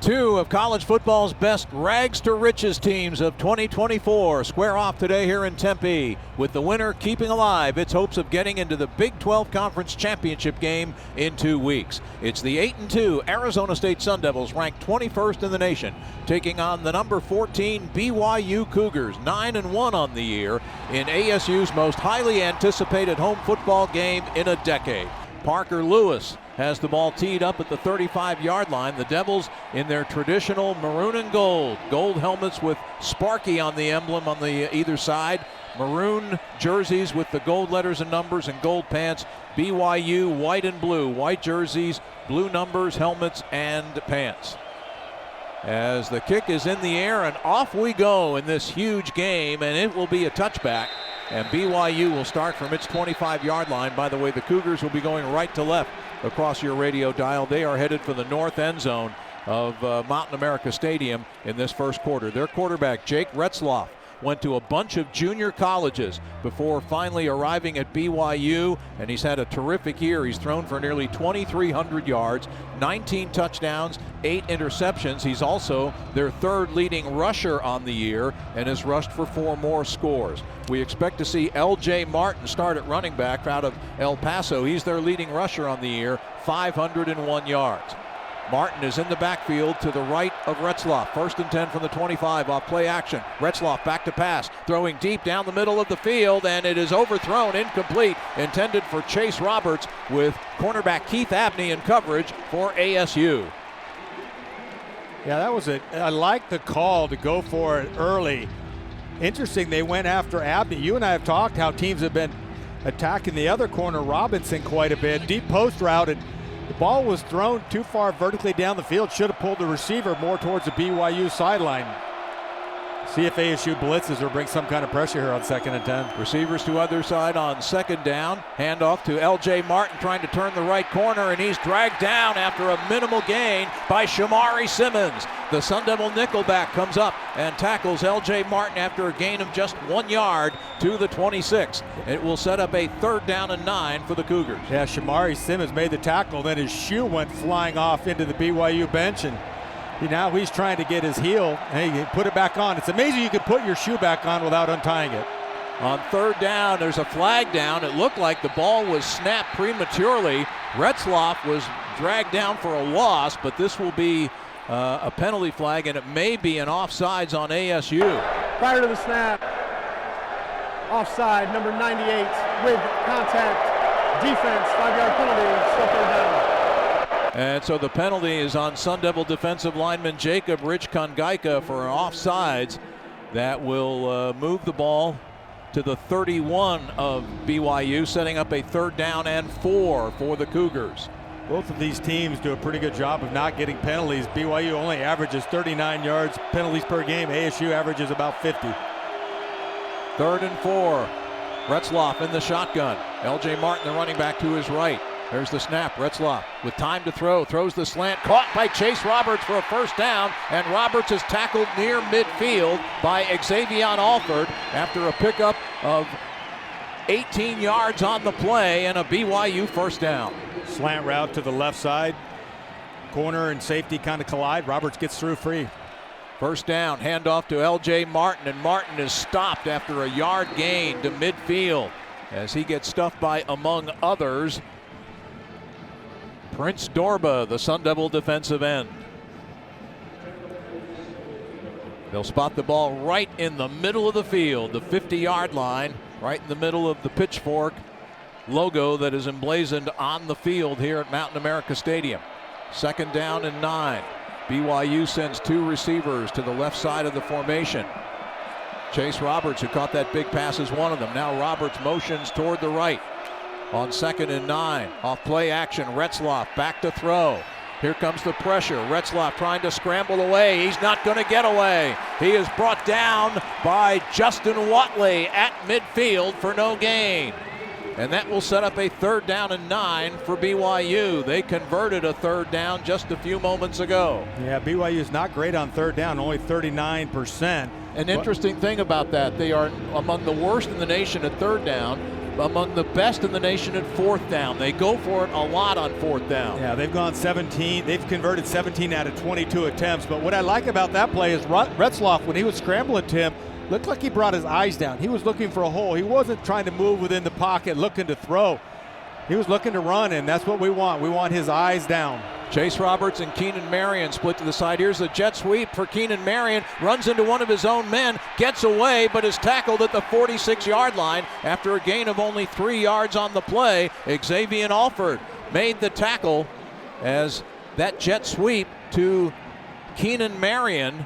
Two of college football's best rags to riches teams of 2024 square off today here in Tempe, with the winner keeping alive its hopes of getting into the Big 12 Conference Championship game in 2 weeks. It's the 8-2 Arizona State Sun Devils, ranked 21st in the nation, taking on the number 14 BYU Cougars, 9-1 on the year, in ASU's most highly anticipated home football game in a decade. Parker Lewis has the ball teed up at the 35-yard line. The Devils in their traditional maroon and gold helmets with Sparky on the emblem on the either side, maroon jerseys with the gold letters and numbers, and gold pants. BYU white and blue, white jerseys, blue numbers, helmets, and pants. As the kick is in the air, and off we go in this huge game, and it will be a touchback. And BYU will start from its 25-yard line. By the way, the Cougars will be going right to left across your radio dial. They are headed for the north end zone of Mountain America Stadium in this first quarter. Their quarterback, Jake Retzlaff, went to a bunch of junior colleges before finally arriving at BYU, and he's had a terrific year. He's thrown for nearly 2,300 yards, 19 touchdowns, 8 interceptions. He's also their third leading rusher on the year and has rushed for 4 more scores. We expect to see L.J. Martin start at running back out of El Paso. He's their leading rusher on the year, 501 yards. Martin is in the backfield to the right of Retzlaff. 1st and 10 from the 25 off play action. Retzlaff back to pass, throwing deep down the middle of the field, and it is overthrown, incomplete, intended for Chase Roberts, with cornerback Keith Abney in coverage for ASU. Yeah, that was it. I like the call to go for it early. Interesting, they went after Abney. You and I have talked how teams have been attacking the other corner, Robinson, quite a bit. Deep post route, and the ball was thrown too far vertically down the field. Should have pulled the receiver more towards the BYU sideline. See if ASU blitzes or brings some kind of pressure here on 2nd and 10. Receivers to other side on 2nd down. Handoff to L.J. Martin, trying to turn the right corner, and he's dragged down after a minimal gain by Shamari Simmons. The Sun Devil nickelback comes up and tackles L.J. Martin after a gain of just 1 yard to the 26. It will set up a 3rd down and 9 for the Cougars. Yeah, Shamari Simmons made the tackle, then his shoe went flying off into the BYU bench, and now he's trying to get his heel. Hey, he put it back on. It's amazing you can put your shoe back on without untying it. On 3rd down, there's a flag down. It looked like the ball was snapped prematurely. Retzlaff was dragged down for a loss, but this will be a penalty flag, and it may be an offsides on ASU. Prior to the snap, offside, number 98 with contact, defense, 5-yard penalty, still 3rd down. And so the penalty is on Sun Devil defensive lineman Jacob Rich Kongaika for offsides. That will move the ball to the 31 of BYU, setting up a 3rd down and 4 for the Cougars. Both of these teams do a pretty good job of not getting penalties. BYU only averages 39 yards penalties per game. ASU averages about 50. 3rd and 4. Retzlaff in the shotgun. L.J. Martin, the running back, to his right. There's the snap. Retzlaff with time to throw. Throws the slant. Caught by Chase Roberts for a 1st down. And Roberts is tackled near midfield by Xavier Guillory after a pickup of 18 yards on the play and a BYU 1st down. Slant route to the left side. Corner and safety kind of collide. Roberts gets through free. 1st down. Handoff to L.J. Martin. And Martin is stopped after a yard gain to midfield as he gets stuffed by, among others, Prince Dorba, the Sun Devil defensive end. They'll spot the ball right in the middle of the field, the 50-yard line, right in the middle of the pitchfork logo that is emblazoned on the field here at Mountain America Stadium. 2nd down and 9. BYU sends 2 receivers to the left side of the formation. Chase Roberts, who caught that big pass, is one of them. Now Roberts motions toward the right. On 2nd and 9, off play action, Retzlaff back to throw. Here comes the pressure. Retzlaff trying to scramble away. He's not going to get away. He is brought down by Justin Watley at midfield for no gain. And that will set up a 3rd down and 9 for BYU. They converted a 3rd down just a few moments ago. Yeah, BYU is not great on 3rd down, only 39%. An interesting thing about that, they are among the worst in the nation at 3rd down. among the best in the nation at fourth down. They go for it a lot on fourth down. Yeah, they've gone 17. They've converted 17 out of 22 attempts. But what I like about that play is Retzlaff, when he was scrambling to him, looked like he brought his eyes down. He was looking for a hole. He wasn't trying to move within the pocket, looking to throw. He was looking to run, and that's what we want. We want his eyes down. Chase Roberts and Keenan Marion split to the side. Here's the jet sweep for Keenan Marion. Runs into one of his own men, gets away, but is tackled at the 46-yard line after a gain of only 3 yards on the play. Xavier Alford made the tackle as that jet sweep to Keenan Marion.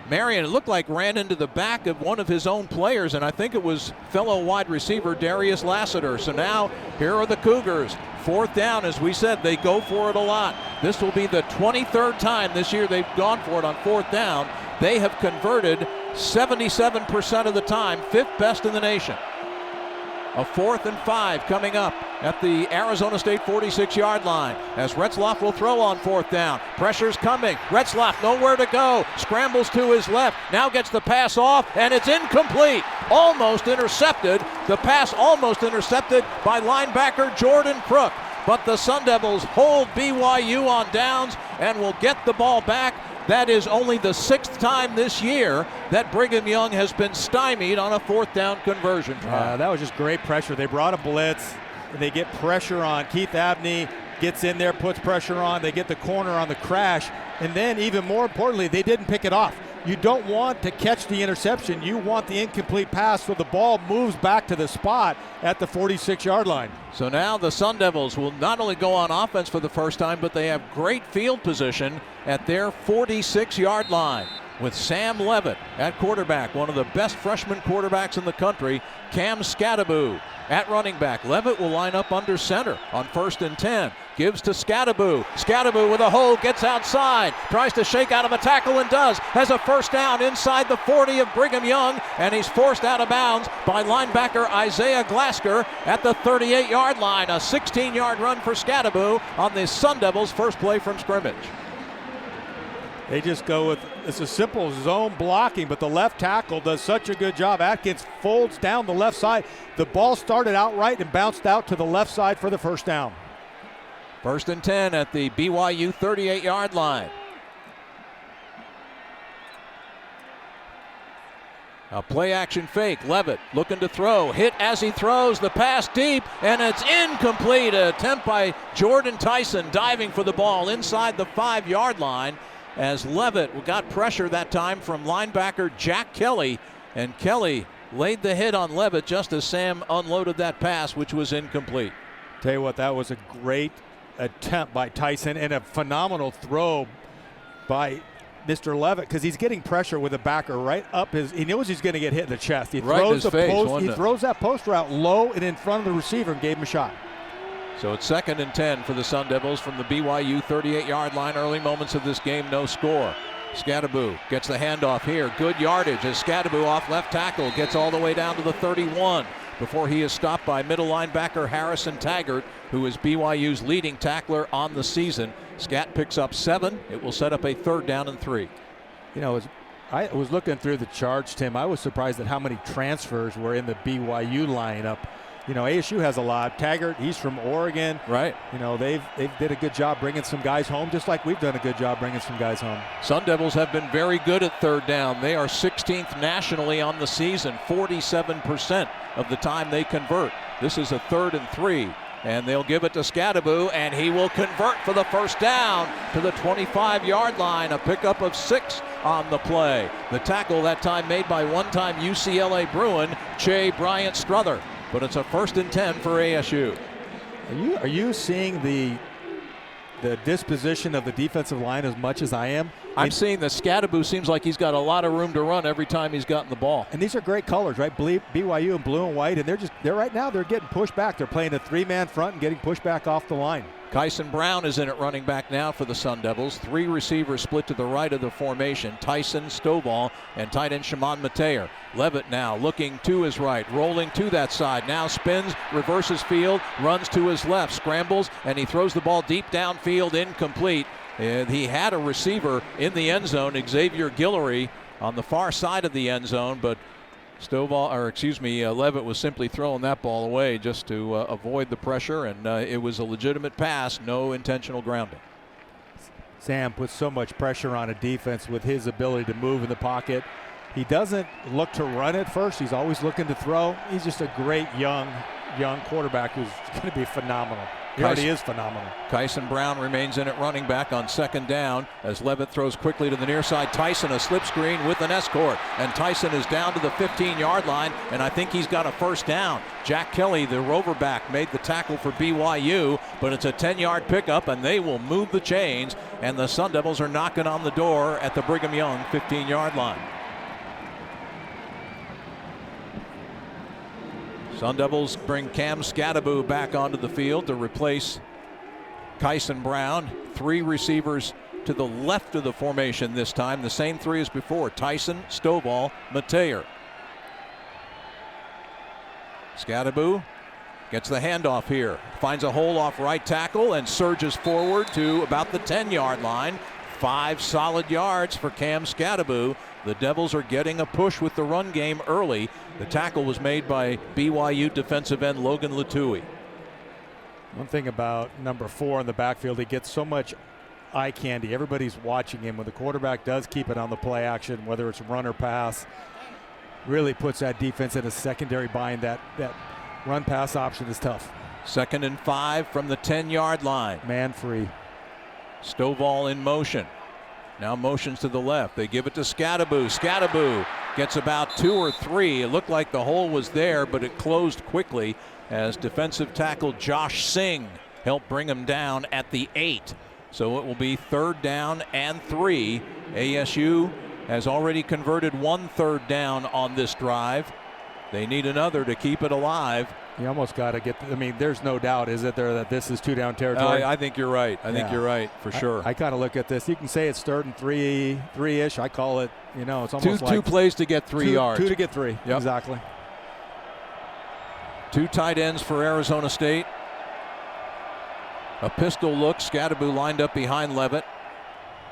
Marion, it looked like, ran into the back of one of his own players, and I think it was fellow wide receiver Darius Lassiter. So now here are the Cougars. Fourth down, as we said, they go for it a lot. This will be the 23rd time this year they've gone for it on fourth down. They have converted 77% of the time, 5th best in the nation. A 4th and 5 coming up at the Arizona State 46-yard line as Retzlaff will throw on fourth down. Pressure's coming. Retzlaff nowhere to go. Scrambles to his left. Now gets the pass off, and it's incomplete. Almost intercepted. The pass almost intercepted by linebacker Jordan Crook. But the Sun Devils hold BYU on downs and will get the ball back. That is only the 6th time this year that Brigham Young has been stymied on a fourth down conversion try. That was just great pressure. They brought a blitz. They get pressure on. Keith Abney gets in there, puts pressure on. They get the corner on the crash. And then even more importantly, they didn't pick it off. You don't want to catch the interception. You want the incomplete pass so the ball moves back to the spot at the 46-yard line. So now the Sun Devils will not only go on offense for the first time, but they have great field position at their 46-yard line with Sam Levitt at quarterback, one of the best freshman quarterbacks in the country. Cam Skattebo at running back. Levitt will line up under center on 1st and 10. Gives to Skattebo. Skattebo with a hole, gets outside, tries to shake out of a tackle and does. Has a first down inside the 40 of Brigham Young, and he's forced out of bounds by linebacker Isaiah Glasker at the 38-yard line. A 16-yard run for Skattebo on the Sun Devils' first play from scrimmage. They just go with, it's a simple zone blocking, but the left tackle does such a good job. Atkins folds down the left side. The ball started out right and bounced out to the left side for the first down. 1st and 10 at the BYU 38-yard line. A play action fake. Levitt looking to throw. Hit as he throws. The pass deep, and it's incomplete. An attempt by Jordan Tyson diving for the ball inside the 5-yard line as Levitt got pressure that time from linebacker Jack Kelly, and Kelly laid the hit on Levitt just as Sam unloaded that pass, which was incomplete. Tell you what, that was a great attempt by Tyson and a phenomenal throw by Mr. Levitt, because he's getting pressure with a backer right up his. He knows he's going to get hit in the chest. He throws the post. He throws that post route low and in front of the receiver and gave him a shot. So it's 2nd and 10 for the Sun Devils from the BYU 38-yard line. Early moments of this game, no score. Skattebo gets the handoff here. Good yardage as Skattebo off left tackle gets all the way down to the 31 before he is stopped by middle linebacker Harrison Taggart, who is BYU's leading tackler on the season. Scat picks up 7. It will set up a 3rd down and 3. You know, I was looking through the charts, Tim. I was surprised at how many transfers were in the BYU lineup. You know, ASU has a lot. Taggart, he's from Oregon. Right. You know, they've did a good job bringing some guys home, just like we've done a good job bringing some guys home. Sun Devils have been very good at 3rd down. They are 16th nationally on the season, 47% of the time they convert. This is a 3rd and 3, and they'll give it to Skattebo, and he will convert for the first down to the 25-yard line. A pickup of 6 on the play. The tackle that time made by one-time UCLA Bruin, Che Bryant Struther. But it's a 1st and 10 for ASU. Are you seeing the disposition of the defensive line as much as I am? I'm seeing that Skattebo seems like he's got a lot of room to run every time he's gotten the ball. And these are great colors, right? BYU in blue and white, and they're right now they're getting pushed back. They're playing a 3-man front and getting pushed back off the line. Kyson Brown is in at running back now for the Sun Devils. 3 receivers split to the right of the formation. Tyson, Stovall, and tight end Shimon Mateer. Levitt now looking to his right, rolling to that side. Now spins, reverses field, runs to his left, scrambles, and he throws the ball deep downfield, incomplete. And he had a receiver in the end zone, Xavier Guillory, on the far side of the end zone, but Leavitt was simply throwing that ball away just to avoid the pressure, and it was a legitimate pass, no intentional grounding. Sam puts so much pressure on a defense with his ability to move in the pocket. He doesn't look to run at first. He's always looking to throw. He's just a great young quarterback who's going to be phenomenal. He already is phenomenal. Kyson Brown remains in at running back on second down as Leavitt throws quickly to the near side. Tyson a slip screen with an escort, and Tyson is down to the 15-yard line, and I think he's got a first down. Jack Kelly, the rover back, made the tackle for BYU, but it's a 10-yard pickup, and they will move the chains, and the Sun Devils are knocking on the door at the Brigham Young 15-yard line. Sun Devils bring Cam Skattebo back onto the field to replace Kyson Brown. 3 receivers to the left of the formation this time, the same 3 as before: Tyson, Stovall, Mateer. Skattebo gets the handoff here, finds a hole off right tackle and surges forward to about the 10-yard line. 5 solid yards for Cam Skattebo. The Devils are getting a push with the run game early. The tackle was made by BYU defensive end Logan Latui. One thing about number 4 in the backfield, he gets so much eye candy. Everybody's watching him. When the quarterback does keep it on the play action, whether it's run or pass, really puts that defense in a secondary bind. That run pass option is tough. 2nd and 5 from the 10-yard line. Man free. Stovall in motion. Now motions to the left. They give it to Skattebo. Skattebo gets about 2 or 3. It looked like the hole was there, but it closed quickly as defensive tackle Josh Singh helped bring him down at the 8. So it will be 3rd down and 3. ASU has already converted 1 third down on this drive. They need another to keep it alive. You almost got to get, I mean, there's no doubt, is it there, that this is 2-down territory? I think you're right. I think you're right, for sure. I kind of look at this. You can say it's 3rd and 3-ish. I call it, it's almost two plays to get 3 yards. 2 to get 3, yep. Exactly. 2 tight ends for Arizona State. A pistol look. Skattebo lined up behind Leavitt.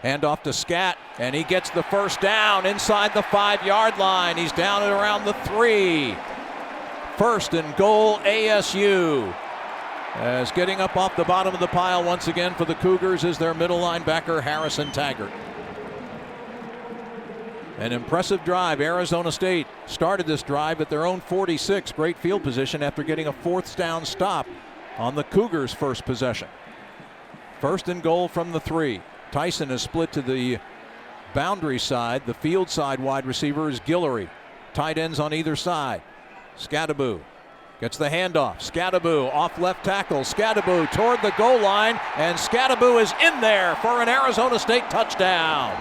Hand off to Scat, and he gets the first down inside the 5-yard line. He's down at around the 3. 1st and goal, ASU. As getting up off the bottom of the pile once again for the Cougars is their middle linebacker, Harrison Taggart. An impressive drive. Arizona State started this drive at their own 46. Great field position after getting a 4th down stop on the Cougars' first possession. 1st and goal from the 3. Tyson is split to the boundary side. The field side wide receiver is Guillory. Tight ends on either side. Skattebo gets the handoff. Skattebo off left tackle. Skattebo toward the goal line, and Skattebo is in there for an Arizona State touchdown.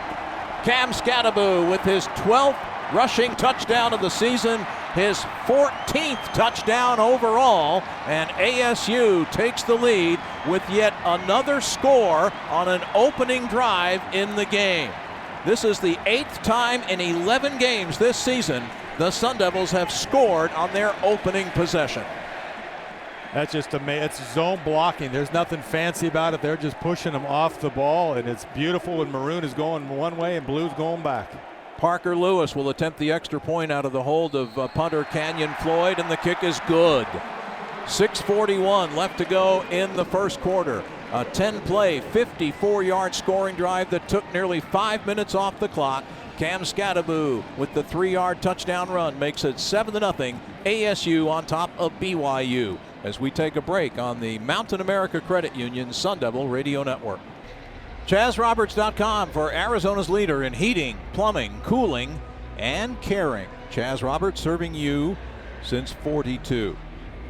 Cam Skattebo with his 12th rushing touchdown of the season, his 14th touchdown overall, and ASU takes the lead with yet another score on an opening drive in the game. This is the 8th time in 11 games this season the Sun Devils have scored on their opening possession. That's just amazing. It's zone blocking. There's nothing fancy about it. They're just pushing them off the ball, and it's beautiful when maroon is going one way and blue's going back. Parker Lewis will attempt the extra point out of the hold of punter Canyon Floyd, and the kick is good. 6:41 left to go in the first quarter. A 10-play, 54-yard scoring drive that took nearly 5 minutes off the clock. Cam Skattebo with the 3-yard touchdown run makes it 7-0 ASU on top of BYU as we take a break on the Mountain America Credit Union Sun Devil Radio Network. ChazRoberts.com for Arizona's leader in heating, plumbing, cooling, and caring. Chaz Roberts serving you since 42.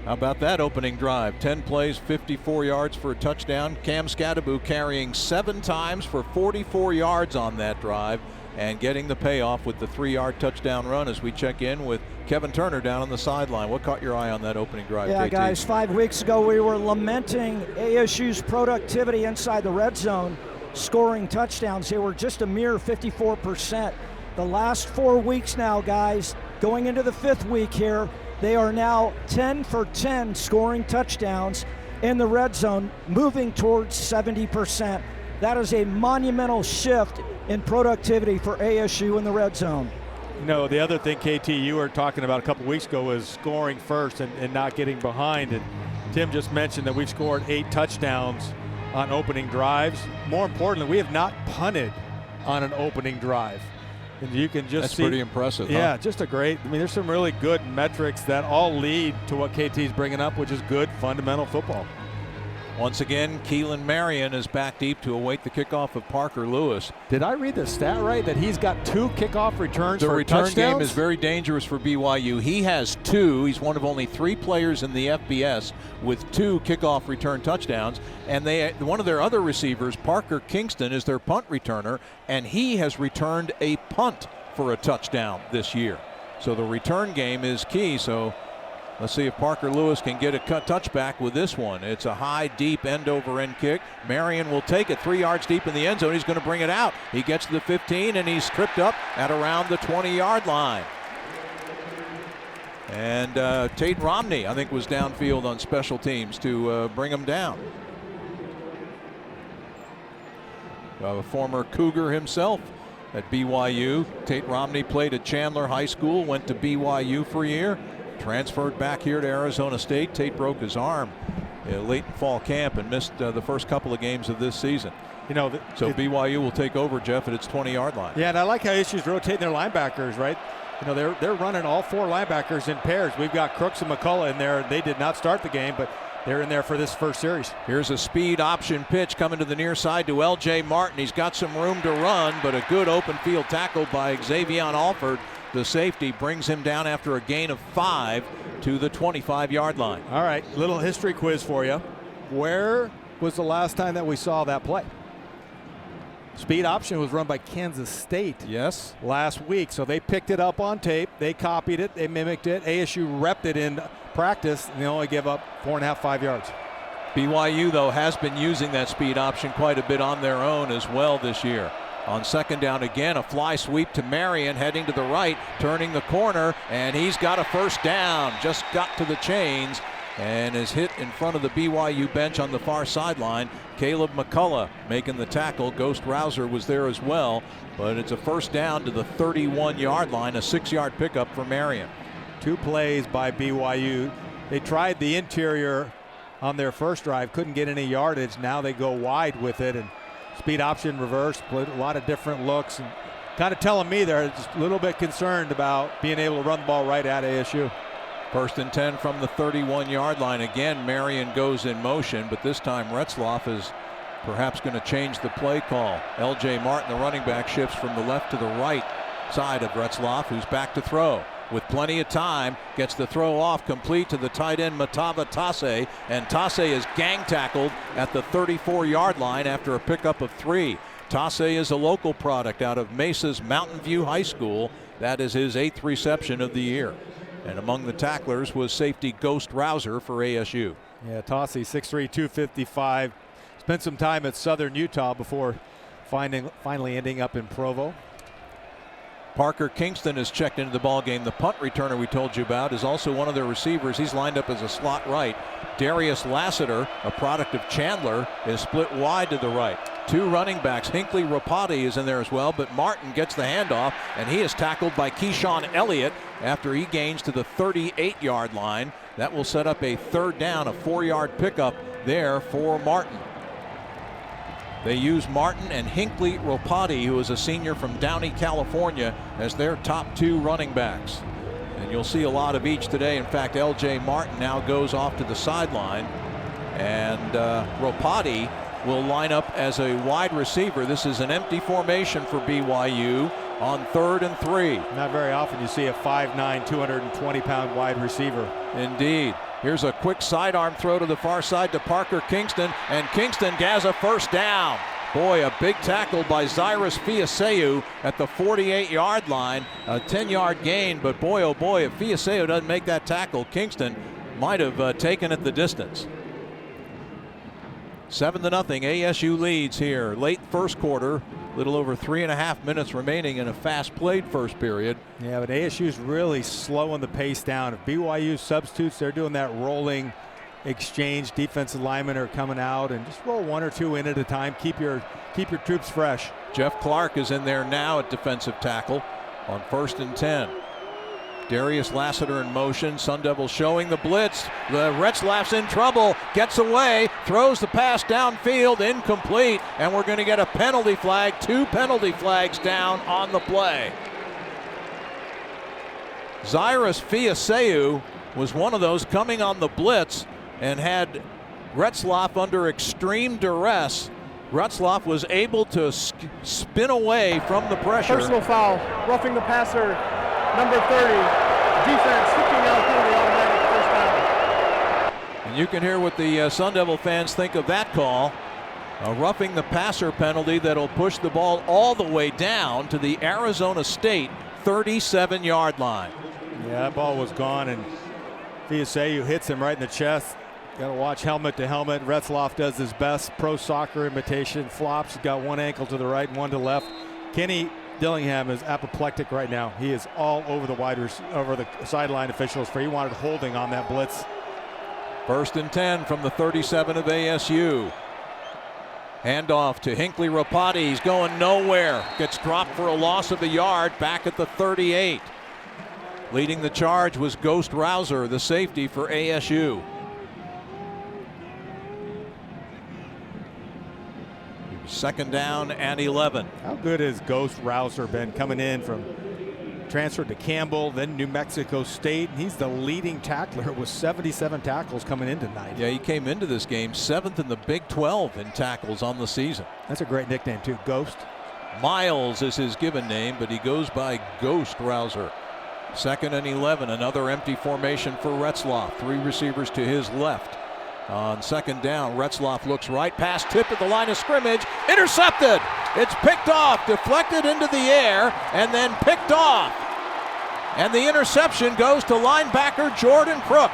How about that opening drive? 10 plays, 54 yards for a touchdown. Cam Skattebo carrying 7 times for 44 yards on that drive and getting the payoff with the 3-yard touchdown run as we check in with Kevin Turner down on the sideline. What caught your eye on that opening drive, Yeah, JT? guys, 5 weeks ago we were lamenting ASU's productivity inside the red zone, scoring touchdowns. They were just a mere 54%. The last 4 weeks now, guys, going into the 5th week here, they are now 10 for 10 scoring touchdowns in the red zone, moving towards 70%. That is a monumental shift in productivity for ASU in the red zone. You know, the other thing, KT, you were talking about a couple weeks ago was scoring first and not getting behind. And Tim just mentioned that we've scored 8 touchdowns on opening drives. More importantly, we have not punted on an opening drive. And you can just see. That's pretty impressive. Yeah, huh? just a great. I mean, there's some really good metrics that all lead to what KT's bringing up, which is good fundamental football. Once again, Keelan Marion is back deep to await the kickoff of Parker Lewis. Did I read the stat right that he's got 2 kickoff returns for return touchdowns? game is very dangerous for BYU. He has 2. He's one of only 3 players in the FBS with 2 kickoff return touchdowns. And one of their other receivers, Parker Kingston, is their punt returner, and he has returned a punt for a touchdown this year. So the return game is key. So let's see if Parker Lewis can get a touchback with this one. It's a high, deep end-over-end kick. Marion will take it 3 yards deep in the end zone. He's going to bring it out. He gets to the 15, and he's tripped up at around the 20-yard line. And Tate Romney, I think, was downfield on special teams to bring him down. A former Cougar himself at BYU. Tate Romney played at Chandler High School, went to BYU for a year. Transferred back here to Arizona State. Tate broke his arm late in fall camp and missed the first couple of games of this season. You know, so BYU will take over, Jeff, at its 20-yard line. Yeah, and I like how ASU's rotating their linebackers, right? You know, they're running all 4 linebackers in pairs. We've got Crooks and McCullough in there. They did not start the game, but they're in there for this first series. Here's a speed option pitch coming to the near side to L.J. Martin. He's got some room to run, but a good open field tackle by Xavier Alford. The safety brings him down after a gain of 5 to the 25-yard line. All right, little history quiz for you. Where was the last time that we saw that play? Speed option was run by Kansas State. Yes. Last week, so they picked it up on tape. They copied it. They mimicked it. ASU repped it in practice, and they only give up 4.5, 5 yards. BYU, though, has been using that speed option quite a bit on their own as well this year. On second down again, a fly sweep to Marion, heading to the right, turning the corner, and he's got a first down. Just got to the chains and is hit in front of the BYU bench on the far sideline. Caleb McCullough making the tackle. Ghost Rouser was there as well, but it's a first down to the 31-yard line, a 6-yard pickup for Marion. 2 plays by BYU. They tried the interior on their first drive, couldn't get any yardage. Now they go wide with it, and speed option reverse, played a lot of different looks, and kind of telling me they're just a little bit concerned about being able to run the ball right at ASU. First and 10 from the 31-yard line. Again, Marion goes in motion, but this time Retzlaff is perhaps going to change the play call. L.J. Martin, the running back, shifts from the left to the right side of Retzlaff, who's back to throw. With plenty of time, gets the throw off complete to the tight end Matava Tasse, and Tasse is gang tackled at the 34-yard line after a pickup of 3. Tasse is a local product out of Mesa's Mountain View High School. That is his 8th reception of the year. And among the tacklers was safety Ghost Rouser for ASU. Yeah, Tasse, 6'3", 255. Spent some time at Southern Utah before finally ending up in Provo. Parker Kingston is checked into the ball game. The punt returner we told you about is also one of their receivers. He's lined up as a slot right. Darius Lassiter, a product of Chandler, is split wide to the right. 2 running backs. Hinckley Rapati is in there as well, but Martin gets the handoff, and he is tackled by Keyshawn Elliott after he gains to the 38-yard line. That will set up a third down, a 4-yard pickup there for Martin. They use Martin and Hinckley Rapati, who is a senior from Downey, California, as their top 2 running backs. And you'll see a lot of each today. In fact, L.J. Martin now goes off to the sideline, and Rapati will line up as a wide receiver. This is an empty formation for BYU on 3rd and 3. Not very often you see a 5'9", 220-pound wide receiver. Indeed. Here's a quick sidearm throw to the far side to Parker Kingston, and Kingston has a first down. Boy, a big tackle by Cyrus Fiaseu at the 48-yard line. A 10-yard gain, but boy, oh boy, if Fiaseu doesn't make that tackle, Kingston might have taken it the distance. 7-0, ASU leads here. Late first quarter, little over 3.5 minutes remaining in a fast-played first period. Yeah, but ASU's really slowing the pace down. If BYU substitutes, they're doing that rolling exchange. Defensive linemen are coming out, and just roll 1 or 2 in at a time. Keep your troops fresh. Jeff Clark is in there now at defensive tackle. On 1st and 10. Darius Lassiter in motion. Sun Devils showing the blitz. The Retzlaff's in trouble. Gets away. Throws the pass downfield. Incomplete. And we're going to get a penalty flag. 2 penalty flags down on the play. Xavier Guillory was one of those coming on the blitz and had Retzlaff under extreme duress. Retzlaff was able to spin away from the pressure. Personal foul, roughing the passer, number 30. Defense, 15-yard penalty, automatic first down. And you can hear what the Sun Devil fans think of that call. A roughing the passer penalty that'll push the ball all the way down to the Arizona State 37-yard line. Yeah, that ball was gone, and Guillory hits him right in the chest. Got to watch helmet to helmet. Retzlaff does his best pro soccer imitation. Flops. He's got one ankle to the right and one to the left. Kenny Dillingham is apoplectic right now. He is all over the sideline officials for he wanted holding on that blitz. 1st and 10 from the 37 of ASU. Handoff to Hinckley Rapati. He's going nowhere. Gets dropped for a loss of a yard back at the 38. Leading the charge was Ghost Rouser, the safety for ASU. Second down and 11. How good has Ghost Rouser been coming in from transfer to Campbell, then New Mexico State? He's the leading tackler with 77 tackles coming in tonight. Yeah, he came into this game 7th in the Big 12 in tackles on the season. That's a great nickname too, Ghost. Miles is his given name, but he goes by Ghost Rouser. 2nd and 11, another empty formation for Retzlaff. 3 receivers to his left. On 2nd down, Retzlaff looks right, pass tipped at the line of scrimmage, intercepted. It's picked off, deflected into the air, and then picked off. And the interception goes to linebacker Jordan Crook.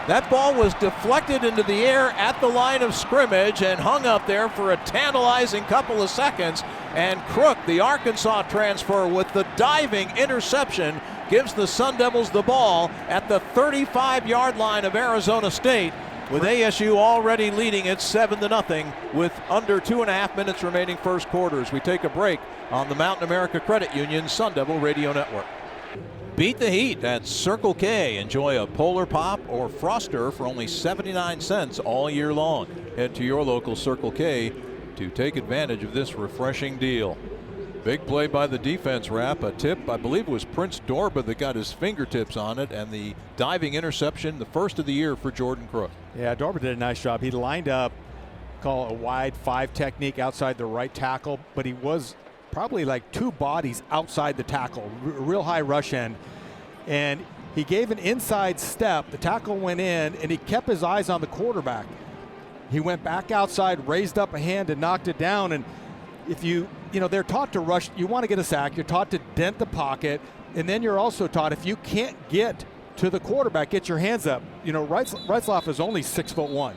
That ball was deflected into the air at the line of scrimmage and hung up there for a tantalizing couple of seconds. And Crook, the Arkansas transfer, with the diving interception, gives the Sun Devils the ball at the 35-yard line of Arizona State, with ASU already leading it 7-0 with under 2.5 minutes remaining first quarters. We take a break on the Mountain America Credit Union Sun Devil Radio Network. Beat the heat at Circle K. Enjoy a Polar Pop or Froster for only 79 cents all year long. Head to your local Circle K to take advantage of this refreshing deal. Big play by the defense, Rap. A tip, I believe it was Prince Dorba that got his fingertips on it, and the diving interception, the first of the year for Jordan Crook. Yeah, Dorba did a nice job. He lined up, call it a wide 5 technique outside the right tackle, but he was probably like 2 bodies outside the tackle, real high rush end. And he gave an inside step. The tackle went in, and he kept his eyes on the quarterback. He went back outside, raised up a hand, and knocked it down. And if you know, they're taught to rush. You want to get a sack. You're taught to dent the pocket. And then you're also taught if you can't get to the quarterback, get your hands up. You know, Retzlaff is only 6'1",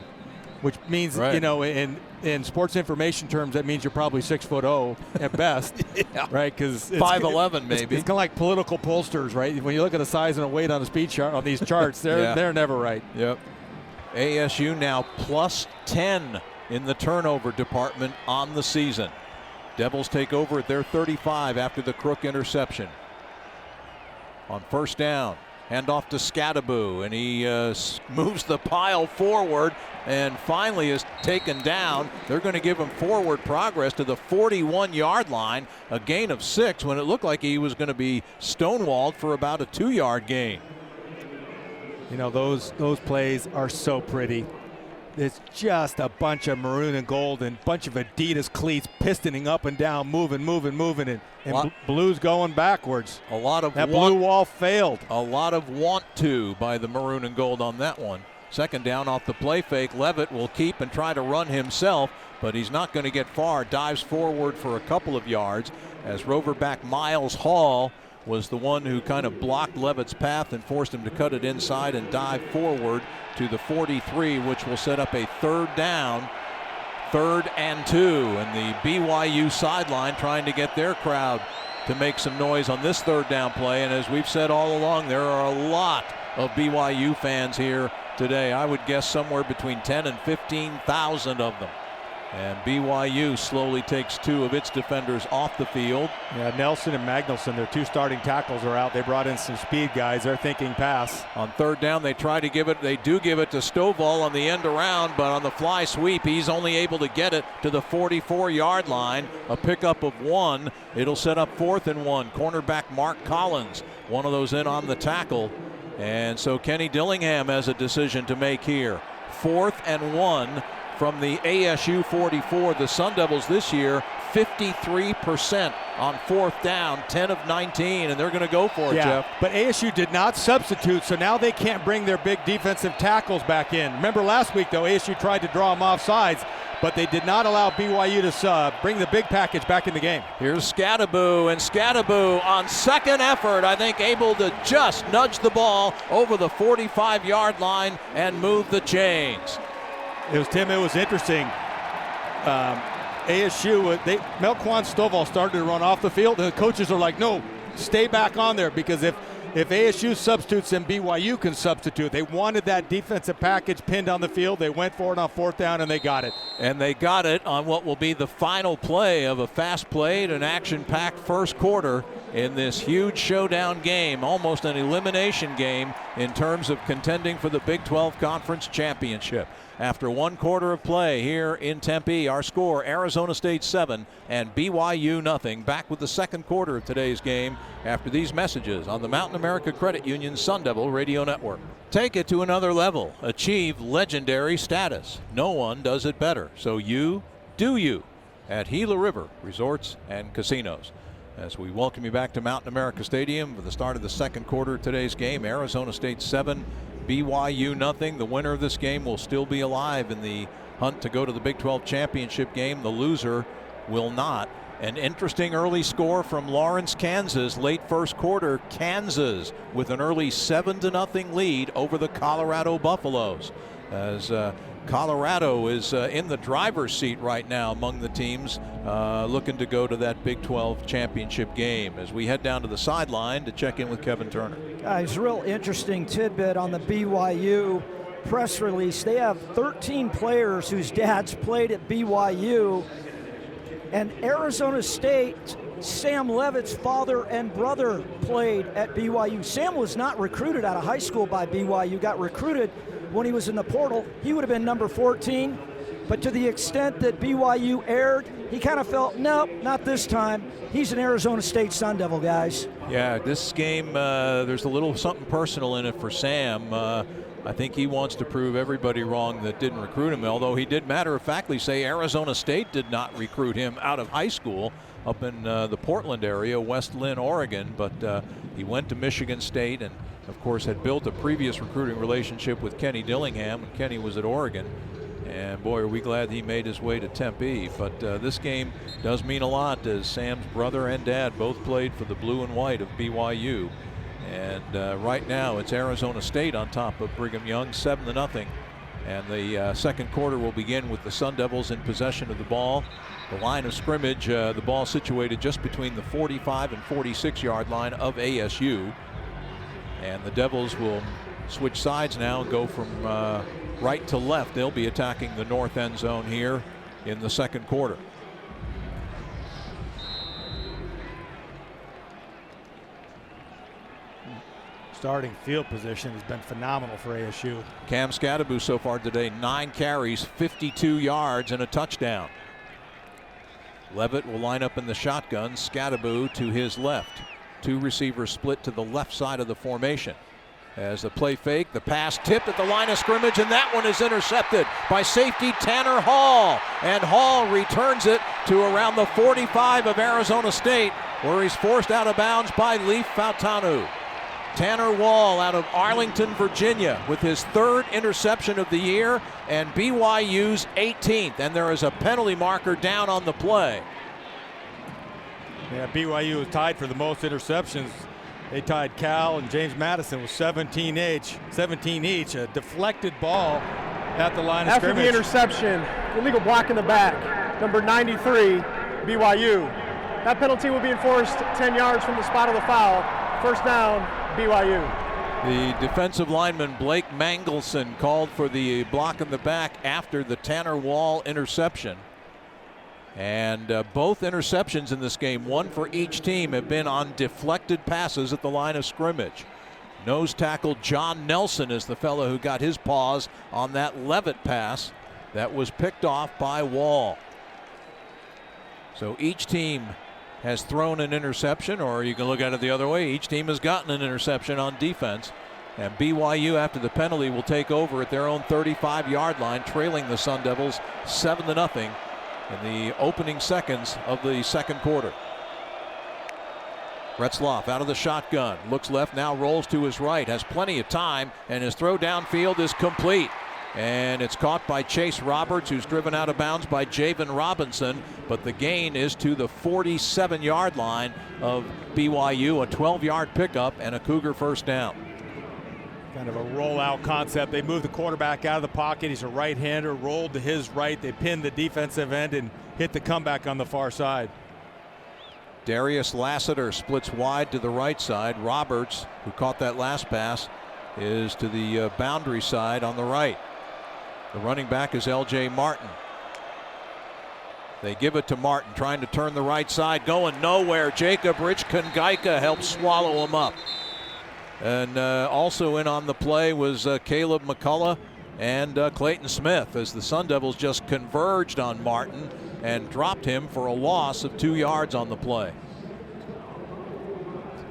which means, right, you know, in sports information terms, that means you're probably 6'0" at best, yeah, right? Because 5'11" maybe. It's kind of like political pollsters, right? When you look at the size and the weight on the speed chart on these charts, they're never right. Yep. ASU now plus 10 in the turnover department on the season. Devils take over at their 35 after the Crook interception. On 1st down, handoff to Skattebo, and he moves the pile forward and finally is taken down. They're going to give him forward progress to the 41-yard line, a gain of 6 when it looked like he was going to be stonewalled for about a 2-yard gain. You know, those plays are so pretty. It's just a bunch of maroon and gold and bunch of Adidas cleats pistoning up and down, moving, and Blue's going backwards. A lot of that blue wall failed. A lot of want to by the maroon and gold on that one. 2nd down off the play fake. Levitt will keep and try to run himself, but he's not going to get far. Dives forward for a couple of yards as Rover back Miles Hall was the one who kind of blocked Levitt's path and forced him to cut it inside and dive forward to the 43, which will set up a 3rd down, 3rd and 2. And the BYU sideline trying to get their crowd to make some noise on this 3rd down play. And as we've said all along, there are a lot of BYU fans here today. I would guess somewhere between 10 and 15,000 of them. And BYU slowly takes 2 of its defenders off the field. Yeah, Nelson and Magnusson, their 2 starting tackles are out. They brought in some speed guys. They're thinking pass. On 3rd down, they try to give it. They do give it to Stovall on the end around, but on the fly sweep, he's only able to get it to the 44-yard line. A pickup of 1. It'll set up 4th and 1. Cornerback Mark Collins, one of those in on the tackle. And so Kenny Dillingham has a decision to make here. 4th and 1 from the ASU 44. The Sun Devils this year 53% on 4th down, 10 of 19, and they're going to go for it, Jeff. But ASU did not substitute, so now they can't bring their big defensive tackles back in. Remember last week, though, ASU tried to draw them off sides, but they did not allow BYU to bring the big package back in the game. Here's Skattebo, and Skattebo on second effort, I think, able to just nudge the ball over the 45-yard line and move the chains. It was interesting. ASU, Melquan Stovall started to run off the field. The coaches are like, no, stay back on there, because if ASU substitutes, then BYU can substitute. They wanted that defensive package pinned on the field. They went for it on 4th down, and they got it. And they got it on what will be the final play of a fast-played and action-packed first quarter in this huge showdown game, almost an elimination game in terms of contending for the Big 12 Conference Championship. After 1 quarter of play here in Tempe, our score, Arizona State 7 and BYU nothing. Back with the 2nd quarter of today's game after these messages on the Mountain America Credit Union Sun Devil Radio Network. Take it to another level. Achieve legendary status. No one does it better. So you do you at Gila River Resorts and Casinos. As we welcome you back to Mountain America Stadium for the start of the 2nd quarter of today's game, Arizona State 7, BYU nothing. The winner of this game will still be alive in the hunt to go to the Big 12 championship game. The loser will not. An interesting early score from Lawrence, Kansas. Late first quarter, Kansas with an early 7-0 lead over the Colorado Buffaloes. As Colorado is in the driver's seat right now among the teams looking to go to that Big 12 championship game. As we head down to the sideline to check in with Kevin Turner. Guys, real interesting tidbit on the BYU press release. They have 13 players whose dads played at BYU, and Arizona State, Sam Levitt's father and brother played at BYU. Sam was not recruited out of high school by BYU, got recruited when he was in the portal. He would have been number 14, but to the extent that BYU erred, he kind of felt, nope, not this time. He's an Arizona State Sun Devil, guys. Yeah, this game, there's a little something personal in it for Sam. I think he wants to prove everybody wrong that didn't recruit him, although he did matter-of-factly say Arizona State did not recruit him out of high school up in the Portland area, West Lynn, Oregon, but he went to Michigan State and, of course, had built a previous recruiting relationship with Kenny Dillingham when Kenny was at Oregon. And boy, are we glad he made his way to Tempe. But this game does mean a lot, as Sam's brother and dad both played for the blue and white of BYU. And right now it's Arizona State on top of Brigham Young, 7-0. And the second quarter will begin with the Sun Devils in possession of the ball. The line of scrimmage, the ball situated just between the 45 and 46-yard line of ASU. And the Devils will switch sides now and go from right to left. They'll be attacking the north end zone here in the second quarter. Starting field position has been phenomenal for ASU. Cam Skattebo so far today, 9 carries, 52 yards, and a touchdown. Levitt will line up in the shotgun. Skattebo to his left. 2 receivers split to the left side of the formation. As the play fake, the pass tipped at the line of scrimmage, and that one is intercepted by safety Tanner Hall. And Hall returns it to around the 45 of Arizona State, where he's forced out of bounds by Leif Fautanu. Tanner Wall out of Arlington, Virginia, with his 3rd interception of the year and BYU's 18th. And there is a penalty marker down on the play. Yeah, BYU was tied for the most interceptions. They tied Cal and James Madison with 17 each. A deflected ball at the line of After scrimmage. the interception, illegal block in the back, number 93, BYU. That penalty will be enforced 10 yards from the spot of the foul. First down, BYU. The defensive lineman Blake Mangelson called for the block in the back after the Tanner Wall interception. And both interceptions in this game, one for each team, have been on deflected passes at the line of scrimmage. Nose tackle John Nelson is the fellow who got his paws on that Levitt pass that was picked off by Wall. So each team has thrown an interception, or you can look at it the other way. Each team has gotten an interception on defense. And BYU, after the penalty, will take over at their own 35-yard line, trailing the Sun Devils 7-0 in the opening seconds of the second quarter. Retzlaff out of the shotgun, looks left, now rolls to his right, has plenty of time, and his throw downfield is complete. And it's caught by Chase Roberts, who's driven out of bounds by Javan Robinson, but the gain is to the 47-yard line of BYU, a 12-yard pickup and a Cougar first down. Kind of a rollout concept. They move the quarterback out of the pocket. He's a right-hander, rolled to his right. They pinned the defensive end and hit the comeback on the far side. Darius Lassiter splits wide to the right side. Roberts, who caught that last pass, is to the boundary side on the right. The running back is L.J. Martin. They give it to Martin, trying to turn the right side, going nowhere. Jacob Richkangaika helps swallow him up. And also in on the play was Caleb McCullough and Clayton Smith, as the Sun Devils just converged on Martin and dropped him for a loss of 2 yards on the play.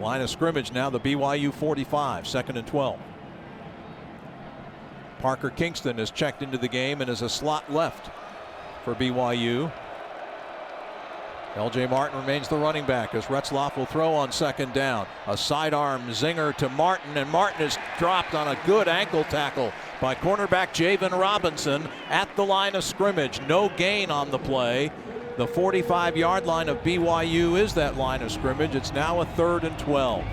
Line of scrimmage now, the BYU 45, 2nd and 12. Parker Kingston is checked into the game and is a slot left for BYU. L.J. Martin remains the running back as Retzlaff will throw on second down. A sidearm zinger to Martin, and Martin is dropped on a good ankle tackle by cornerback Javan Robinson at the line of scrimmage. No gain on the play. The 45-yard line of BYU is that line of scrimmage. It's now a 3rd and 12.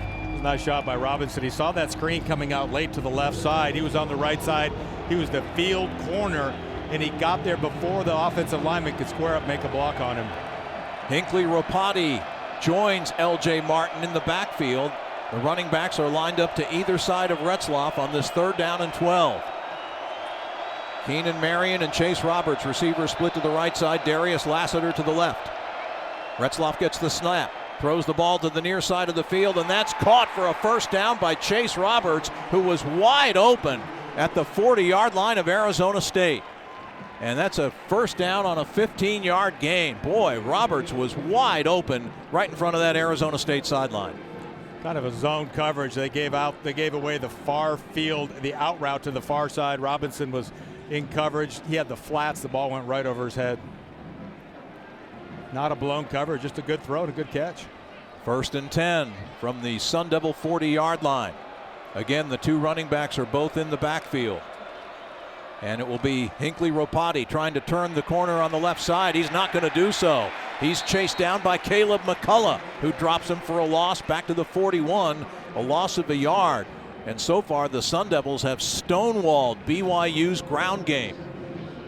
Nice shot by Robinson. He saw that screen coming out late to the left side. He was on the right side. He was the field corner, and he got there before the offensive lineman could square up, make a block on him. Hinckley Ropati joins L.J. Martin in the backfield. The running backs are lined up to either side of Retzlaff on this 3rd down and 12. Keenan Marion and Chase Roberts, receivers split to the right side. Darius Lassiter to the left. Retzlaff gets the snap, throws the ball to the near side of the field, and that's caught for a first down by Chase Roberts, who was wide open at the 40-yard line of Arizona State. And that's a first down on a 15-yard gain. Boy, Roberts was wide open right in front of that Arizona State sideline. Kind of a zone coverage. They gave away the far field, the out route to the far side. Robinson was in coverage. He had the flats. The ball went right over his head. Not a blown cover, just a good throw and a good catch. 1st and 10 from the Sun Devil 40-yard line. Again, the two running backs are both in the backfield. And it will be Hinckley Ropati trying to turn the corner on the left side. He's not going to do so. He's chased down by Caleb McCullough, who drops him for a loss back to the 41, a loss of a yard. And so far, the Sun Devils have stonewalled BYU's ground game.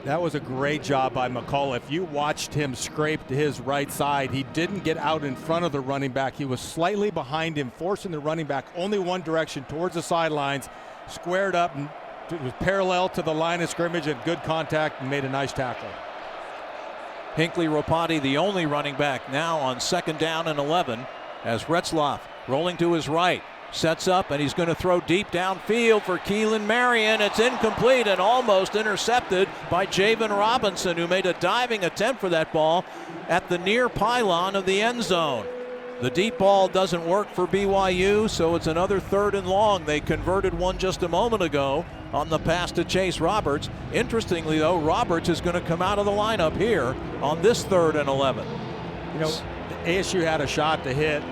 That was a great job by McCullough. If you watched him scrape to his right side, he didn't get out in front of the running back. He was slightly behind him, forcing the running back only one direction towards the sidelines, squared up, and it was parallel to the line of scrimmage and good contact and made a nice tackle. Hinckley Ropati, the only running back now on 2nd down and 11, as Retzlaff rolling to his right. Sets up, and he's going to throw deep downfield for Keelan Marion. It's incomplete and almost intercepted by Javan Robinson, who made a diving attempt for that ball at the near pylon of the end zone. The deep ball doesn't work for BYU, so it's another 3rd and long. They converted one just a moment ago on the pass to Chase Roberts. Interestingly, though, Roberts is going to come out of the lineup here on this 3rd and 11. You know, ASU had a shot to hit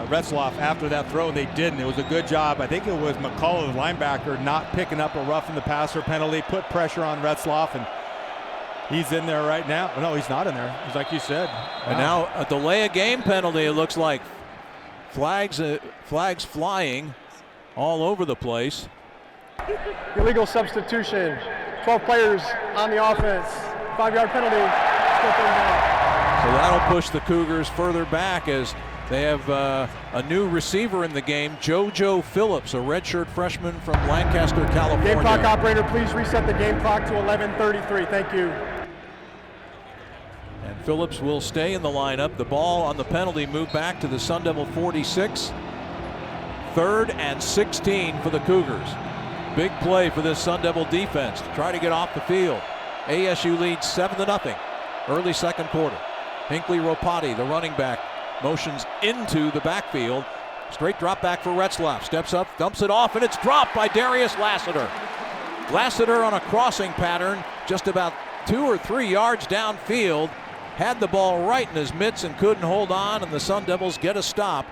Retzlaff after that throw, and they didn't. It was a good job. I think it was McCullough, the linebacker, not picking up a roughing the passer penalty, put pressure on Retzlaff, and he's in there right now. No, he's not in there. It's like you said. And now a delay of game penalty, it looks like. Flags flying all over the place. Illegal substitution. 12 players on the offense. 5-yard penalty. So that'll push the Cougars further back as they have a new receiver in the game, JoJo Phillips, a redshirt freshman from Lancaster, California. Game clock operator, please reset the game clock to 11:33. Thank you. And Phillips will stay in the lineup. The ball on the penalty moved back to the Sun Devil 46. 3rd and 16 for the Cougars. Big play for this Sun Devil defense to try to get off the field. ASU leads 7-0 early second quarter. Hinckley Ropati, the running back, motions into the backfield. Straight drop back for Retzlaff. Steps up, dumps it off, and it's dropped by Darius Lassiter. Lassiter on a crossing pattern just about 2 or 3 yards downfield. Had the ball right in his mitts and couldn't hold on, and the Sun Devils get a stop,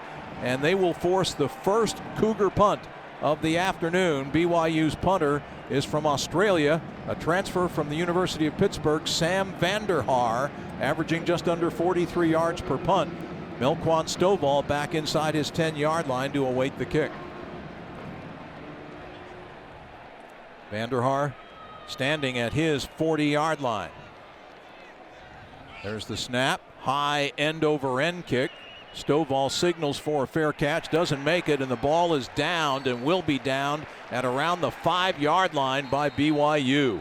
and they will force the first Cougar punt of the afternoon. BYU's punter is from Australia, a transfer from the University of Pittsburgh, Sam Vanderhaar, averaging just under 43 yards per punt. Melquan Stovall back inside his 10-yard line to await the kick. Vanderhaar standing at his 40-yard line. There's the snap, high end-over-end kick. Stovall signals for a fair catch, doesn't make it, and the ball is downed and will be downed at around the 5-yard line by BYU.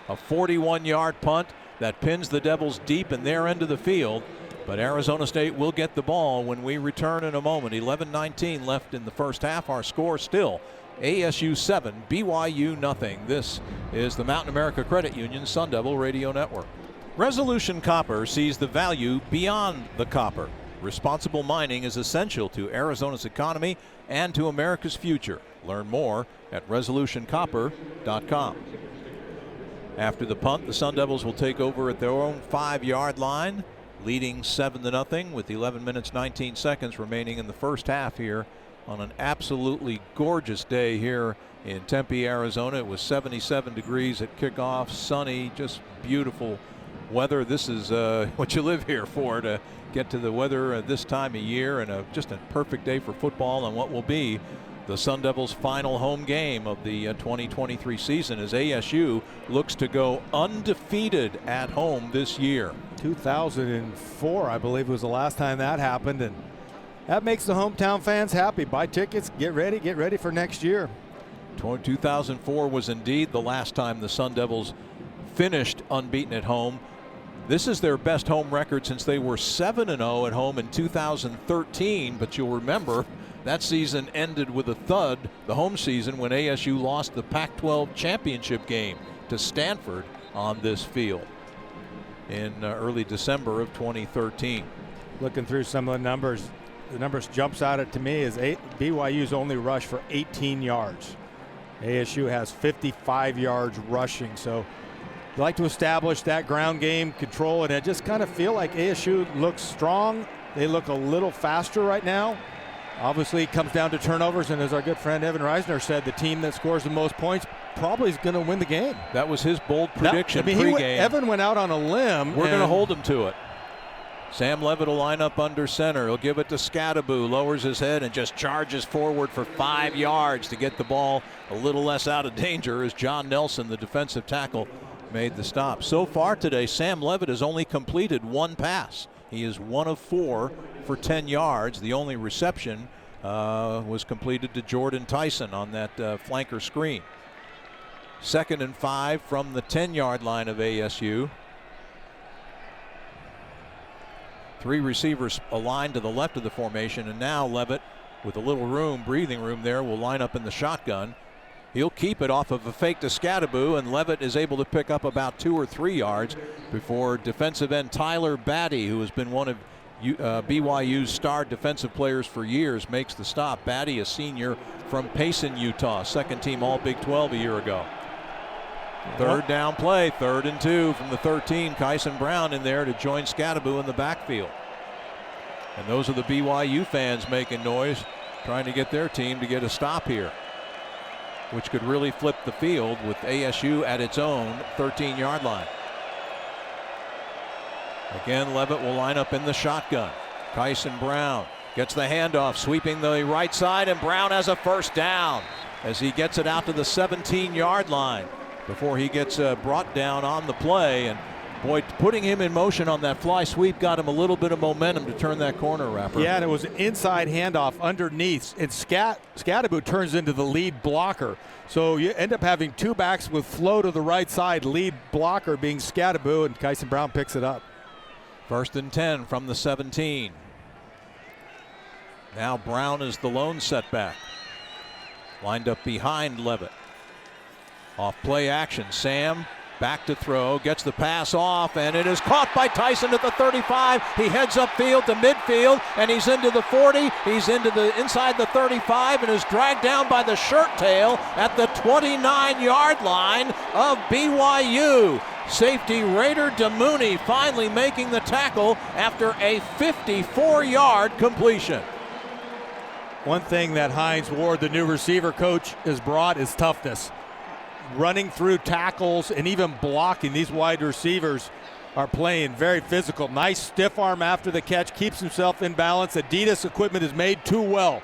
A 41-yard punt that pins the Devils deep in their end of the field, but Arizona State will get the ball when we return in a moment. 11:19 left in the first half. Our score still ASU 7, BYU nothing. This is the Mountain America Credit Union Sun Devil Radio Network. Resolution Copper sees the value beyond the copper. Responsible mining is essential to Arizona's economy and to America's future. Learn more at resolutioncopper.com. After the punt, the Sun Devils will take over at their own 5-yard line, leading 7-0 with 11 minutes 19 seconds remaining in the first half here on an absolutely gorgeous day here in Tempe, Arizona. It was 77 degrees at kickoff, sunny, just beautiful weather. This is what you live here for, to get to the weather this time of year, and just a perfect day for football and what will be the Sun Devils' final home game of the 2023 season as ASU looks to go undefeated at home this year. 2004, I believe, was the last time that happened, and that makes the hometown fans happy. Buy tickets, get ready for next year. 2004 was indeed the last time the Sun Devils finished unbeaten at home. This is their best home record since they were 7-0 at home in 2013, but you'll remember that season ended with a thud, the home season, when ASU lost the Pac-12 championship game to Stanford on this field in early December of 2013. Looking through some of the numbers jumps out at to me is BYU's only rush for 18 yards. ASU has 55 yards rushing, so they like to establish that ground game control, and I just kind of feel like ASU looks strong. They look a little faster right now. Obviously, it comes down to turnovers, and as our good friend Evan Reisner said, the team that scores the most points probably is going to win the game. That was his bold prediction pregame. Evan went out on a limb. We're going to hold him to it. Sam Levitt will line up under center. He'll give it to Skattebo, lowers his head and just charges forward for 5 yards to get the ball a little less out of danger as John Nelson, the defensive tackle, made the stop. So far today, Sam Levitt has only completed 1 pass. He is 1 of 4 for 10 yards. The only reception was completed to Jordan Tyson on that flanker screen. 2nd and 5 from the 10-yard line of ASU. 3 receivers aligned to the left of the formation, and now Levitt, with a little breathing room there, will line up in the shotgun. He'll keep it off of a fake to Skattebo, and Levitt is able to pick up about 2 or 3 yards before defensive end Tyler Batty, who has been one of BYU's star defensive players for years, makes the stop. Batty, a senior from Payson, Utah, second team All Big 12 a year ago. 3rd down play, 3rd and 2 from the 13. Kyson Brown in there to join Skattebo in the backfield. And those are the BYU fans making noise, trying to get their team to get a stop here, which could really flip the field with ASU at its own 13-yard line. Again, Levitt will line up in the shotgun. Kyson Brown gets the handoff, sweeping the right side, and Brown has a first down as he gets it out to the 17-yard line before he gets brought down on the play. And boy, putting him in motion on that fly sweep got him a little bit of momentum to turn that corner wrapper. Yeah, and it was an inside handoff underneath, and Skattebo turns into the lead blocker. So you end up having 2 backs with flow to the right side, lead blocker being Skattebo, and Kyson Brown picks it up. First and 10 from the 17. Now Brown is the lone setback. Lined up behind Levitt. Off play action. Sam back to throw. Gets the pass off, and it is caught by Tyson at the 35. He heads upfield to midfield, and he's into the 40. He's into the inside the 35 and is dragged down by the shirt tail at the 29-yard line of BYU. Safety Raider DeMooney finally making the tackle after a 54-yard completion. One thing that Hines Ward, the new receiver coach, has brought is toughness. Running through tackles and even blocking. These wide receivers are playing very physical. Nice stiff arm after the catch, keeps himself in balance. Adidas equipment is made too well.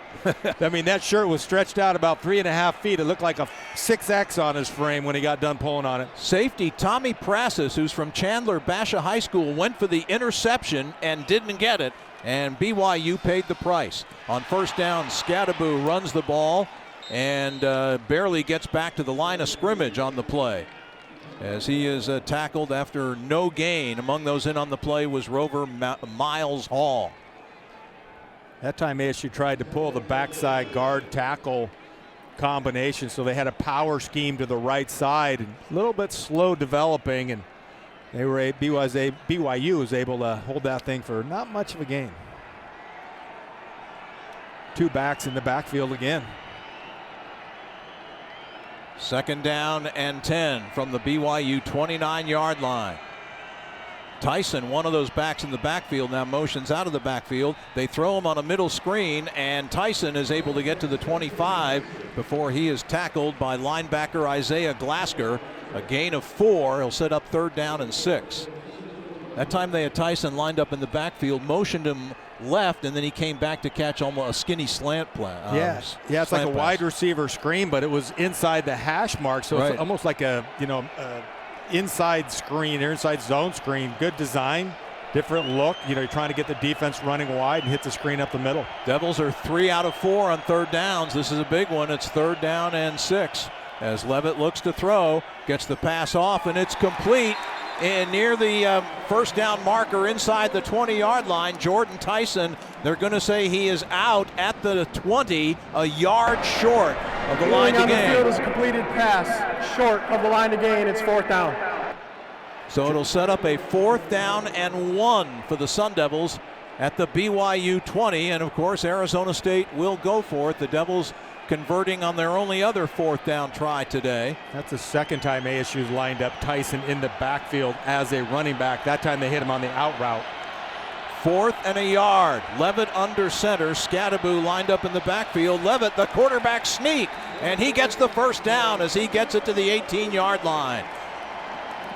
I mean, that shirt was stretched out about 3.5 feet. It looked like a 6X on his frame when he got done pulling on it. Safety Tommy Prassis, who's from Chandler Basha High School, went for the interception and didn't get it, and BYU paid the price. On first down, Skattebo runs the ball and barely gets back to the line of scrimmage on the play, as he is tackled after no gain. Among those in on the play was Rover Miles Hall. That time ASU tried to pull the backside guard tackle combination, so they had a power scheme to the right side, and a little bit slow developing, and BYU was able to hold that thing for not much of a gain. Two backs in the backfield again. Second down and 10 from the BYU 29-yard line. Tyson, one of those backs in the backfield, now motions out of the backfield. They throw him on a middle screen, and Tyson is able to get to the 25 before he is tackled by linebacker Isaiah Glasker. A gain of 4. He'll set up third down and 6. That time they had Tyson lined up in the backfield, motioned him left, and then he came back to catch almost a skinny slant play. It's like a wide receiver screen, but it was inside the hash mark, so it's almost like a inside screen or inside zone screen. Good design, different look. You're trying to get the defense running wide and hit the screen up the middle. Devils are 3 out of 4 on third downs. This is a big one. It's third down and 6 as Levitt looks to throw, gets the pass off, and it's complete. And near the first down marker inside the 20-yard line, Jordan Tyson, they're going to say he is out at the 20, a yard short of the line to gain. The field is a completed pass short of the line to gain. It's fourth down. So it'll set up a fourth down and 1 for the Sun Devils at the BYU 20. And of course, Arizona State will go for it. The Devils converting on their only other fourth down try today. That's the second time ASU's lined up Tyson in the backfield as a running back. That time they hit him on the out route. Fourth and a yard. Levitt under center. Skattebo lined up in the backfield. Levitt, the quarterback sneak, and he gets the first down as he gets it to the 18-yard line.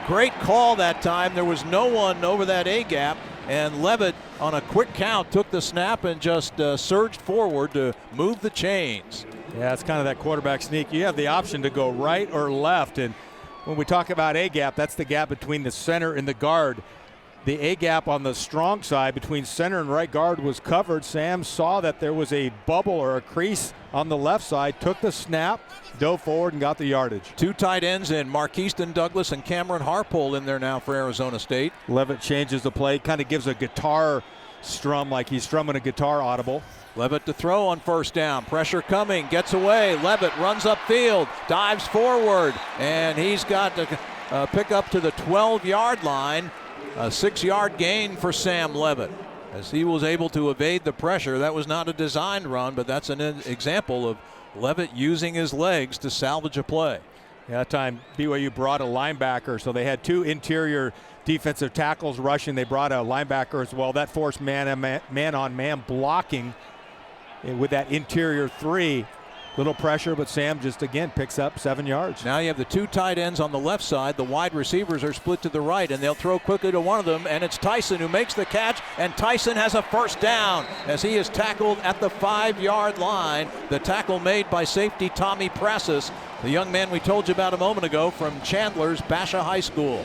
Great call that time. There was no one over that A-gap, and Levitt on a quick count took the snap and just surged forward to move the chains. Yeah, it's kind of that quarterback sneak. You have the option to go right or left, and when we talk about A-gap, that's the gap between the center and the guard. The A-gap on the strong side between center and right guard was covered. Sam saw that there was a bubble or a crease on the left side, took the snap, dove forward, and got the yardage. Two tight ends in, Marquiston Douglas and Cameron Harpole in there now for Arizona State. Levitt changes the play, kind of gives a guitar strum like he's strumming a guitar audible. Levitt to throw on first down. Pressure coming, gets away. Levitt runs upfield, dives forward, and he's got to pick up to the 12-yard line. A 6-yard gain for Sam Levitt as he was able to evade the pressure. That was not a designed run, but that's an example of Levitt using his legs to salvage a play. Yeah, that time BYU brought a linebacker, so they had two interior defensive tackles rushing. They brought a linebacker as well. That forced man-on-man blocking with that interior 3. Little pressure, but Sam just again picks up 7 yards. Now you have the two tight ends on the left side. The wide receivers are split to the right, and they'll throw quickly to one of them, and it's Tyson who makes the catch, and Tyson has a first down as he is tackled at the 5-yard line. The tackle made by safety Tommy Prassis, the young man we told you about a moment ago from Chandler's Basha High School.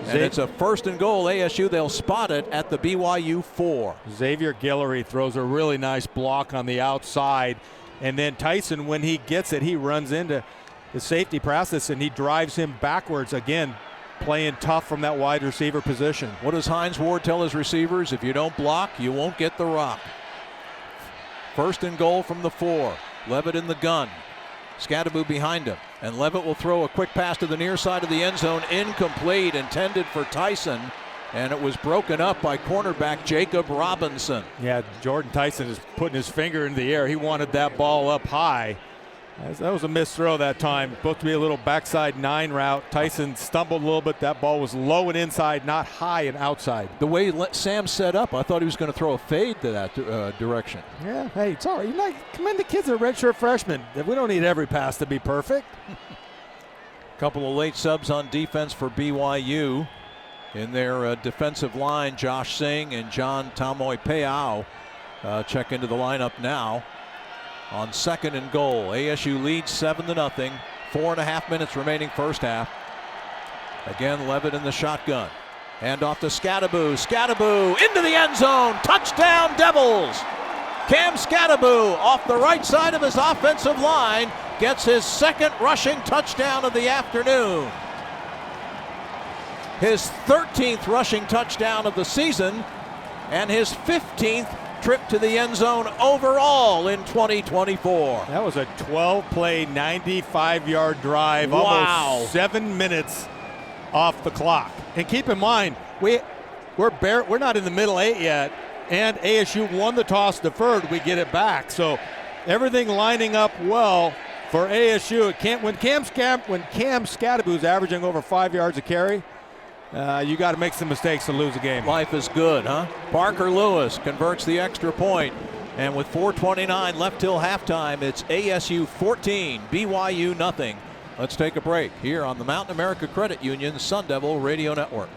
And it's a first and goal. ASU, they'll spot it at the BYU 4. Xavier Guillory throws a really nice block on the outside. And then Tyson, when he gets it, he runs into the safety process and he drives him backwards. Again, playing tough from that wide receiver position. What does Hines Ward tell his receivers? If you don't block, you won't get the rock. 1st and goal from the 4. Levitt in the gun. Skattebo behind him. And Levitt will throw a quick pass to the near side of the end zone. Incomplete, intended for Tyson. And it was broken up by cornerback Jacob Robinson. Yeah, Jordan Tyson is putting his finger in the air. He wanted that ball up high. That was a missed throw that time. Supposed to be a little backside 9 route. Tyson stumbled a little bit. That ball was low and inside, not high and outside. The way Sam set up, I thought he was going to throw a fade to that direction. Yeah, hey, it's all right. You know, commend the kids are redshirt freshmen. We don't need every pass to be perfect. Couple of late subs on defense for BYU. In their defensive line, Josh Singh and John Tamoy-Peau check into the lineup now. On 2nd and goal, ASU leads 7-0. 4.5 minutes remaining first half. Again, Levitt in the shotgun. Hand off to Skattebo. Skattebo into the end zone. Touchdown, Devils! Cam Skattebo off the right side of his offensive line gets his 2nd rushing touchdown of the afternoon. His 13th rushing touchdown of the season and his 15th trip to the end zone overall in 2024. That was a 12-play, 95-yard drive. Wow. Almost 7 minutes off the clock. And keep in mind, we're not in the middle 8 yet, and ASU won the toss, deferred. We get it back. So everything lining up well for ASU. When Cam Skattebo's averaging over 5 yards a carry, you got to make some mistakes to lose a game. Life is good, huh? Parker Lewis converts the extra point, and with 4:29 left till halftime, it's ASU 14, BYU nothing. Let's take a break here on the Mountain America Credit Union Sun Devil Radio Network.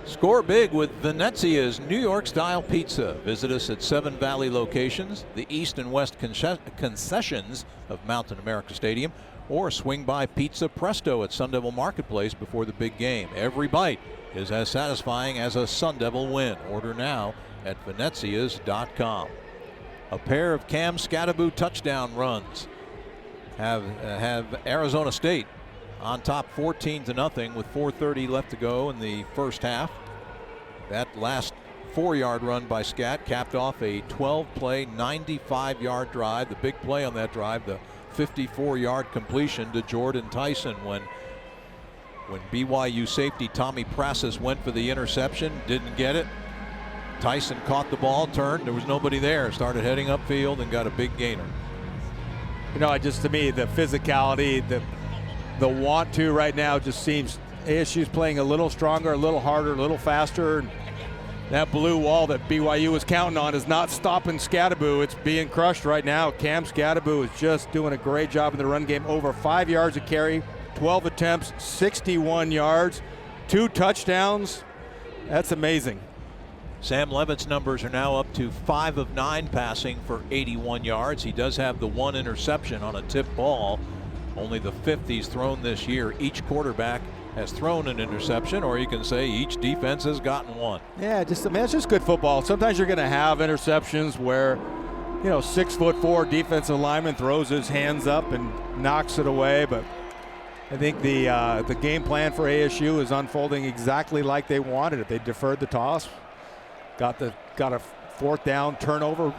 Score big with Venezia's New York-style pizza. Visit us at 7 Valley locations, the east and west concessions of Mountain America Stadium, or swing by Pizza Presto at Sun Devil Marketplace before the big game. Every bite is as satisfying as a Sun Devil win. Order now at venezias.com. A pair of Cam Skattebo touchdown runs have Arizona State on top 14-0 with 4:30 left to go in the first half. That last 4-yard run by Skat capped off a 12-play, 95-yard drive. The big play on that drive, the 54-yard completion to Jordan Tyson when BYU safety Tommy Prassis went for the interception, didn't get it. Tyson caught the ball, turned, there was nobody there, started heading upfield and got a big gainer. You know, to me, the physicality, the want to right now just seems ASU's playing a little stronger, a little harder, a little faster. That blue wall that BYU was counting on is not stopping Skattebo. It's being crushed right now. Cam Skattebo is just doing a great job in the run game. Over 5 yards a carry, 12 attempts, 61 yards, 2 touchdowns. That's amazing. Sam Levitt's numbers are now up to 5 of 9 passing for 81 yards. He does have the 1 interception on a tip ball. Only the 5th he's thrown this year. Each quarterback has thrown an interception, or you can say each defense has gotten one. Yeah, it's just good football. Sometimes you're going to have interceptions where, 6'4" defensive lineman throws his hands up and knocks it away. But I think the game plan for ASU is unfolding exactly like they wanted it. They deferred the toss, got a 4th down turnover.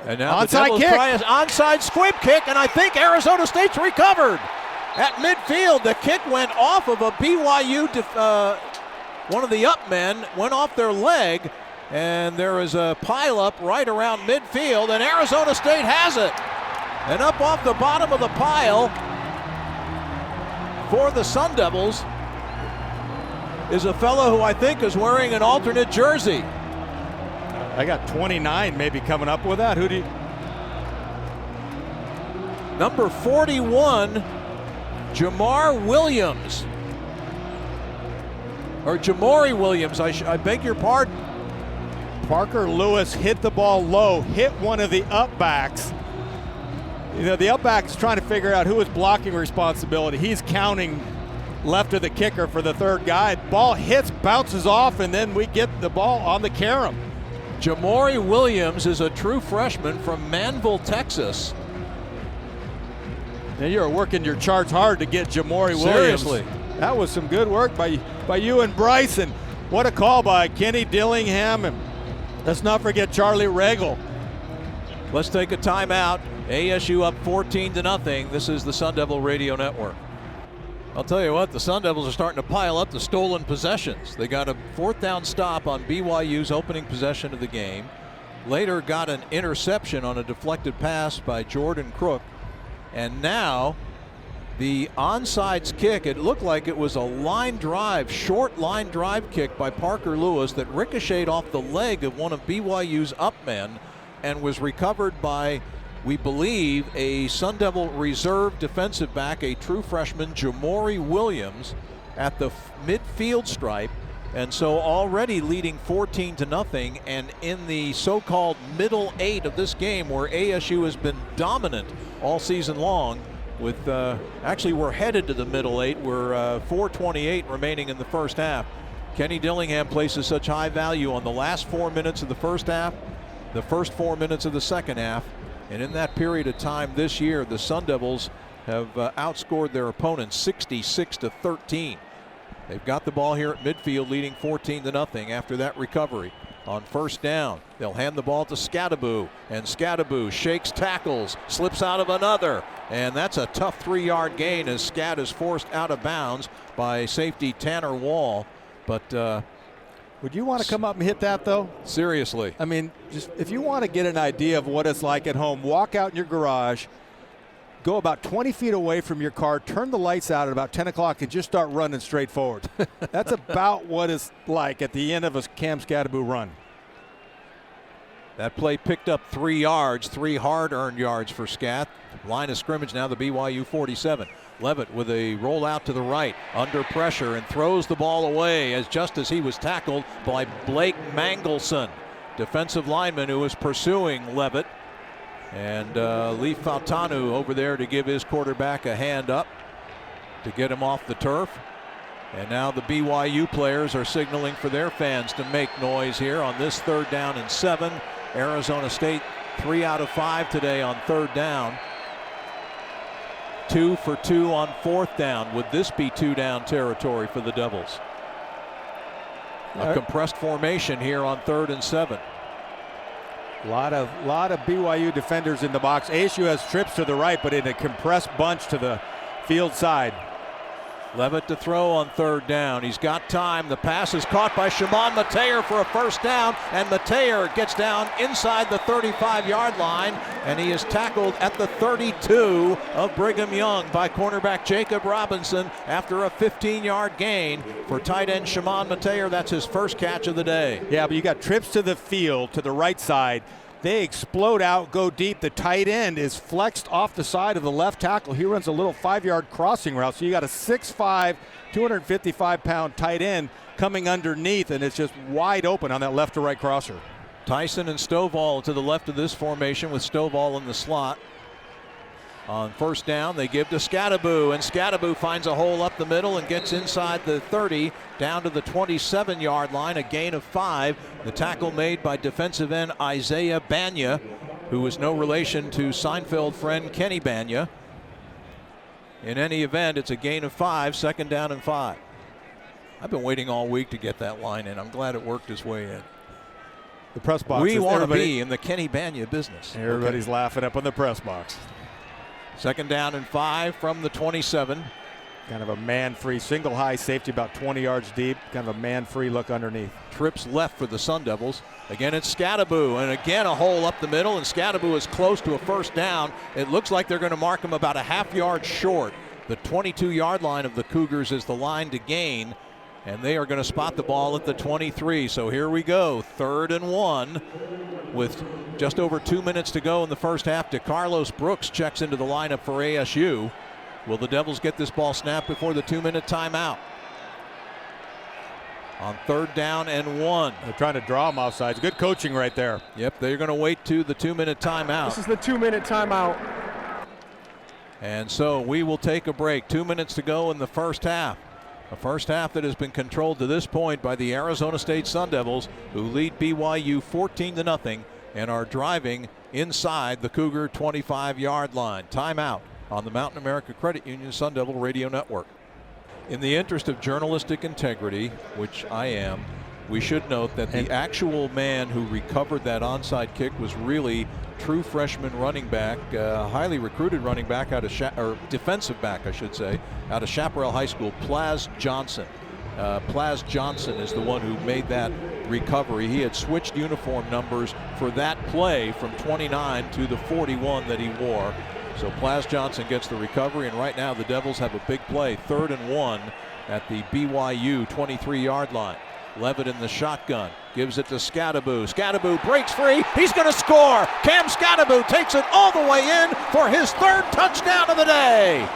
And now onside the Devils kick. try an onside squib kick, and I think Arizona State's recovered. At midfield, the kick went off of a BYU, one of the up men went off their leg, and there is a pileup right around midfield, and Arizona State has it. And up off the bottom of the pile for the Sun Devils is a fellow who I think is wearing an alternate jersey. I got 29 maybe coming up with that. Who do you? Number 41, Jamar Williams. Or Jamori Williams, I beg your pardon. Parker Lewis hit the ball low, hit one of the up backs. The up back is trying to figure out who is blocking responsibility. He's counting left of the kicker for the 3rd guy. Ball hits, bounces off, and then we get the ball on the carom. Jamori Williams is a true freshman from Manville, Texas. Now you're working your charts hard to get Jamori Williams. Seriously. That was some good work by by you and Bryson. What a call by Kenny Dillingham. And let's not forget Charlie Regal. Let's take a timeout. ASU up 14-0. This is the Sun Devil Radio Network. I'll tell you what, the Sun Devils are starting to pile up the stolen possessions. They got a 4th down stop on BYU's opening possession of the game. Later got an interception on a deflected pass by Jordan Crook. And now the onsides kick, it looked like it was a line drive, short line drive kick by Parker Lewis that ricocheted off the leg of one of BYU's up men and was recovered by, we believe, a Sun Devil reserve defensive back, a true freshman, Jamori Williams, at the midfield stripe. And so already leading 14-0, and in the so-called middle 8 of this game where ASU has been dominant all season long, with actually we're headed to the middle 8. We're 4:28 remaining in the first half. Kenny Dillingham places such high value on the last 4 minutes of the first half, the first 4 minutes of the second half. And in that period of time this year, the Sun Devils have outscored their opponents 66-13. They've got the ball here at midfield, leading 14-0 after that recovery. On first down, they'll hand the ball to Skattebo, and Skattebo shakes tackles, slips out of another, and that's a tough 3-yard gain as Skat is forced out of bounds by safety Tanner Wall. But would you want to come up and hit that, though? Seriously. I mean, just if you want to get an idea of what it's like at home, walk out in your garage, go about 20 feet away from your car, turn the lights out at about 10 o'clock, and just start running straight forward. That's about what it's like at the end of a Cam Skattebo run. That play picked up 3 yards, 3 hard-earned yards for Skat. Line of scrimmage now, the BYU 47. Levitt with a rollout to the right, under pressure, and throws the ball away just as he was tackled by Blake Mangelson, defensive lineman who was pursuing Levitt. And Lee Fautanu over there to give his quarterback a hand up to get him off the turf. And now the BYU players are signaling for their fans to make noise here on this 3rd down and 7. Arizona State 3 out of 5 today on 3rd down. 2 for 2 on 4th down. Would this be 2-down territory for the Devils? A compressed formation here on 3rd and 7. A lot of BYU defenders in the box. ASU has trips to the right, but in a compressed bunch to the field side. Levitt to throw on 3rd down. He's got time. The pass is caught by Shimon Mateer for a first down, and Mateer gets down inside the 35-yard line, and he is tackled at the 32 of Brigham Young by cornerback Jacob Robinson after a 15-yard gain for tight end Shimon Mateer. That's his first catch of the day. Yeah, but you got trips to the field to the right side. They explode out, go deep. The tight end is flexed off the side of the left tackle. He runs a little 5-yard crossing route. So you got a 6'5", 255-pound tight end coming underneath, and it's just wide open on that left to right crosser. Tyson and Stovall to the left of this formation with Stovall in the slot. On first down, they give to Skattebo, and Skattebo finds a hole up the middle and gets inside the 30 down to the 27-yard line, a gain of 5. The tackle made by defensive end Isaiah Banya, who is no relation to Seinfeld friend Kenny Banya. In any event, it's a gain of 5, 2nd down and 5. I've been waiting all week to get that line in. I'm glad it worked its way in. The press box. We want to be in the Kenny Banya business. Everybody's laughing up on the press box. 2nd down and 5 from the 27. Kind of a man-free, single high safety about 20 yards deep. Kind of a man-free look underneath. Trips left for the Sun Devils. Again, it's Skattebo, and again a hole up the middle, and Skattebo is close to a first down. It looks like they're going to mark him about a half-yard short. The 22-yard line of the Cougars is the line to gain, and they are going to spot the ball at the 23. So here we go, 3rd and 1 with just over 2 minutes to go in the first half. DeCarlos Brooks checks into the lineup for ASU. Will the Devils get this ball snapped before the 2-minute timeout? On 3rd down and 1. They're trying to draw him offsides. Good coaching right there. Yep, they're going to wait to the 2-minute timeout. This is the 2-minute timeout. And so we will take a break. 2 minutes to go in the first half. A first half that has been controlled to this point by the Arizona State Sun Devils, who lead BYU 14-0 and are driving inside the Cougar 25-yard line. Timeout on the Mountain America Credit Union Sun Devil Radio Network. In the interest of journalistic integrity, which I am, we should note that the actual man who recovered that onside kick was really true freshman running back, highly recruited running back out of or defensive back, I should say, out of Chaparral High School, Plaz Johnson. Plaz Johnson is the one who made that recovery. He had switched uniform numbers for that play from 29 to the 41 that he wore. So Plaz Johnson gets the recovery, and right now the Devils have a big play, 3rd and 1 at the BYU 23-yard line. Levitt in the shotgun, gives it to Skattebo. Skattebo breaks free, he's going to score. Cam Skattebo takes it all the way in for his 3rd touchdown of the day.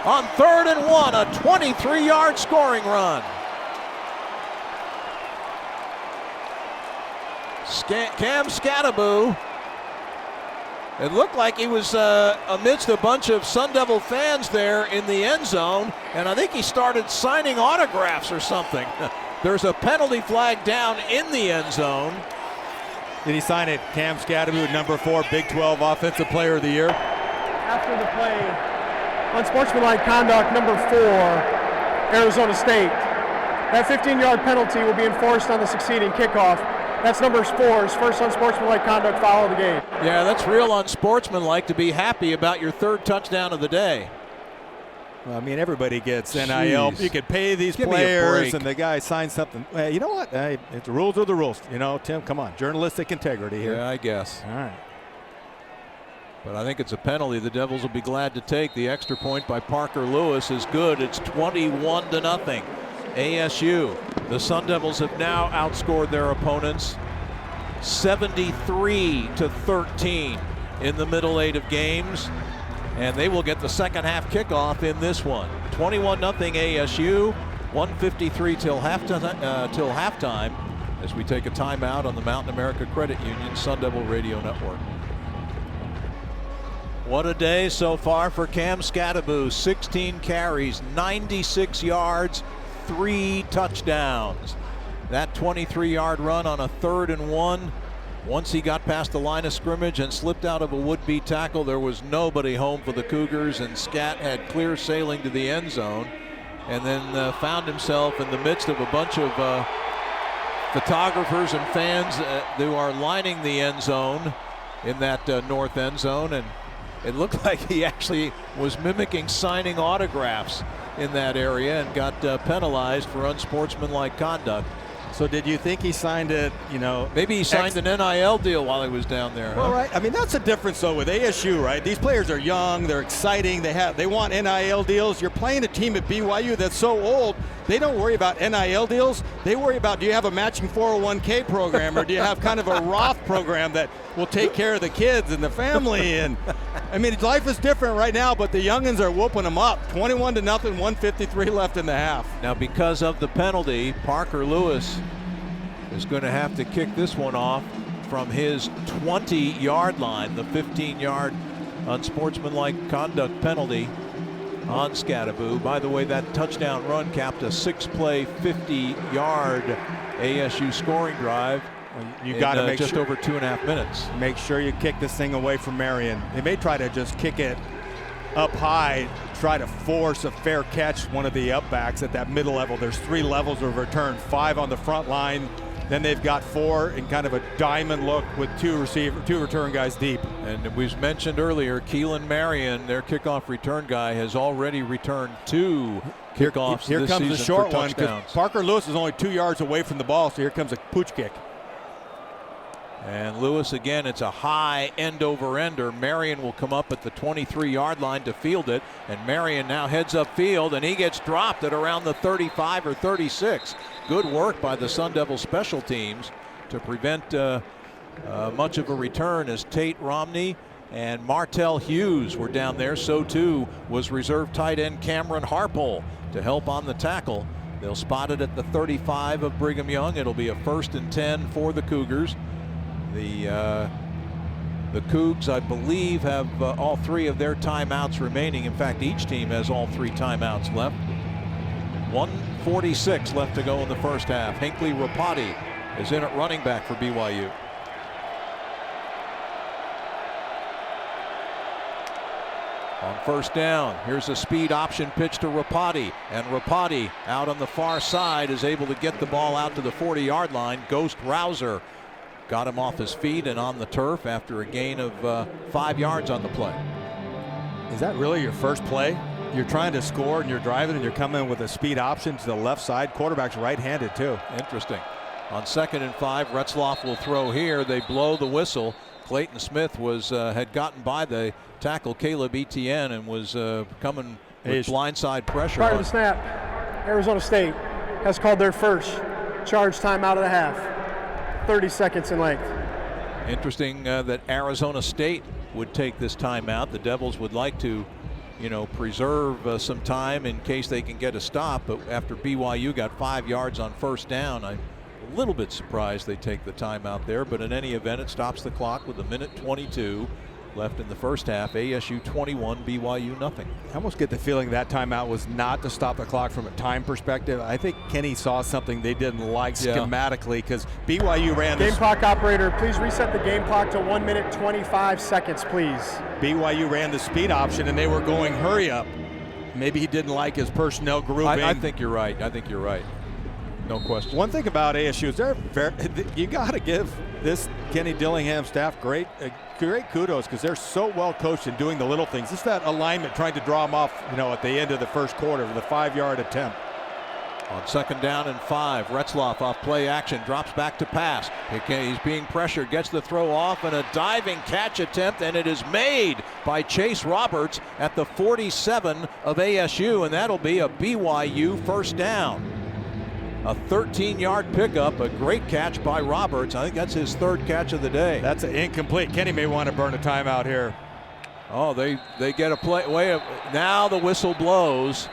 On 3rd and 1, a 23-yard scoring run. Cam Skattebo, it looked like he was amidst a bunch of Sun Devil fans there in the end zone, and I think he started signing autographs or something. There's a penalty flag down in the end zone. Did he sign it? Cam Skattebo, number 4, Big 12 Offensive Player of the Year. After the play, unsportsmanlike conduct, number 4, Arizona State. That 15-yard penalty will be enforced on the succeeding kickoff. That's number 4's first unsportsmanlike conduct foul of the game. Yeah, that's real unsportsmanlike to be happy about your 3rd touchdown of the day. Well, I mean, everybody gets NIL. Jeez. You could pay these Give me a players, break. and the guy signs something. You know what? The rules are the rules. You know, Tim, come on. Journalistic integrity here. Yeah, I guess. All right. But I think it's a penalty the Devils will be glad to take. The extra point by Parker Lewis is good. It's 21-0. ASU. The Sun Devils have now outscored their opponents 73-13 in the middle 8 of games. And they will get the second half kickoff in this one. 21-0 ASU, 1:53 till halftime as we take a timeout on the Mountain America Credit Union Sun Devil Radio Network. What a day so far for Cam Skattebo. 16 carries, 96 yards, 3 touchdowns. That 23-yard run on a 3rd and 1. Once he got past the line of scrimmage and slipped out of a would-be tackle, there was nobody home for the Cougars, and Scat had clear sailing to the end zone, and then found himself in the midst of a bunch of photographers and fans who are lining the end zone in that north end zone, and it looked like he actually was mimicking signing autographs in that area and got penalized for unsportsmanlike conduct. So did you think he signed it, Maybe he signed an NIL deal while he was down there. Well, right. I mean, that's the difference, though, with ASU, right? These players are young. They're exciting. They want NIL deals. You're playing a team at BYU that's so old, they don't worry about NIL deals. They worry about, do you have a matching 401k program, or do you have kind of a Roth program that will take care of the kids and the family? And I mean, life is different right now, but the youngins are whooping them up. 21-0, 1:53 left in the half. Now, because of the penalty, Parker Lewis is going to have to kick this one off from his 20-yard line, the 15-yard unsportsmanlike conduct penalty on Skattebo. By the way, that touchdown run capped a 6-play, 50-yard ASU scoring drive. You got to make just over 2.5 minutes. Make sure you kick this thing away from Marion. They may try to just kick it up high, try to force a fair catch, one of the upbacks at that middle level. There's 3 levels of return, 5 on the front line. Then they've got 4 in kind of a diamond look with 2 return guys deep. And we mentioned earlier, Keelan Marion, their kickoff return guy, has already returned 2 kickoffs Here this comes season the short for one, because touchdowns. Parker Lewis is only 2 yards away from the ball, so here comes a pooch kick. And Lewis again, it's a high end-over-ender. Marion will come up at the 23-yard line to field it, and Marion now heads upfield, and he gets dropped at around the 35 or 36. Good work by the Sun Devil special teams to prevent much of a return, as Tate Romney and Martell Hughes were down there. So too was reserve tight end Cameron Harpole to help on the tackle. They'll spot it at the 35 of Brigham Young. It'll be a 1st and 10 for the Cougars. The Cougs, I believe, have all 3 of their timeouts remaining. In fact, each team has all 3 timeouts left. 1:46 left to go in the first half. Hinckley Rapati is in at running back for BYU. On first down, here's a speed option pitch to Rapati, and Rapati out on the far side is able to get the ball out to the 40-yard line. Ghost Rouser got him off his feet and on the turf after a gain of 5 yards on the play. Is that really your first play? You're trying to score and you're driving and you're coming with a speed option to the left side. Quarterback's right-handed too. Interesting. On 2nd and 5, Retzlaff will throw here. They blow the whistle. Clayton Smith had gotten by the tackle Caleb Etienne and was coming with blindside pressure. Prior to the snap, Arizona State has called their first charge timeout of the half. 30 seconds in length. Interesting that Arizona State would take this timeout. The Devils would like to, preserve some time in case they can get a stop. But after BYU got 5 yards on first down, I'm a little bit surprised they take the timeout there. But in any event, it stops the clock with 1:22 left in the first half. ASU 21, BYU nothing. I almost get the feeling that timeout was not to stop the clock from a time perspective. I think Kenny saw something they didn't like schematically because BYU ran Game clock operator, please reset the game clock to 1:25 seconds, please. BYU ran the speed option and they were going hurry up. Maybe he didn't like his personnel grouping. I think you're right. No question. One thing about ASU is you got to give this Kenny Dillingham staff great kudos because they're so well coached in doing the little things. It's that alignment trying to draw them off, at the end of the first quarter with a 5-yard attempt. On 2nd down and 5, Retzlaff off play action, drops back to pass. He's being pressured, gets the throw off, and a diving catch attempt, and it is made by Chase Roberts at the 47 of ASU, and that'll be a BYU first down. A 13-yard pickup, a great catch by Roberts. I think that's his 3rd catch of the day. That's an incomplete. Kenny may want to burn a timeout here. Oh, they get a play. Now the whistle blows,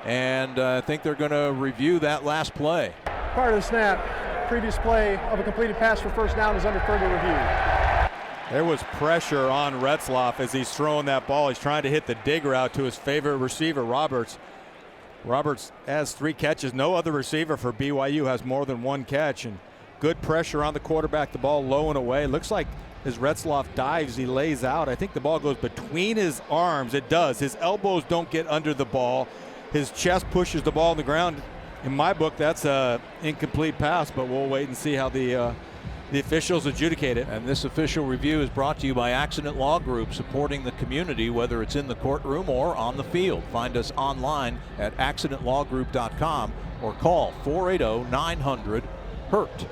and I think they're going to review that last play. Prior to the snap, previous play of a completed pass for first down is under further review. There was pressure on Retzlaff as he's throwing that ball. He's trying to hit the dig route to his favorite receiver, Roberts. Roberts has 3 catches. No other receiver for BYU has more than 1 catch, and good pressure on the quarterback. The ball low and away. Looks like as Retzlaff dives, he lays out. I think the ball goes between his arms. It does. His elbows don't get under the ball. His chest pushes the ball on the ground. In my book, that's an incomplete pass, but we'll wait and see how the officials adjudicate it. And this official review is brought to you by Accident Law Group, supporting the community, whether it's in the courtroom or on the field. Find us online at accidentlawgroup.com or call 480-900-HURT.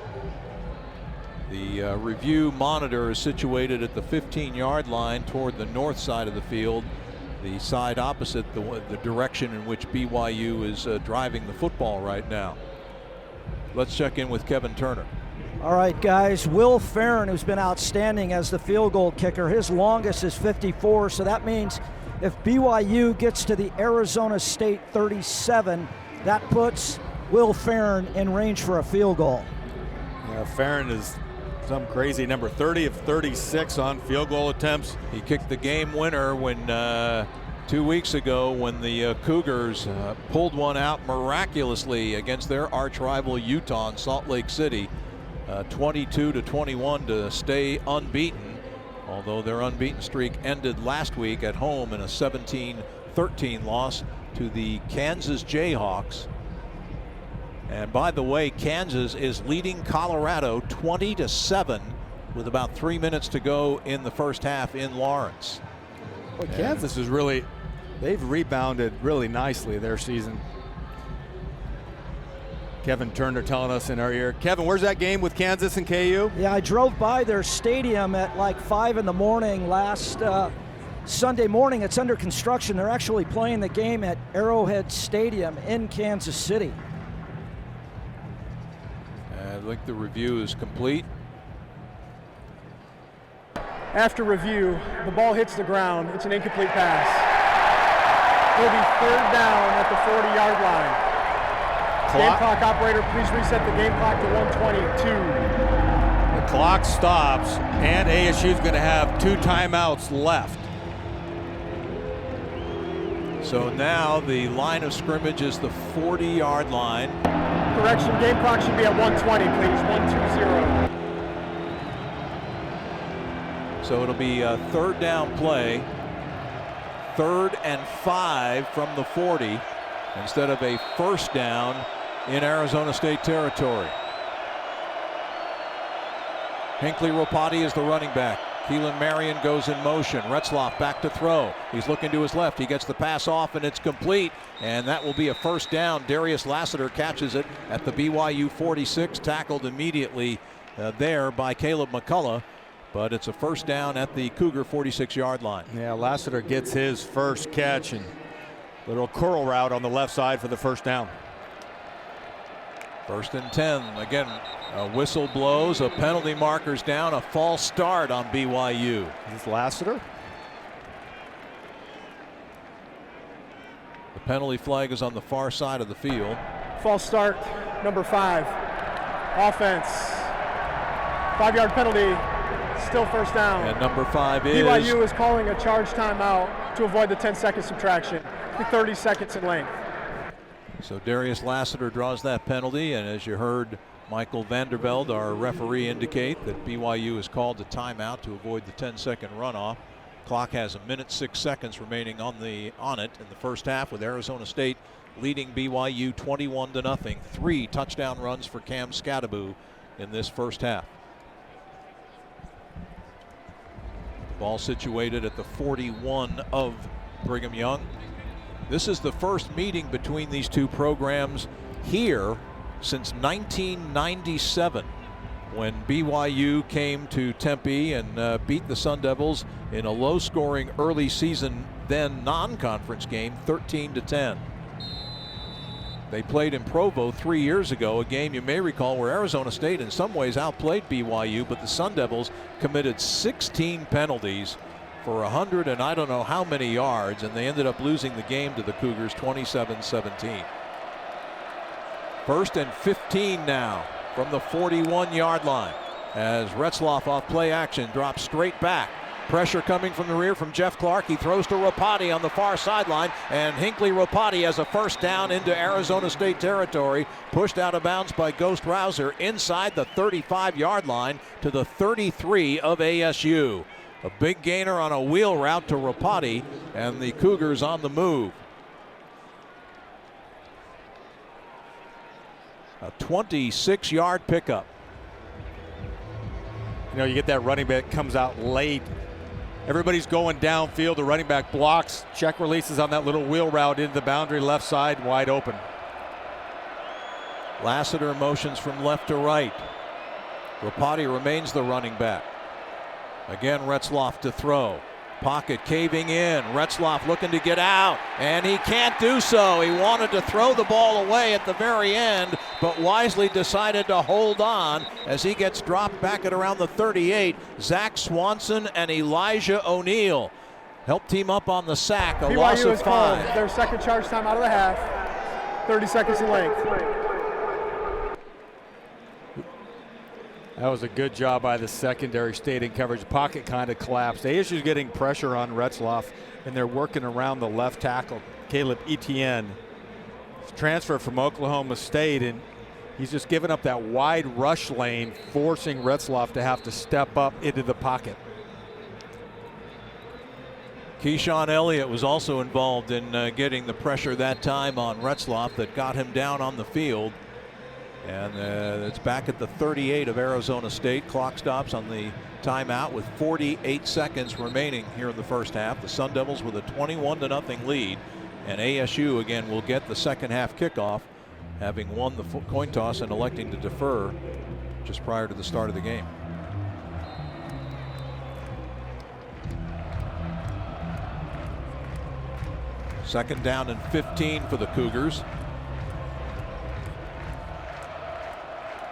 The review monitor is situated at the 15-yard line toward the north side of the field, the side opposite the direction in which BYU is driving the football right now. Let's check in with Kevin Turner. All right, guys, Will Farron, who's been outstanding as the field goal kicker, his longest is 54, so that means if BYU gets to the Arizona State 37, that puts Will Farron in range for a field goal. Yeah, Farron is some crazy number, 30 of 36 on field goal attempts. He kicked the game winner when 2 weeks ago when the Cougars pulled one out miraculously against their arch rival Utah in Salt Lake City. 22-21 to stay unbeaten, although their unbeaten streak ended last week at home in a 17-13 loss to the Kansas Jayhawks. And by the way, Kansas is leading Colorado 20-7 with about 3 minutes to go in the first half in Lawrence. Well, Kansas is they've rebounded really nicely their season. Kevin Turner telling us in our ear. Kevin, where's that game with Kansas and KU? Yeah, I drove by their stadium at like 5 in the morning last Sunday morning. It's under construction. They're actually playing the game at Arrowhead Stadium in Kansas City. I think the review is complete. After review, the ball hits the ground. It's an incomplete pass. It'll be 3rd down at the 40-yard line. Game clock operator, please reset the game clock to 1:22. The clock stops, and ASU is going to have 2 timeouts left. So now the line of scrimmage is the 40-yard line. Correction, game clock should be at 1:20, please. 1:20. So it'll be a 3rd down play. 3rd and 5 from the 40 instead of a first down in Arizona State territory. Hinckley Ropati is the running back. Keelan Marion goes in motion. Retzlaff back to throw. He's looking to his left. He gets the pass off and it's complete. And that will be a first down. Darius Lassiter catches it at the BYU 46. Tackled immediately there by Caleb McCullough. But it's a first down at the Cougar 46-yard line. Yeah, Lassiter gets his first catch and little curl route on the left side for the first down. 1st and 10. Again, a whistle blows, a penalty marker's down, a false start on BYU. Is this Lassiter? The penalty flag is on the far side of the field. False start, number 5. Offense. 5-yard penalty, still first down. And number 5 is? BYU is calling a charge timeout to avoid the 10-second subtraction. 30 seconds in length. So Darius Lassiter draws that penalty, and as you heard Michael Vandervelde, our referee, indicate that BYU has called a timeout to avoid the 10-second runoff. Clock has 1 minute 6 seconds remaining on it in the first half, with Arizona State leading BYU 21-0. 3 touchdown runs for Cam Skattebo in this first half. Ball situated at the 41 of Brigham Young. This is the first meeting between these two programs here since 1997, when BYU came to Tempe and beat the Sun Devils in a low-scoring early season, then non-conference game, 13-10. They played in Provo 3 years ago, a game you may recall where Arizona State in some ways outplayed BYU, but the Sun Devils committed 16 penalties for 100 and I don't know how many yards, and they ended up losing the game to the Cougars 27-17. 1st and 15 now from the 41-yard line as Retzlaff off play action drops straight back. Pressure coming from the rear from Jeff Clark. He throws to Ropati on the far sideline, and Hinckley Ropati has a first down into Arizona State territory, pushed out of bounds by Ghost Rouser inside the 35-yard line to the 33 of ASU. A big gainer on a wheel route to Ropati, and the Cougars on the move. A 26-yard pickup. You know, you get that running back comes out late. Everybody's going downfield. The running back blocks. Check releases on that little wheel route into the boundary left side, wide open. Lassiter motions from left to right. Ropati remains the running back. Again, Retzlaff to throw. Pocket caving in. Retzlaff looking to get out, and he can't do so. He wanted to throw the ball away at the very end, but wisely decided to hold on as he gets dropped back at around the 38. Zach Swanson and Elijah O'Neal help team up on the sack. A BYU loss of has called 5. their second charge time out of the half. 30 seconds in length. That was a good job by the secondary, stayed in coverage. Pocket kind of collapsed. ASU's getting pressure on Retzlaff, and they're working around the left tackle, Caleb Etienne. Transfer from Oklahoma State, and he's just given up that wide rush lane, forcing Retzlaff to have to step up into the pocket. Keyshawn Elliott was also involved in getting the pressure that time on Retzlaff that got him down on the field. And it's back at the 38 of Arizona State. Clock stops on the timeout with 48 seconds remaining here in the first half. The Sun Devils with a 21-0 lead. And ASU again will get the second half kickoff, having won the coin toss and electing to defer just prior to the start of the game. Second down and 15 for the Cougars.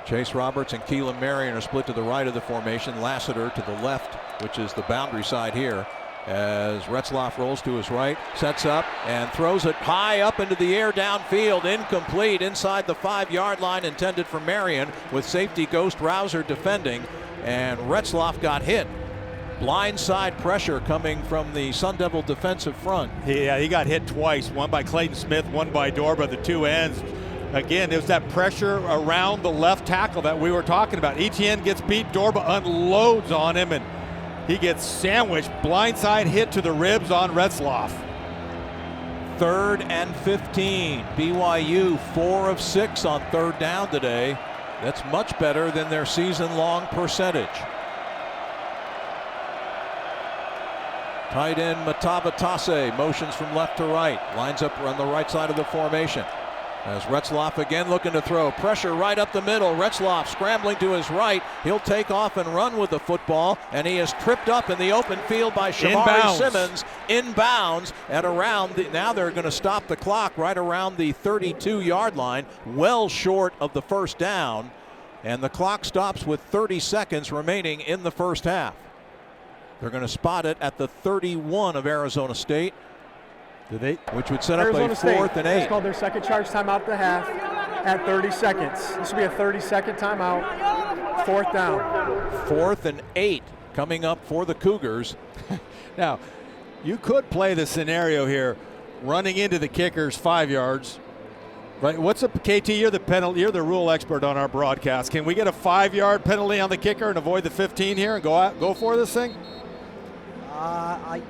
Chase Roberts and Keelan Marion are split to the right of the formation. Lassiter to the left, which is the boundary side here, as Retzlaff rolls to his right, sets up and throws it high up into the air downfield. Incomplete inside the 5-yard line, intended for Marion, with safety Ghost Rouser defending, and Retzlaff got hit. Blindside pressure coming from the Sun Devil defensive front. Yeah, he got hit twice, one by Clayton Smith, one by Dorba, the two ends. Again, it was that pressure around the left tackle that we were talking about. Etienne gets beat, Dorba unloads on him, and he gets sandwiched. Blindside hit to the ribs on Retzlaff. 3rd and 15. BYU 4 of 6 on 3rd down today. That's much better than their season-long percentage. Tight end Matabatase motions from left to right. Lines up on the right side of the formation. As Retzlaff again looking to throw. Pressure right up the middle. Retzlaff scrambling to his right. He'll take off and run with the football. And he is tripped up in the open field by Shamari Simmons. Inbounds at around the, now they're going to stop the clock right around the 32-yard line. Well short of the first down. And the clock stops with 30 seconds remaining in the first half. They're going to spot it at the 31 of Arizona State. Which would set up a 4th and 8. It's called their second charge timeout at the half at 30 seconds. This will be a 30-second timeout. 4th down. 4th and 8 coming up for the Cougars. Now, you could play the scenario here, running into the kickers 5 yards. Right? What's a KT? You're the penalty. You're the rule expert on our broadcast. Can we get a 5-yard penalty on the kicker and avoid the 15 here and go for this thing?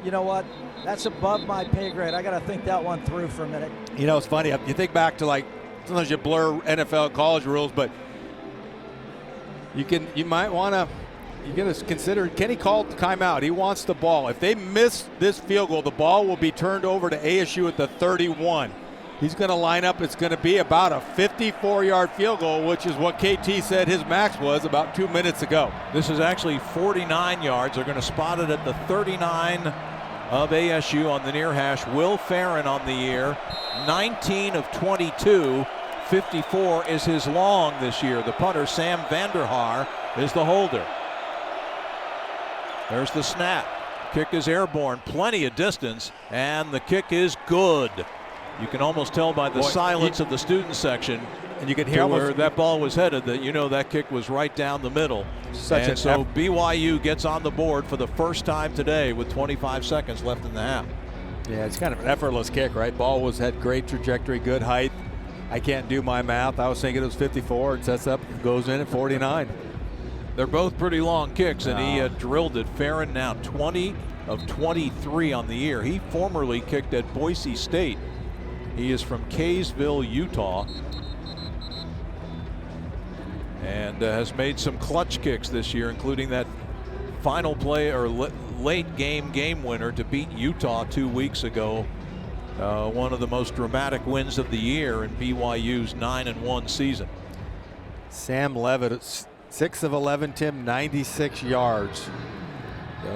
You know what? That's above my pay grade. I got to think that one through for a minute. You know, it's funny. You think back to, like, sometimes you blur NFL college rules, but you might want to. You got to consider. Kenny called timeout. He wants the ball. If they miss this field goal, the ball will be turned over to ASU at the 31. He's going to line up. It's going to be about a 54-yard field goal, which is what KT said his max was about 2 minutes ago. This is actually 49 yards. They're going to spot it at the 39 of ASU on the near hash. Will Farron on the year, 19 of 22. 54 is his long this year. The punter, Sam Vanderhaar, is the holder. There's the snap. Kick is airborne. Plenty of distance, and the kick is good. You can almost tell by the silence of the student section, and you can hear where that ball was headed, that you know that kick was right down the middle. So BYU gets on the board for the first time today with 25 seconds left in the half. Yeah, it's kind of an effortless kick, right? Ball had great trajectory, good height. I can't do my math. I was thinking it was 54. It sets up, goes in at 49. They're both pretty long kicks, and he drilled it. Farron now 20 of 23 on the year. He formerly kicked at Boise State. He is from Kaysville, Utah, and has made some clutch kicks this year, including that final play or late game winner to beat Utah 2 weeks ago. One of the most dramatic wins of the year in BYU's 9-1 season. Sam Levitt, 6 of 11, Tim, 96 yards.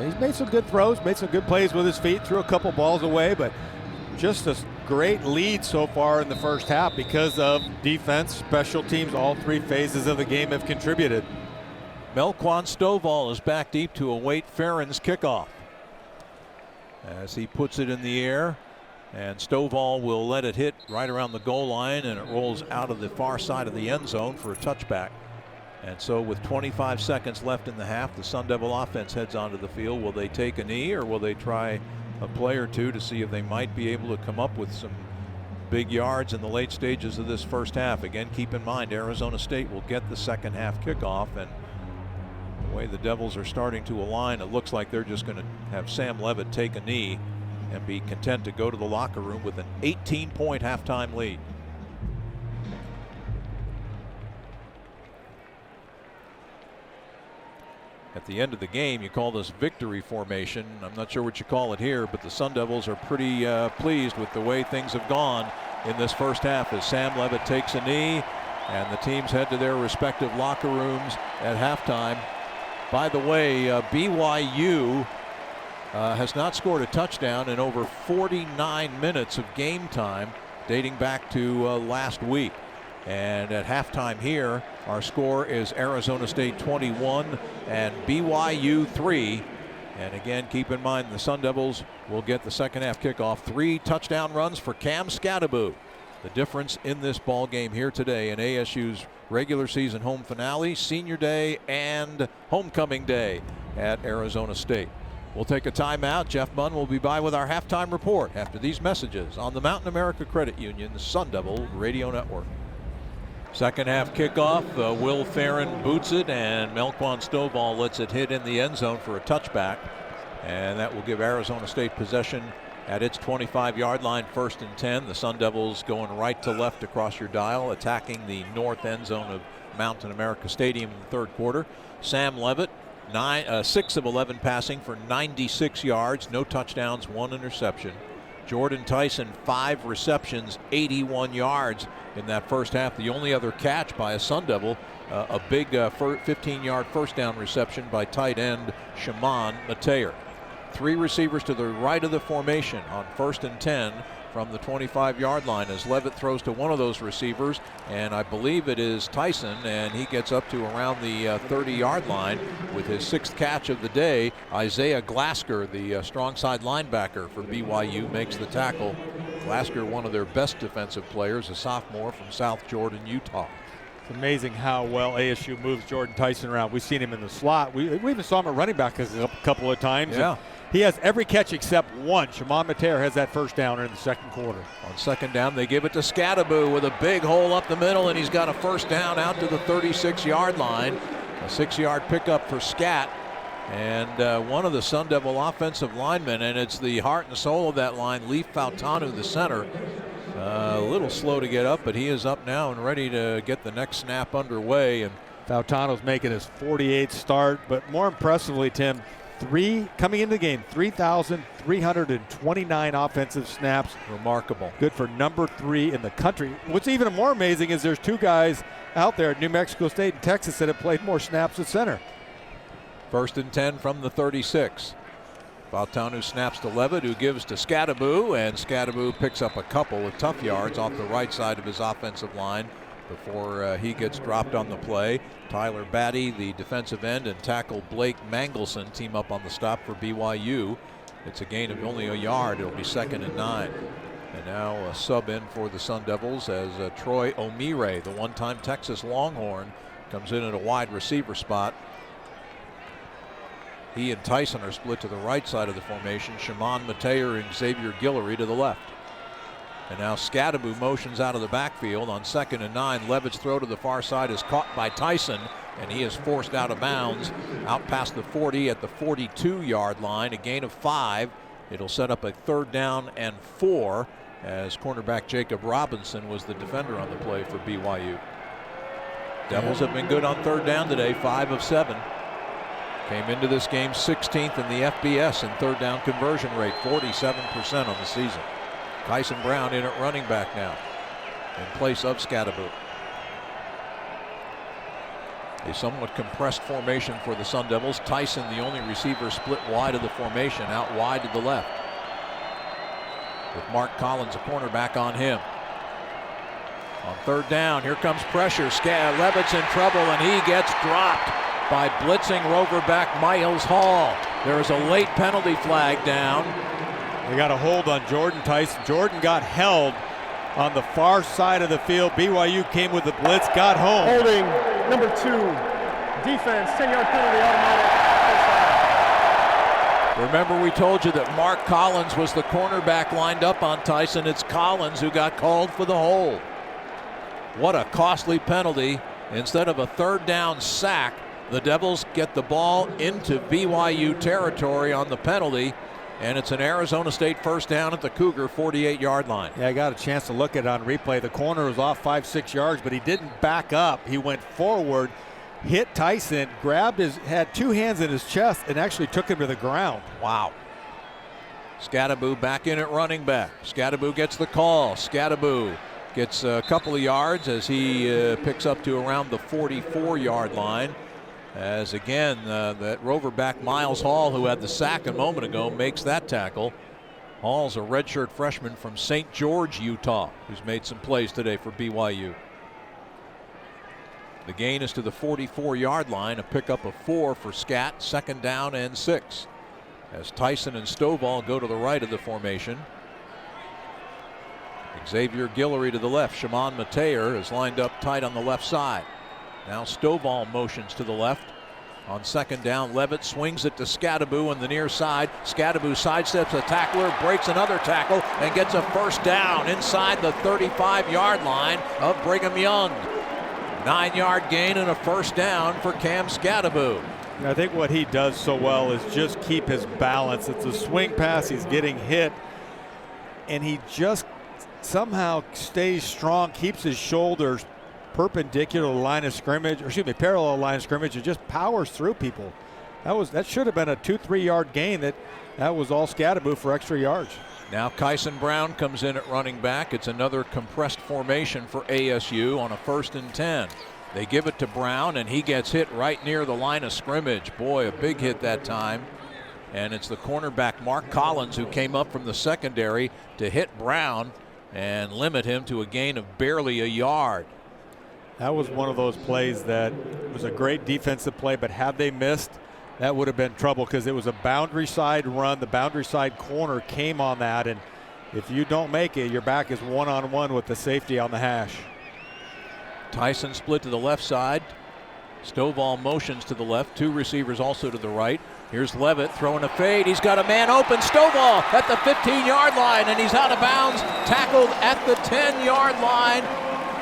He's made some good throws, made some good plays with his feet, threw a couple balls away, but just a great lead so far in the first half because of defense, special teams. All 3 phases of the game have contributed. Melquan Stovall is back deep to await Farron's kickoff as he puts it in the air, and Stovall will let it hit right around the goal line, and it rolls out of the far side of the end zone for a touchback. And so with 25 seconds left in the half, the Sun Devil offense heads onto the field. Will they take a knee, or will they try a play or two to see if they might be able to come up with some big yards in the late stages of this first half? Again, keep in mind, Arizona State will get the second half kickoff, and the way the Devils are starting to align, it looks like they're just going to have Sam Levitt take a knee and be content to go to the locker room with an 18-point halftime lead. At the end of the game, you call this victory formation. I'm not sure what you call it here, but the Sun Devils are pretty pleased with the way things have gone in this first half as Sam Levitt takes a knee and the teams head to their respective locker rooms at halftime. By the way, BYU has not scored a touchdown in over 49 minutes of game time, dating back to last week. And at halftime here, our score is Arizona State 21 and BYU 3. And again, keep in mind the Sun Devils will get the second half kickoff. 3 touchdown runs for Cam Skattebo. The difference in this ball game here today in ASU's regular season home finale, senior day, and homecoming day at Arizona State. We'll take a timeout. Jeff Munn will be by with our halftime report after these messages on the Mountain America Credit Union Sun Devil Radio Network. Second half kickoff. Will Farron boots it, and Melquan Stovall lets it hit in the end zone for a touchback. And that will give Arizona State possession at its 25-yard line, 1st and 10. The Sun Devils going right to left across your dial, attacking the north end zone of Mountain America Stadium in the third quarter. Sam Levitt, 6 of 11 passing for 96 yards, no touchdowns, 1 interception. Jordan Tyson, 5 receptions, 81 yards in that first half. The only other catch by a Sun Devil, a big 15-yard first down reception by tight end Shimon Mateer. 3 receivers to the right of the formation on 1st and 10 from the 25-yard line as Levitt throws to one of those receivers, and I believe it is Tyson, and he gets up to around the 30-yard line with his 6th catch of the day. Isaiah Glasker, the strong side linebacker for BYU, makes the tackle. Glasker, one of their best defensive players, a sophomore from South Jordan, Utah. It's amazing how well ASU moves Jordan Tyson around. We've seen him in the slot. We even saw him at running back a couple of times. Yeah. He has every catch except one. Shimon Mateer has that first down in the second quarter. On 2nd down, they give it to Skattebo with a big hole up the middle, and he's got a first down out to the 36-yard line. A 6-yard pickup for Scat. And one of the Sun Devil offensive linemen, and it's the heart and soul of that line, Leif Fautanu, the center. A little slow to get up, but he is up now and ready to get the next snap underway. And Fautanu's making his 48th start, but more impressively, Tim, coming into the game, 3,329 offensive snaps. Remarkable. Good for number 3 in the country. What's even more amazing is there's 2 guys out there at New Mexico State and Texas that have played more snaps at center. 1st and 10 from the 36. Fautanu snaps to Levitt, who gives to Skattebo, and Skattebo picks up a couple of tough yards off the right side of his offensive line before he gets dropped on the play. Tyler Batty, the defensive end, and tackle Blake Mangelson team up on the stop for BYU. It's a gain of only a yard. It'll be 2nd and 9. And now a sub in for the Sun Devils as Troy Omire, the one-time Texas Longhorn, comes in at a wide receiver spot. He and Tyson are split to the right side of the formation. Shimon Mateer and Xavier Guillory to the left. And now Skattebo motions out of the backfield on 2nd and 9. Levitt's throw to the far side is caught by Tyson, and he is forced out of bounds out past the 40 at the 42-yard line. A gain of 5. It'll set up a 3rd down and 4 as cornerback Jacob Robinson was the defender on the play for BYU. Devils have been good on 3rd down today, 5 of 7. Came into this game 16th in the FBS in 3rd down conversion rate, 47% on the season. Tyson Brown in at running back now in place of Skattebo. A somewhat compressed formation for the Sun Devils. Tyson, the only receiver, split wide of the formation, out wide to the left, with Mark Collins, a cornerback, on him. On 3rd down, here comes pressure. Levitt's in trouble, and he gets dropped by blitzing roverback Miles Hall. There is a late penalty flag down. They got a hold on Jordan Tyson. Jordan got held on the far side of the field. BYU came with the blitz, got home. Holding, number 2, defense, 10-yard penalty, automatic. Remember, we told you that Mark Collins was the cornerback lined up on Tyson. It's Collins who got called for the hold. What a costly penalty. Instead of a 3rd down sack, the Devils get the ball into BYU territory on the penalty, and it's an Arizona State 1st down at the Cougar 48-yard line. Yeah, I got a chance to look at it on replay. The corner was off 5-6 yards, but he didn't back up. He went forward, hit Tyson, had 2 hands in his chest, and actually took him to the ground. Wow. Skattebo back in at running back. Skattebo gets the call. Skattebo gets a couple of yards as he picks up to around the 44-yard line. As again, that roverback Miles Hall, who had the sack a moment ago, makes that tackle. Hall's a redshirt freshman from St. George, Utah, who's made some plays today for BYU. The gain is to the 44-yard line, a pickup of 4 for Scat, 2nd down and 6. As Tyson and Stovall go to the right of the formation. Xavier Guillory to the left. Shimon Mateer is lined up tight on the left side. Now Stovall motions to the left. On 2nd down, Levitt swings it to Skattebo on the near side. Skattebo sidesteps a tackler, breaks another tackle, and gets a 1st down inside the 35-yard line of Brigham Young. 9-yard gain and a 1st down for Cam Skattebo. I think what he does so well is just keep his balance. It's a swing pass. He's getting hit. and he just somehow stays strong, keeps his shoulders perpendicular to the line of scrimmage, or excuse me, parallel line of scrimmage, and just powers through people. That should have been a 2-3 yard gain. That was all Skattebo for extra yards. Now Kyson Brown comes in at running back. It's another compressed formation for ASU on a 1st and 10. They give it to Brown, and he gets hit right near the line of scrimmage. Boy, a big hit that time. And it's the cornerback Mark Collins who came up from the secondary to hit Brown and limit him to a gain of barely a yard. That was one of those plays that was a great defensive play, but had they missed, that would have been trouble because it was a boundary side run. The boundary side corner came on that, and if you don't make it, your back is one-on-one with the safety on the hash. Tyson split to the left side. Stovall motions to the left. 2 receivers also to the right. Here's Levitt throwing a fade. He's got a man open. Stovall at the 15-yard line, and he's out of bounds. Tackled at the 10-yard line.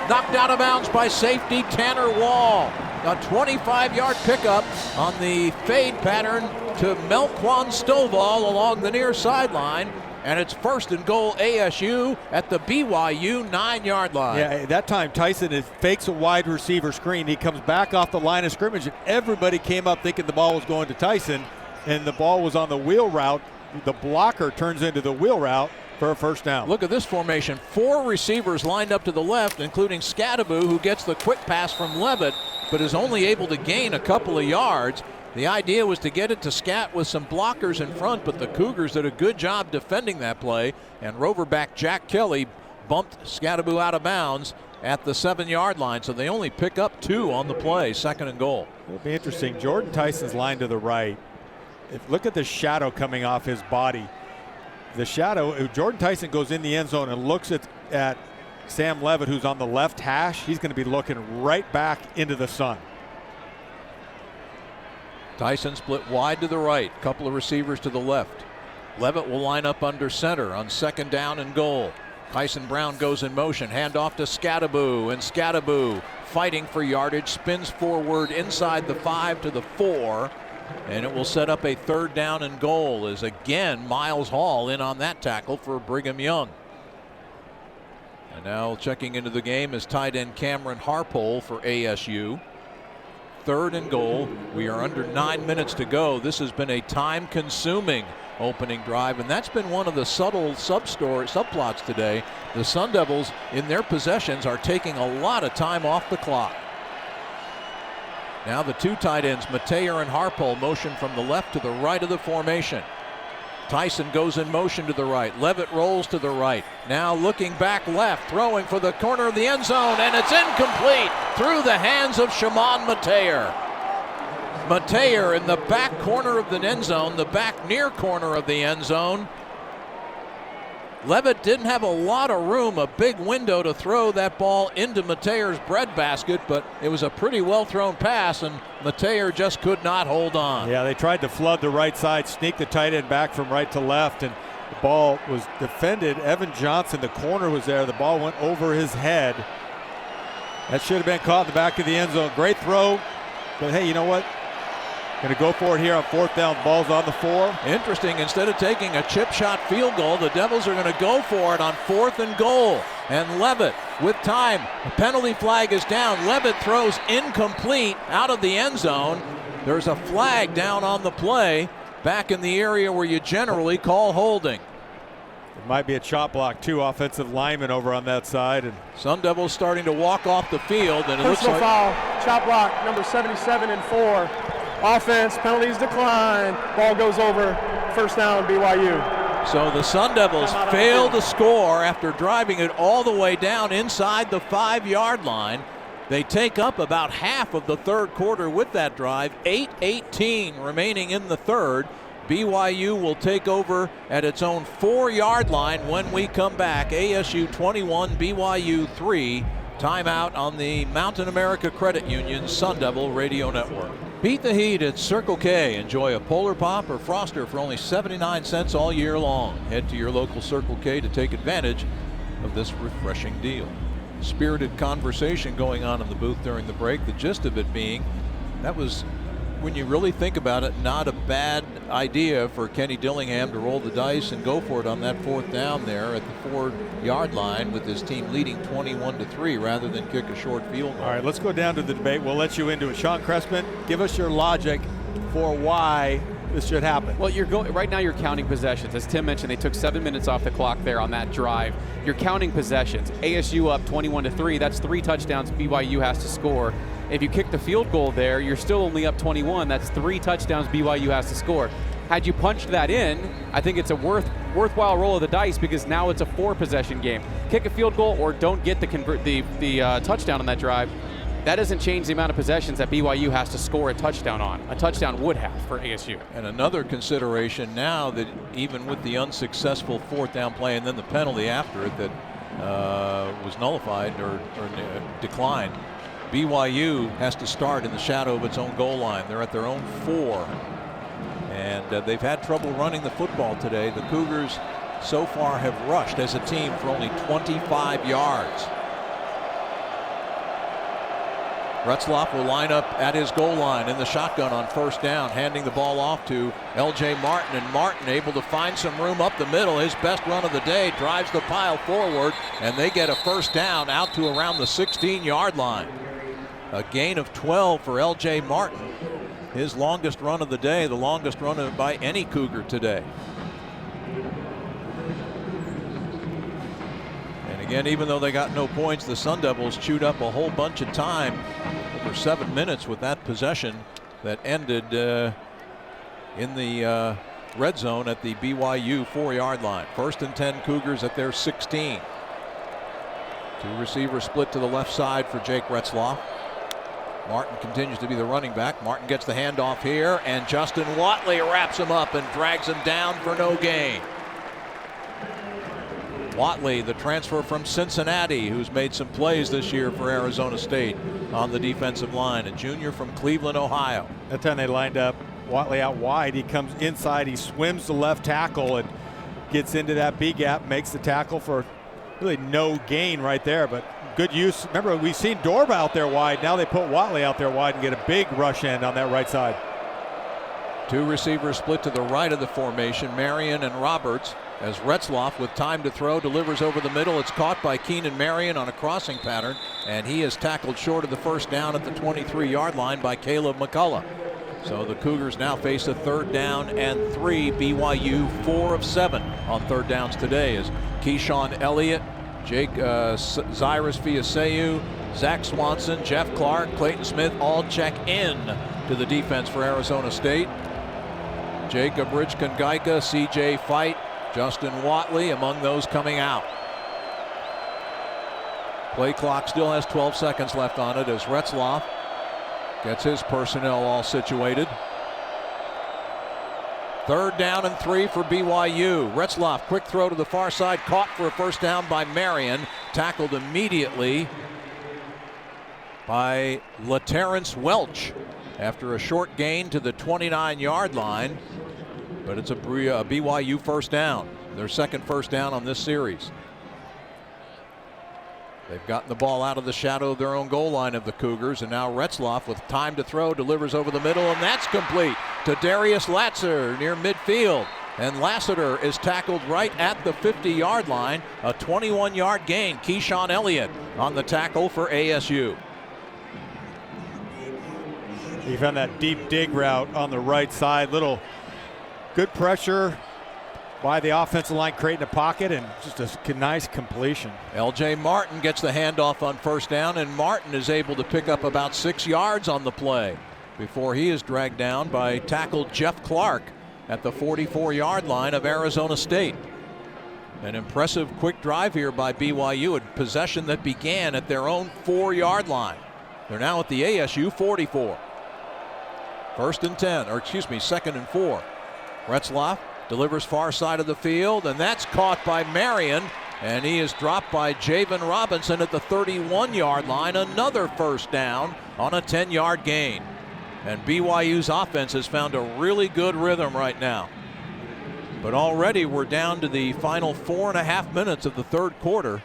Knocked out of bounds by safety Tanner Wall. A 25-yard pickup on the fade pattern to Melquan Stovall along the near sideline. And it's 1st and goal ASU at the BYU 9-yard line. Yeah, that time Tyson fakes a wide receiver screen. He comes back off the line of scrimmage, and everybody came up thinking the ball was going to Tyson, and the ball was on the wheel route. The blocker turns into the wheel route for a 1st down. Look at this formation. 4 receivers lined up to the left, including Skattebo, who gets the quick pass from Levitt, but is only able to gain a couple of yards. The idea was to get it to Scat with some blockers in front, but the Cougars did a good job defending that play, and Roverback Jack Kelly bumped Skattebo out of bounds at the 7-yard line, so they only pick up 2 on the play, 2nd and goal. It'll be interesting. Jordan Tyson's line to the right. Look at the shadow coming off his body. The shadow, if Jordan Tyson goes in the end zone and looks at Sam Levitt, who's on the left hash, he's going to be looking right back into the sun. Tyson split wide to the right, couple of receivers to the left. Levitt will line up under center on 2nd down and goal. Kyson Brown goes in motion, handoff to Skattebo, and Skattebo fighting for yardage, spins forward inside the 5 to the 4, and it will set up a 3rd down and goal as again Miles Hall in on that tackle for Brigham Young. And now checking into the game is tight end Cameron Harpole for ASU. 3rd and goal. We are under 9 minutes to go. This has been a time-consuming opening drive, and that's been one of the subtle subplots today. The Sun Devils, in their possessions, are taking a lot of time off the clock. Now the 2 tight ends, Mateer and Harpole, motion from the left to the right of the formation. Tyson goes in motion to the right. Levitt rolls to the right. Now looking back left, throwing for the corner of the end zone, and it's incomplete through the hands of Shimon Mateer. Mateer in the back corner of the end zone, the back near corner of the end zone. Levitt didn't have a lot of room, a big window to throw that ball into Mateer's breadbasket, but it was a pretty well thrown pass, and Mateer just could not hold on. Yeah, they tried to flood the right side, sneak the tight end back from right to left, and the ball was defended. Evan Johnson, the corner, was there. The ball went over his head. That should have been caught in the back of the end zone. Great throw, but hey, you know what? Going to go for it here on 4th down. Ball's on the 4. Interesting. Instead of taking a chip shot field goal, the Devils are going to go for it on 4th and goal. And Levitt with time. The penalty flag is down. Levitt throws incomplete out of the end zone. There's a flag down on the play back in the area where you generally call holding. It might be a chop block. 2 offensive linemen over on that side. And Sun Devils starting to walk off the field. And it looks personal like foul, chop block, number 77 and 4. Offense, penalties decline. Ball goes over. 1st down, BYU. So the Sun Devils fail to score after driving it all the way down inside the 5-yard line. They take up about half of the 3rd quarter with that drive. 8:18 remaining in the 3rd. BYU will take over at its own 4-yard line when we come back. ASU 21, BYU 3. Timeout on the Mountain America Credit Union Sun Devil Radio Network. Beat the heat at Circle K. Enjoy a Polar Pop or Froster for only 79 cents all year long. Head to your local Circle K to take advantage of this refreshing deal. Spirited conversation going on in the booth during the break. The gist of it being that was when you really think about it, not a bad idea for Kenny Dillingham to roll the dice and go for it on that 4th down there at the 4-yard line with his team leading 21-3 rather than kick a short field goal. All right, let's go down to the debate. We'll let you into it. Sean Crespin, give us your logic for why this should happen. Well, right now you're counting possessions. As Tim mentioned, they took 7 minutes off the clock there on that drive. You're counting possessions. ASU up 21-3. That's 3 touchdowns BYU has to score. If you kick the field goal there, you're still only up 21. That's 3 touchdowns BYU has to score. Had you punched that in, I think it's a worthwhile roll of the dice because now it's a 4-possession game. Kick a field goal or don't get the touchdown on that drive. That doesn't change the amount of possessions that BYU has to score a touchdown on. A touchdown would have for ASU. And another consideration now that even with the unsuccessful 4th down play and then the penalty after it that was nullified or declined, BYU has to start in the shadow of its own goal line. They're at their own 4. And they've had trouble running the football today. The Cougars so far have rushed as a team for only 25 yards. Retzlaff will line up at his goal line in the shotgun on 1st down, handing the ball off to L.J. Martin, and Martin able to find some room up the middle. His best run of the day, drives the pile forward, and they get a 1st down out to around the 16-yard line. A gain of 12 for L.J. Martin. His longest run of the day, the longest run by any Cougar today. Again, even though they got no points, the Sun Devils chewed up a whole bunch of time, over 7 minutes with that possession that ended in the red zone at the BYU 4-yard line. 1st and 10 Cougars at their 16. 2 receivers split to the left side for Jake Retzlaff. Martin continues to be the running back. Martin gets the handoff here, and Justin Watley wraps him up and drags him down for no gain. Watley, the transfer from Cincinnati, who's made some plays this year for Arizona State on the defensive line, a junior from Cleveland, Ohio. That time they lined up Watley out wide. He comes inside, he swims the left tackle and gets into that B gap, makes the tackle for really no gain right there, but good use. Remember, we've seen Dorba out there wide. Now they put Watley out there wide and get a big rush end on that right side. 2 receivers split to the right of the formation, Marion and Roberts, as Retzlaff with time to throw delivers over the middle. It's caught by Keenan Marion on a crossing pattern, and he is tackled short of the 1st down at the 23-yard line by Caleb McCullough. So the Cougars now face a 3rd down and 3. BYU 4 of 7 on 3rd downs today as Keyshawn Elliott, Jake Zyrus Fiaseu, Zach Swanson, Jeff Clark, Clayton Smith all check in to the defense for Arizona State. Jacob Richkangaika, C.J. Fight, Justin Watley among those coming out. Play clock still has 12 seconds left on it as Retzlaff gets his personnel all situated. 3rd down and 3 for BYU. Retzlaff, quick throw to the far side, caught for a 1st down by Marion, tackled immediately by LaTerrence Welch after a short gain to the 29-yard line. But it's a BYU 1st down, their 2nd 1st down on this series. They've gotten the ball out of the shadow of their own goal line of the Cougars, and now Retzlaff with time to throw delivers over the middle, and that's complete to Darius Lassiter near midfield. And Lassiter is tackled right at the 50-yard line, a 21-yard gain. Keyshawn Elliott on the tackle for ASU. He found that deep dig route on the right side. Little good pressure by the offensive line, creating a pocket, and just a nice completion. L.J. Martin gets the handoff on 1st down, and Martin is able to pick up about 6 yards on the play before he is dragged down by tackle Jeff Clark at the 44-yard line of Arizona State. An impressive quick drive here by BYU, a possession that began at their own 4-yard line. They're now at the ASU 44. 1st and 10, or excuse me, 2nd and 4. Retzlaff delivers far side of the field, and that's caught by Marion, and he is dropped by Javan Robinson at the 31-yard line. Another 1st down on a 10-yard gain. And BYU's offense has found a really good rhythm right now. But already we're down to the final 4.5 minutes of the 3rd quarter,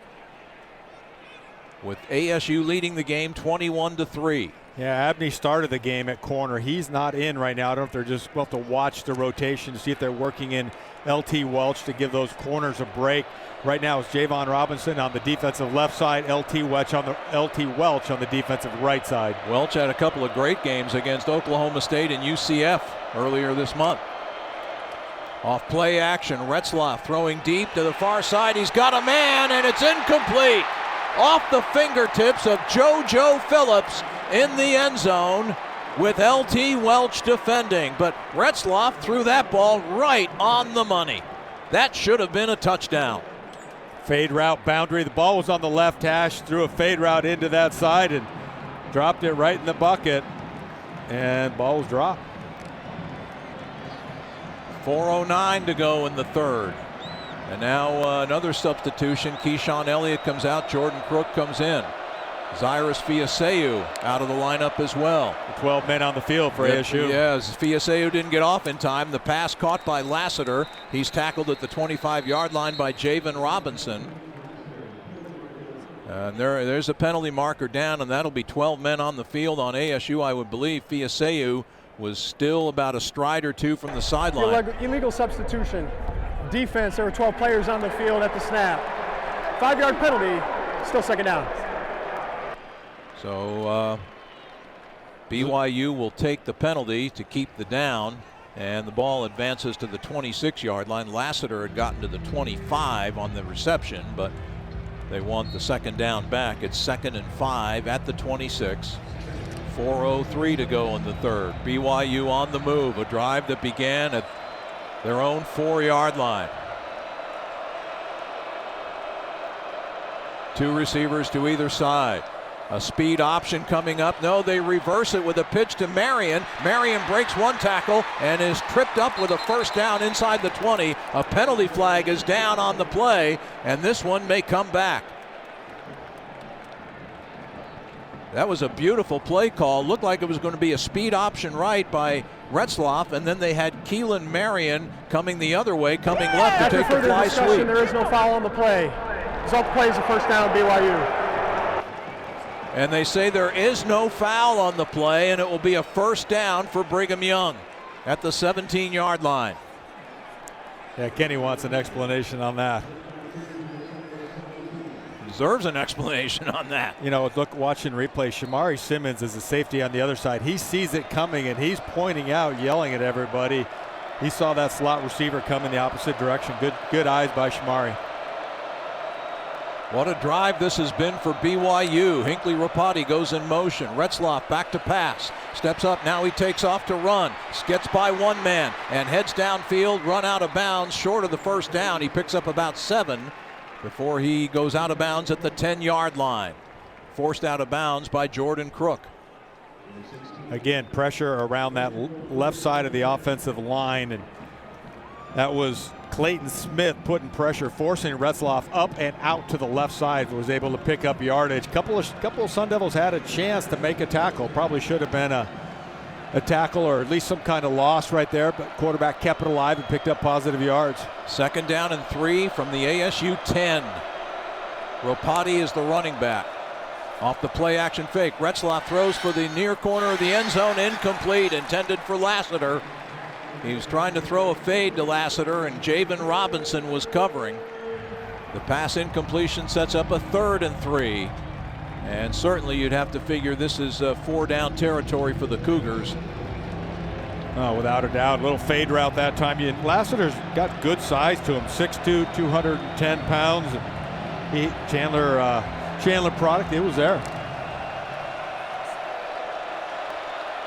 with ASU leading the game 21-3. Yeah, Abney started the game at corner. He's not in right now. I don't know if they're just, we'll have to watch the rotation to see if they're working in LT Welch to give those corners a break. Right now it's Javan Robinson on the defensive left side, LT Welch on the defensive right side. Welch had a couple of great games against Oklahoma State and UCF earlier this month. Off play action, Retzlaff throwing deep to the far side. He's got a man, and it's incomplete. Off the fingertips of JoJo Phillips in the end zone with LT Welch defending. But Retzlaff threw that ball right on the money. That should have been a touchdown. Fade route boundary. The ball was on the left hash, threw a fade route into that side and dropped it right in the bucket. And ball was dropped. 4:09 to go in the third. And now another substitution. Keyshawn Elliott comes out. Jordan Crook comes in. Zyrus Fiaseu out of the lineup as well. 12 men on the field for ASU. Yes, Fiaseu didn't get off in time. The pass caught by Lassiter. He's tackled at the 25-yard line by Javan Robinson. There's a penalty marker down, and that'll be 12 men on the field on ASU, I would believe. Fiaseu was still about a stride or two from the sideline. Illegal substitution. Defense, there were 12 players on the field at the snap. 5-yard penalty, still second down. So BYU will take the penalty to keep the down, and the ball advances to the 26-yard line. Lassiter had gotten to the 25 on the reception, but they want the second down back. It's 2nd and 5 at the 26. 4:03 to go in the third. BYU on the move. A drive that began at their own 4-yard line. Two receivers to either side. A speed option coming up. No, they reverse it with a pitch to Marion. Marion breaks one tackle and is tripped up with a first down inside the 20. A penalty flag is down on the play, and this one may come back. That was a beautiful play call. Looked like it was going to be a speed option right by Retzlaff, and then they had Keelan Marion coming the other way, coming left to take the fly sweep. There is no foul on the play. Result play is a first down BYU. And they say there is no foul on the play, and it will be a first down for Brigham Young at the 17-yard line. Yeah, Kenny wants an explanation on that. Deserves an explanation on that. You know, look, watching replay, Shamari Simmons is a safety on the other side. He sees it coming, and he's pointing out, yelling at everybody. He saw that slot receiver come in the opposite direction. Good eyes by Shamari. What a drive this has been for BYU. Hinckley Rapati goes in motion. Retzlaff back to pass. Steps up, now he takes off to run. Gets by one man and heads downfield, run out of bounds, short of the first down. He picks up about 7 before he goes out of bounds at the 10-yard line. Forced out of bounds by Jordan Crook. Again, pressure around that left side of the offensive line, and that was Clayton Smith putting pressure, forcing Retzlaff up and out to the left side. Was able to pick up yardage. Couple of Sun Devils had a chance to make a tackle. Probably should have been a tackle or at least some kind of loss right there, but quarterback kept it alive and picked up positive yards. 2nd down and 3 from the ASU 10. Rapati is the running back. Off the play action fake, Retzlaff throws for the near corner of the end zone, incomplete, intended for Lassiter. He was trying to throw a fade to Lassiter, and Javan Robinson was covering. The pass incompletion sets up a 3rd and 3. And certainly you'd have to figure this is 4-down territory for the Cougars. Oh, without a doubt. A little fade route that time. Lassiter's got good size to him. 6'2", 210 pounds. Chandler product, it was there.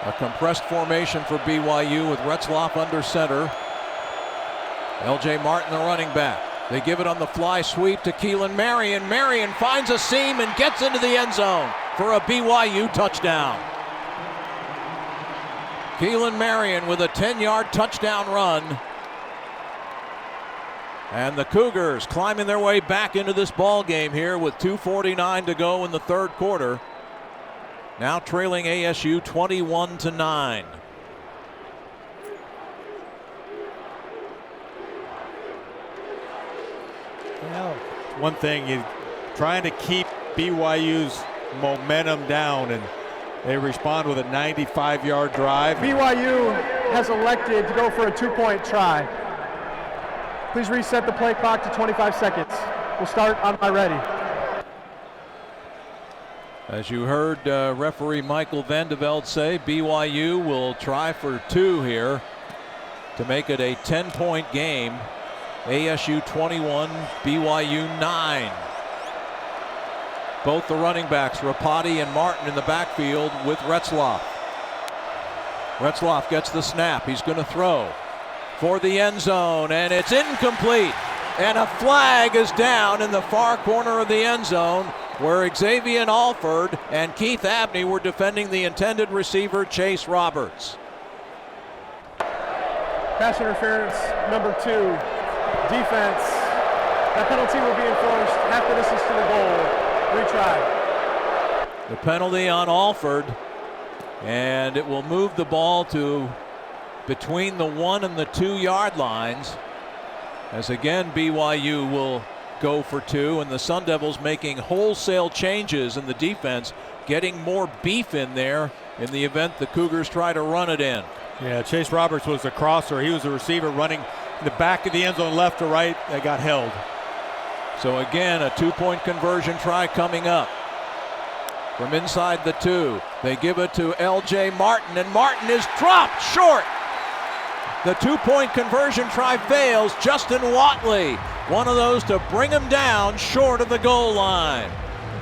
A compressed formation for BYU with Retzlaff under center. L.J. Martin, the running back. They give it on the fly sweep to Keelan Marion. Marion finds a seam and gets into the end zone for a BYU touchdown. Keelan Marion with a 10-yard touchdown run. And the Cougars climbing their way back into this ball game here with 2:49 to go in the third quarter. Now trailing ASU 21-9. One thing, trying to keep BYU's momentum down, and They respond with a 95-yard drive. BYU has elected to go for a 2-point try. Please reset the play clock to 25 seconds. We'll start on my ready. As you heard referee Michael Vandeveld say, BYU will try for 2 here to make it a 10-point game. ASU 21, BYU 9. Both the running backs, Rapati and Martin, in the backfield with Retzlaff. Retzlaff gets the snap. He's going to throw for the end zone, and it's incomplete. And a flag is down in the far corner of the end zone where Xavier Alford and Keith Abney were defending the intended receiver, Chase Roberts. Pass interference number 2, defense. That penalty will be enforced half the distance to the goal. Retry. The penalty on Alford, and it will move the ball to between the 1 and the 2 yard lines, as again BYU will go for 2, and the Sun Devils making wholesale changes in the defense, getting more beef in there in the event the Cougars try to run it in. Yeah, Chase Roberts was the crosser. He was the receiver running in the back of the end zone, left to right. They got held. So again, a 2-point conversion try coming up. From inside the 2, they give it to L.J. Martin, and Martin is dropped short. The 2-point conversion try fails. Justin Watley, one of those to bring him down short of the goal line.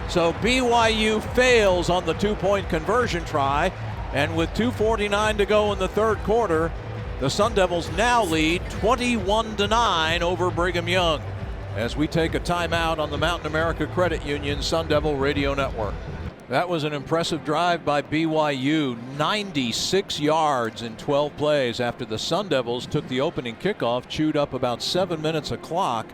So BYU fails on the 2-point conversion try, and with 2:49 to go in the third quarter, the Sun Devils now lead 21-9 over Brigham Young. As we take a timeout on the Mountain America Credit Union Sun Devil Radio Network. That was an impressive drive by BYU, 96 yards in 12 plays after the Sun Devils took the opening kickoff, chewed up about 7 minutes of clock,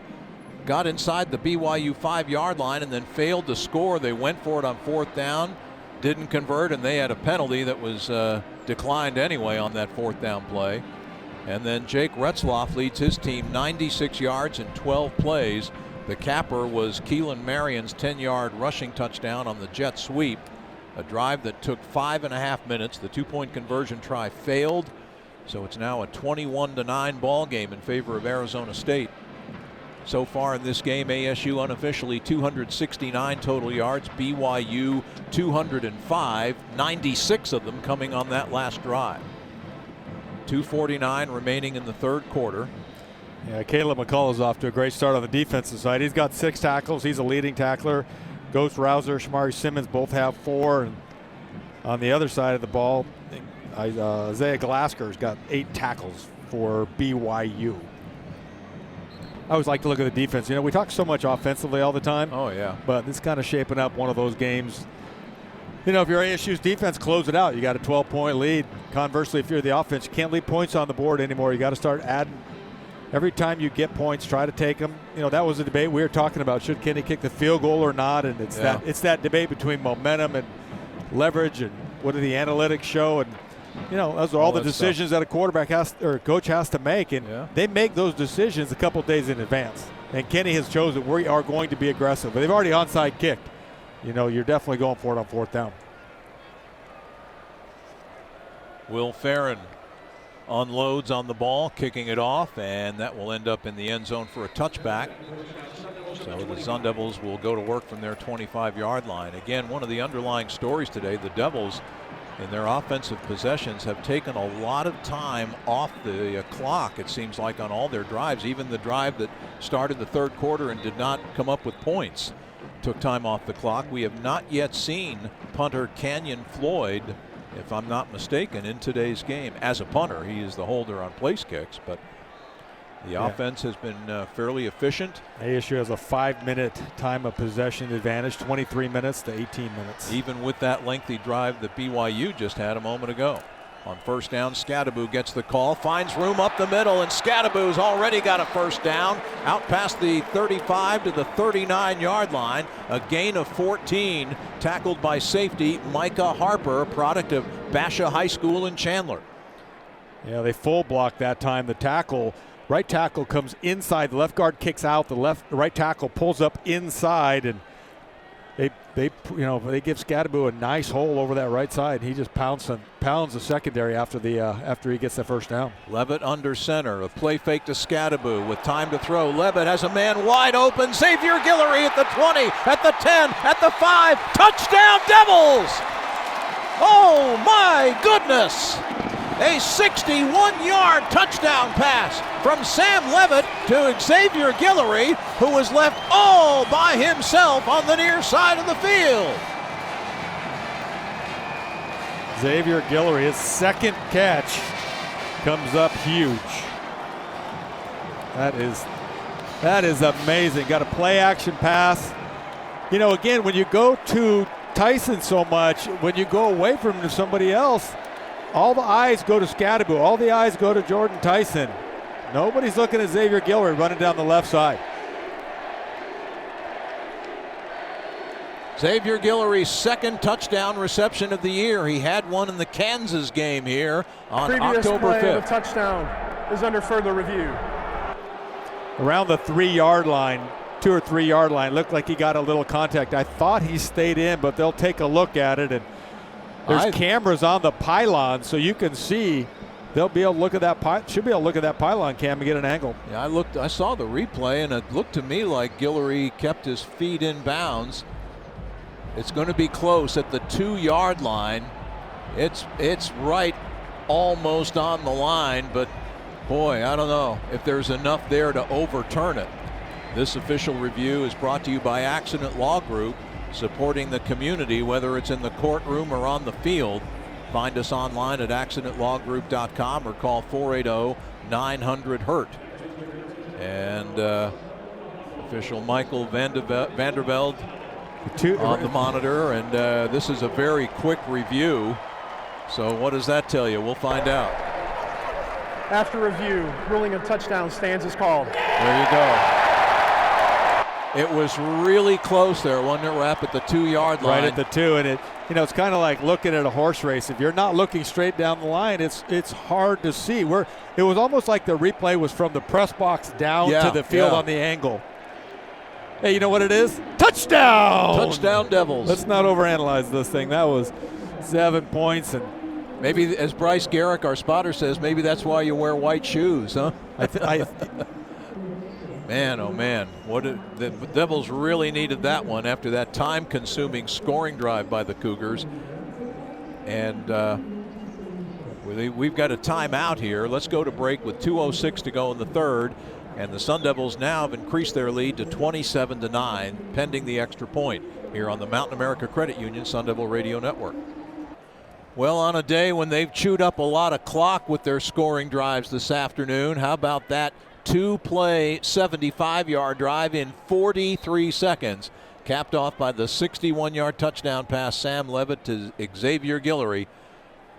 got inside the BYU 5-yard line and then failed to score. They went for it on 4th down, didn't convert, and they had a penalty that was declined anyway on that 4th down play. And then Jake Retzlaff leads his team 96 yards in 12 plays. The capper was Keelan Marion's 10-yard rushing touchdown on the jet sweep, a drive that took 5.5 minutes. The 2-point conversion try failed, so it's now a 21-9 ball game in favor of Arizona State. So far in this game, ASU unofficially 269 total yards, BYU 205, 96 of them coming on that last drive. 2:49 remaining in the third quarter. Yeah, Caleb McCullough is off to a great start on the defensive side. He's got 6 tackles. He's a leading tackler. Ghost Rouser, Shamari Simmons both have 4. And on the other side of the ball, Isaiah Glasker's got 8 tackles for BYU. I always like to look at the defense. You know, we talk so much offensively all the time. Oh, yeah. But this kind of shaping up one of those games. You know, if you're ASU's defense, close it out. You got a 12-point lead. Conversely, if you're the offense, you can't leave points on the board anymore. You got to start adding. Every time you get points, try to take them. You know, that was a debate we were talking about. Should Kenny kick the field goal or not? And it's that debate between momentum and leverage and what do the analytics show. And, you know, those are all the decisions that a quarterback has or a coach has to make. And they make those decisions a couple days in advance. And Kenny has chosen we are going to be aggressive. But they've already onside kicked. You know, you're definitely going for it on 4th down. Will Farron unloads on the ball, kicking it off, and that will end up in the end zone for a touchback. So the Sun Devils will go to work from their 25-yard line. Again, one of the underlying stories today, the Devils in their offensive possessions have taken a lot of time off the clock, it seems like, on all their drives. Even the drive that started the third quarter and did not come up with points took time off the clock. We have not yet seen punter Canyon Floyd, if I'm not mistaken, in today's game. As a punter, he is the holder on place kicks, but the offense has been fairly efficient. ASU has a 5-minute time of possession advantage, 23 minutes to 18 minutes. Even with that lengthy drive that BYU just had a moment ago. On 1st down, Skattebo gets the call, finds room up the middle, and Skattebo's already got a 1st down, out past the 35 to the 39-yard line. A gain of 14, tackled by safety Micah Harper, product of Basha High School in Chandler. Yeah, they full block that time. The tackle, right tackle comes inside, the left guard kicks out, the right tackle pulls up inside, and they give Skattebo a nice hole over that right side. He just pounds the secondary after he gets the first down. Levitt under center. A play fake to Skattebo with time to throw. Levitt has a man wide open. Xavier Guillory at the 20, at the 10, at the 5. Touchdown Devils! Oh my goodness! A 61-yard touchdown pass from Sam Levitt to Xavier Guillory, who was left all by himself on the near side of the field. Xavier Guillory, his second catch, comes up huge. That is amazing. Got a play action pass. Again, when you go to Tyson so much, when you go away from him to somebody else, all the eyes go to Skattebo. All the eyes go to Jordan Tyson. Nobody's looking at Xavier Guillory running down the left side. Xavier Guillory's second touchdown reception of the year. He had one in the Kansas game here on October 5th. Previous play of the touchdown is under further review. Around the 3-yard line, 2 or 3 yard line, looked like he got a little contact. I thought he stayed in, but they'll take a look at it, and there's cameras on the pylon, so you can see. They'll be able to look at that. Should be able to look at that pylon cam and get an angle. Yeah, I saw the replay, and it looked to me like Guillory kept his feet in bounds. It's going to be close at the 2-yard line. It's right almost on the line, but boy, I don't know if there's enough there to overturn it. This official review is brought to you by Accident Law Group, supporting the community, whether it's in the courtroom or on the field. Find us online at accidentlawgroup.com or call 480-900-HURT. And official Michael Vanderveld on the monitor, and this is a very quick review. So what does that tell you? We'll find out. After review, ruling a touchdown stands as called. There you go. It was really close there, wasn't it, Rap, at the 2-yard line? Right at the 2, and it's kind of like looking at a horse race. If you're not looking straight down the line, it's hard to see. It was almost like the replay was from the press box down to the field on the angle. Hey, you know what it is? Touchdown! Touchdown Devils. Let's not overanalyze this thing. That was 7 points, and maybe, as Bryce Garrick, our spotter, says, maybe that's why you wear white shoes, huh? Man, oh man, the Devils really needed that one after that time-consuming scoring drive by the Cougars. And we've got a timeout here. Let's go to break with 2:06 to go in the third. And the Sun Devils now have increased their lead to 27-9, pending the extra point here on the Mountain America Credit Union Sun Devil Radio Network. Well, on a day when they've chewed up a lot of clock with their scoring drives this afternoon, how about that 2-play 75-yard drive in 43 seconds, capped off by the 61-yard touchdown pass Sam Levitt to Xavier Guillory.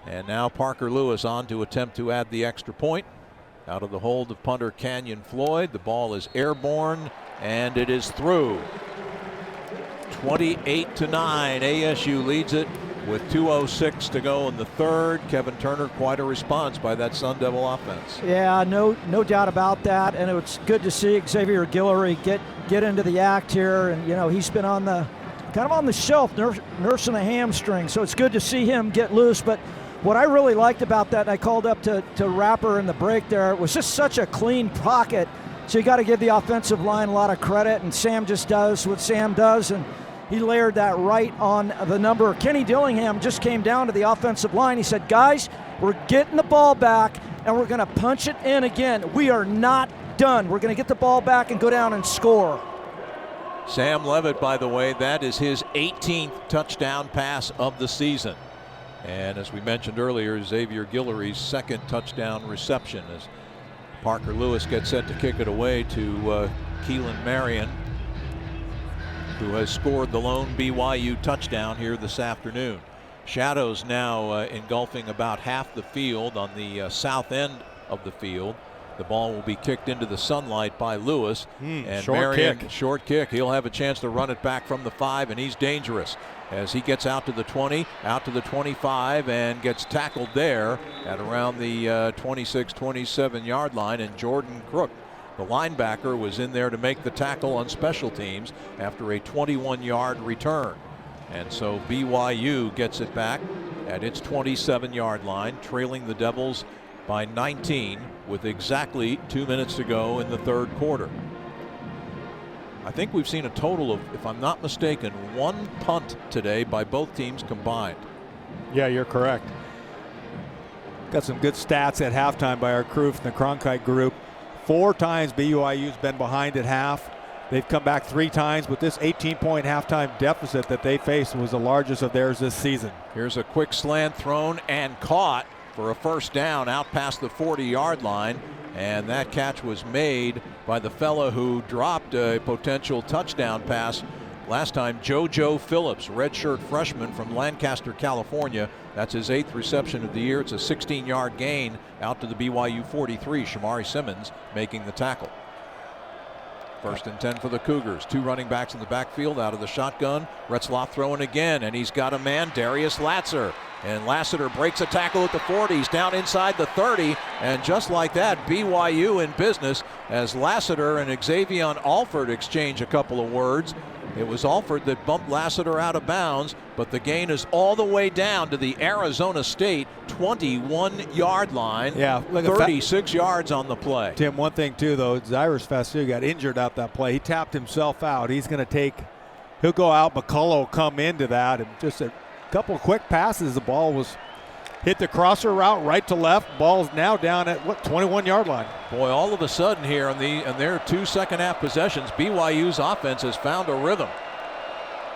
And now Parker Lewis on to attempt to add the extra point. Out of the hold of punter Canyon Floyd. The ball is airborne, and it is through. 28-9, ASU leads it with 2:06 to go in the third. Kevin Turner, quite a response by that Sun Devil offense. Yeah, no doubt about that. And it's good to see Xavier Guillory get into the act here. And he's been on the kind of on the shelf nursing a hamstring, so it's good to see him get loose. But what I really liked about that, and I called up to Rapper in the break there, it was just such a clean pocket. So you got to give the offensive line a lot of credit, and Sam just does what Sam does, and he layered that right on the number. Kenny Dillingham just came down to the offensive line. He said, guys, we're getting the ball back, and we're going to punch it in again. We are not done. We're going to get the ball back and go down and score. Sam Levitt, by the way, that is his 18th touchdown pass of the season. And as we mentioned earlier, Xavier Guillory's second touchdown reception as Parker Lewis gets set to kick it away to Keelan Marion, who has scored the lone BYU touchdown here this afternoon. Shadows now engulfing about half the field on the south end of the field. The ball will be kicked into the sunlight by Lewis. And Marion, short kick. He'll have a chance to run it back from the 5, and he's dangerous as he gets out to the 20, out to the 25, and gets tackled there at around the 26-27 yard line. And Jordan Crook The linebacker was in there to make the tackle on special teams after a 21-yard return. And so BYU gets it back at its 27-yard line, trailing the Devils by 19 with exactly 2 minutes to go in the third quarter. I think we've seen a total of, if I'm not mistaken, 1 punt today by both teams combined. Yeah, you're correct. Got some good stats at halftime by our crew from the Cronkite group. 4 times BYU's been behind at half. They've come back 3 times, but this 18-point halftime deficit that they faced was the largest of theirs this season. Here's a quick slant thrown and caught for a first down out past the 40-yard line. And that catch was made by the fellow who dropped a potential touchdown pass last time, JoJo Phillips, redshirt freshman from Lancaster, California. That's his 8th reception of the year. It's a 16-yard gain out to the BYU 43. Shamari Simmons making the tackle. 1st and 10 for the Cougars. 2 running backs in the backfield out of the shotgun. Retzlaff throwing again, and he's got a man, Darius Lassiter. And Lassiter breaks a tackle at the 40. He's down inside the 30. And just like that, BYU in business as Lassiter and Xavier Alford exchange a couple of words. It was Alford that bumped Lassiter out of bounds, but the gain is all the way down to the Arizona State 21-yard line. Yeah, 36 yards on the play. Tim, one thing too though, Darius Lassiter got injured out that play. He tapped himself out. He's going to he'll go out. McCullough will come into that, and just a couple of quick passes. The ball was hit the crosser route right to left. Ball's now down at 21-yard line. Boy, all of a sudden here on their 2 second-half possessions, BYU's offense has found a rhythm.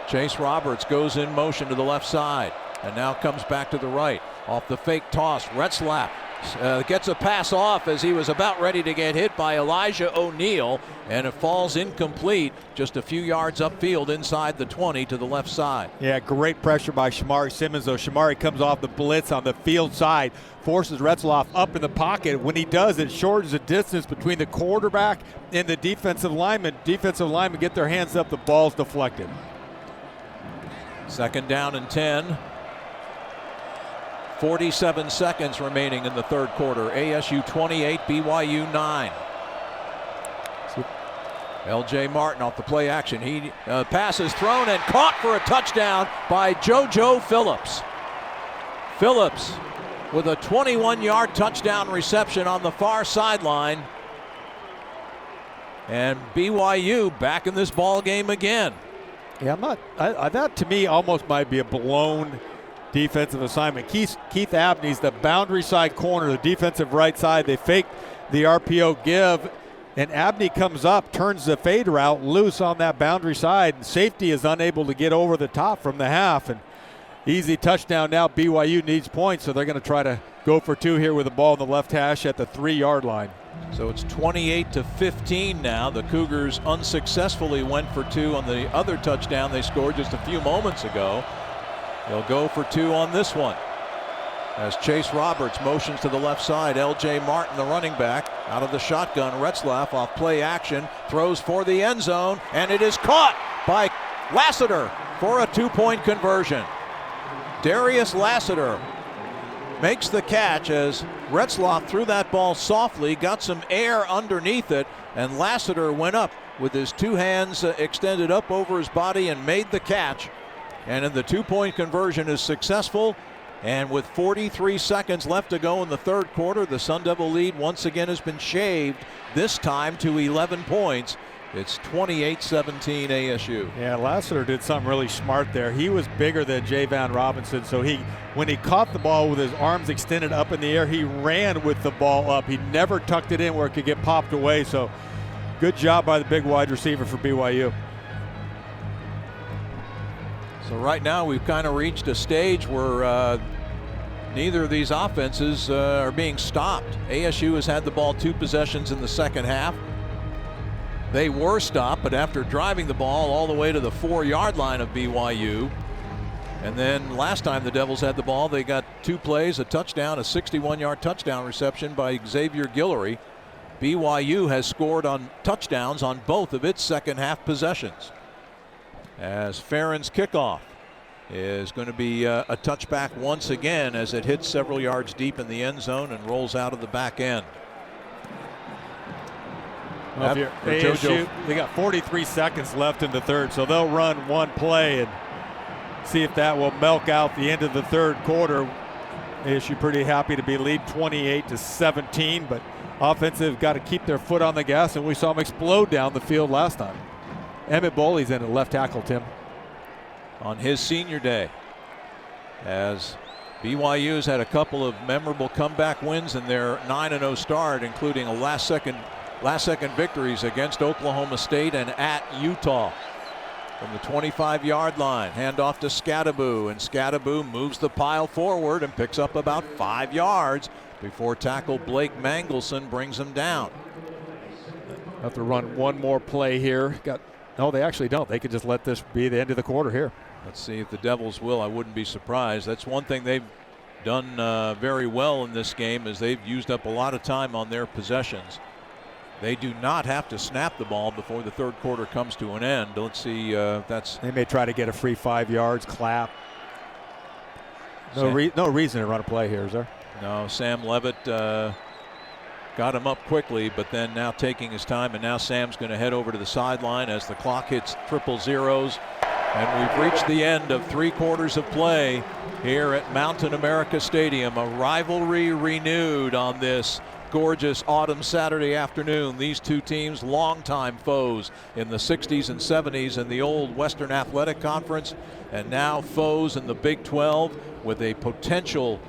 Chase Roberts goes in motion to the left side and now comes back to the right. Off the fake toss, Retzlaff gets a pass off as he was about ready to get hit by Elijah O'Neal, and it falls incomplete just a few yards upfield inside the 20 to the left side. Yeah, great pressure by Shamari Simmons, though. Shamari comes off the blitz on the field side, forces Retzlaff up in the pocket. When he does, it shortens the distance between the quarterback and the defensive lineman. Defensive linemen get their hands up, the ball's deflected. 2nd down and 10. 47 seconds remaining in the third quarter. ASU 28, BYU 9. LJ Martin off the play action. He passes thrown and caught for a touchdown by JoJo Phillips. Phillips with a 21-yard touchdown reception on the far sideline. And BYU back in this ball game again. Yeah, that to me almost might be a blown defensive assignment. Keith Abney's the boundary side corner, the defensive right side. They fake the RPO give, and Abney comes up, turns the fade route loose on that boundary side, and safety is unable to get over the top from the half. And easy touchdown now. BYU needs points, so they're going to try to go for 2 here with the ball in the left hash at the 3-yard line. So it's 28-15 now. The Cougars unsuccessfully went for 2 on the other touchdown they scored just a few moments ago. They'll go for 2 on this one as Chase Roberts motions to the left side. LJ Martin, the running back, out of the shotgun. Retzlaff off play action, throws for the end zone, and it is caught by Lassiter for a 2-point conversion. Darius Lassiter makes the catch as Retzlaff threw that ball softly, got some air underneath it, and Lassiter went up with his 2 hands extended up over his body and made the catch. And the 2-point conversion is successful. And with 43 seconds left to go in the third quarter, the Sun Devil lead once again has been shaved, this time to 11 points. It's 28-17 ASU. Yeah, Lassiter did something really smart there. He was bigger than Javan Robinson, so when he caught the ball with his arms extended up in the air, he ran with the ball up. He never tucked it in where it could get popped away. So good job by the big wide receiver for BYU. So right now we've kind of reached a stage where neither of these offenses are being stopped. ASU has had the ball 2 possessions in the second half. They were stopped, but after driving the ball all the way to the 4-yard line of BYU. And then last time the Devils had the ball, they got 2 plays, a touchdown, a 61-yard touchdown reception by Xavier Guillory. BYU has scored on touchdowns on both of its second half possessions. As Farron's kickoff is going to be a touchback once again as it hits several yards deep in the end zone and rolls out of the back end. Well, ASU, they got 43 seconds left in the third, so they'll run one play and see if that will milk out the end of the third quarter. ASU pretty happy to be lead 28-17, but offensive got to keep their foot on the gas, and we saw them explode down the field last time. Emmett Boley's in at left tackle, Tim. On his senior day, as BYU's had a couple of memorable comeback wins in their 9-0 start, including a last second victories against Oklahoma State and at Utah. From the 25-yard line, handoff to Skattebo, and Skattebo moves the pile forward and picks up about 5 yards before tackle Blake Mangelson brings him down. Have to run one more play here. No, they actually don't. They could just let this be the end of the quarter here. Let's see if the Devils will. I wouldn't be surprised. That's one thing they've done very well in this game, is they've used up a lot of time on their possessions. They do not have to snap the ball before the third quarter comes to an end. Let's see if that's... They may try to get a free 5 yards, clap. No reason to run a play here, is there? No, Sam Levitt got him up quickly, but then now taking his time, and now Sam's going to head over to the sideline as the clock hits triple zeros. And we've reached the end of 3 quarters of play here at Mountain America Stadium. A rivalry renewed on this gorgeous autumn Saturday afternoon. These two teams, longtime foes in the 60s and 70s in the old Western Athletic Conference, and now foes in the Big 12, with a potential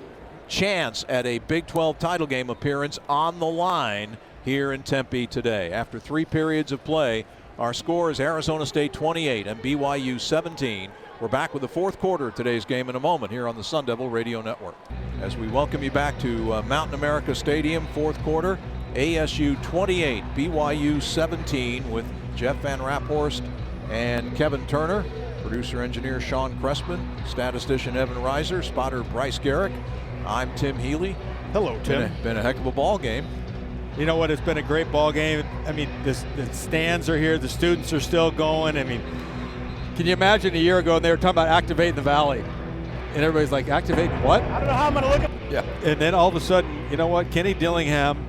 chance at a Big 12 title game appearance on the line here in Tempe today. After 3 periods of play, our score is Arizona State 28 and BYU 17. We're back with the fourth quarter of today's game in a moment here on the Sun Devil Radio Network. As we welcome you back to Mountain America Stadium, fourth quarter, ASU 28, BYU 17, with Jeff Van Raphorst and Kevin Turner, producer engineer Sean Crespin, statistician Evan Reiser, spotter Bryce Garrick. I'm Tim Healy. Hello, Tim. Been a heck of a ball game. You know what? It's been a great ball game. I mean, the stands are here. The students are still going. I mean, can you imagine a year ago they were talking about activating the Valley? And everybody's like, activating what? I don't know how I'm going to look at. Yeah. And then all of a sudden, you know what? Kenny Dillingham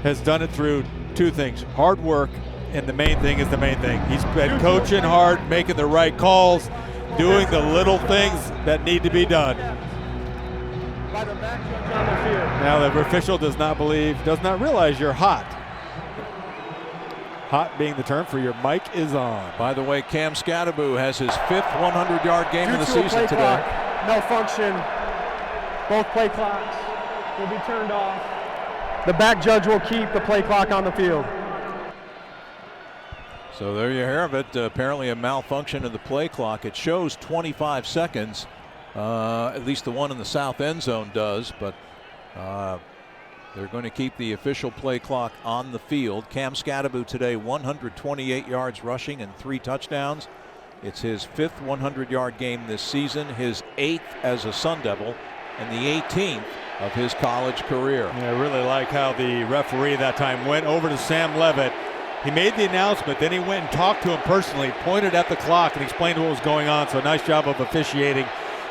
has done it through 2 things: hard work, and the main thing is the main thing. He's been coaching hard, making the right calls, doing the little things that need to be done. By the back judge on the field. Now the official does not realize you're hot. Hot being the term for your mic is on. By the way, Cam Skattebo has his 5th 100-yard game of the Due to a season play today. clock malfunction, both play clocks will be turned off. The back judge will keep the play clock on the field. So there you have it. Apparently a malfunction of the play clock. It shows 25 seconds. At least the one in the south end zone does, but they're going to keep the official play clock on the field. Cam Skattebo today, 128 yards rushing and 3 touchdowns. It's his 5th 100-yard game this season, his 8th as a Sun Devil, and the 18th of his college career. Yeah, I really like how the referee that time went over to Sam Levitt. He made the announcement, then he went and talked to him personally, pointed at the clock, and explained what was going on. So nice job of officiating.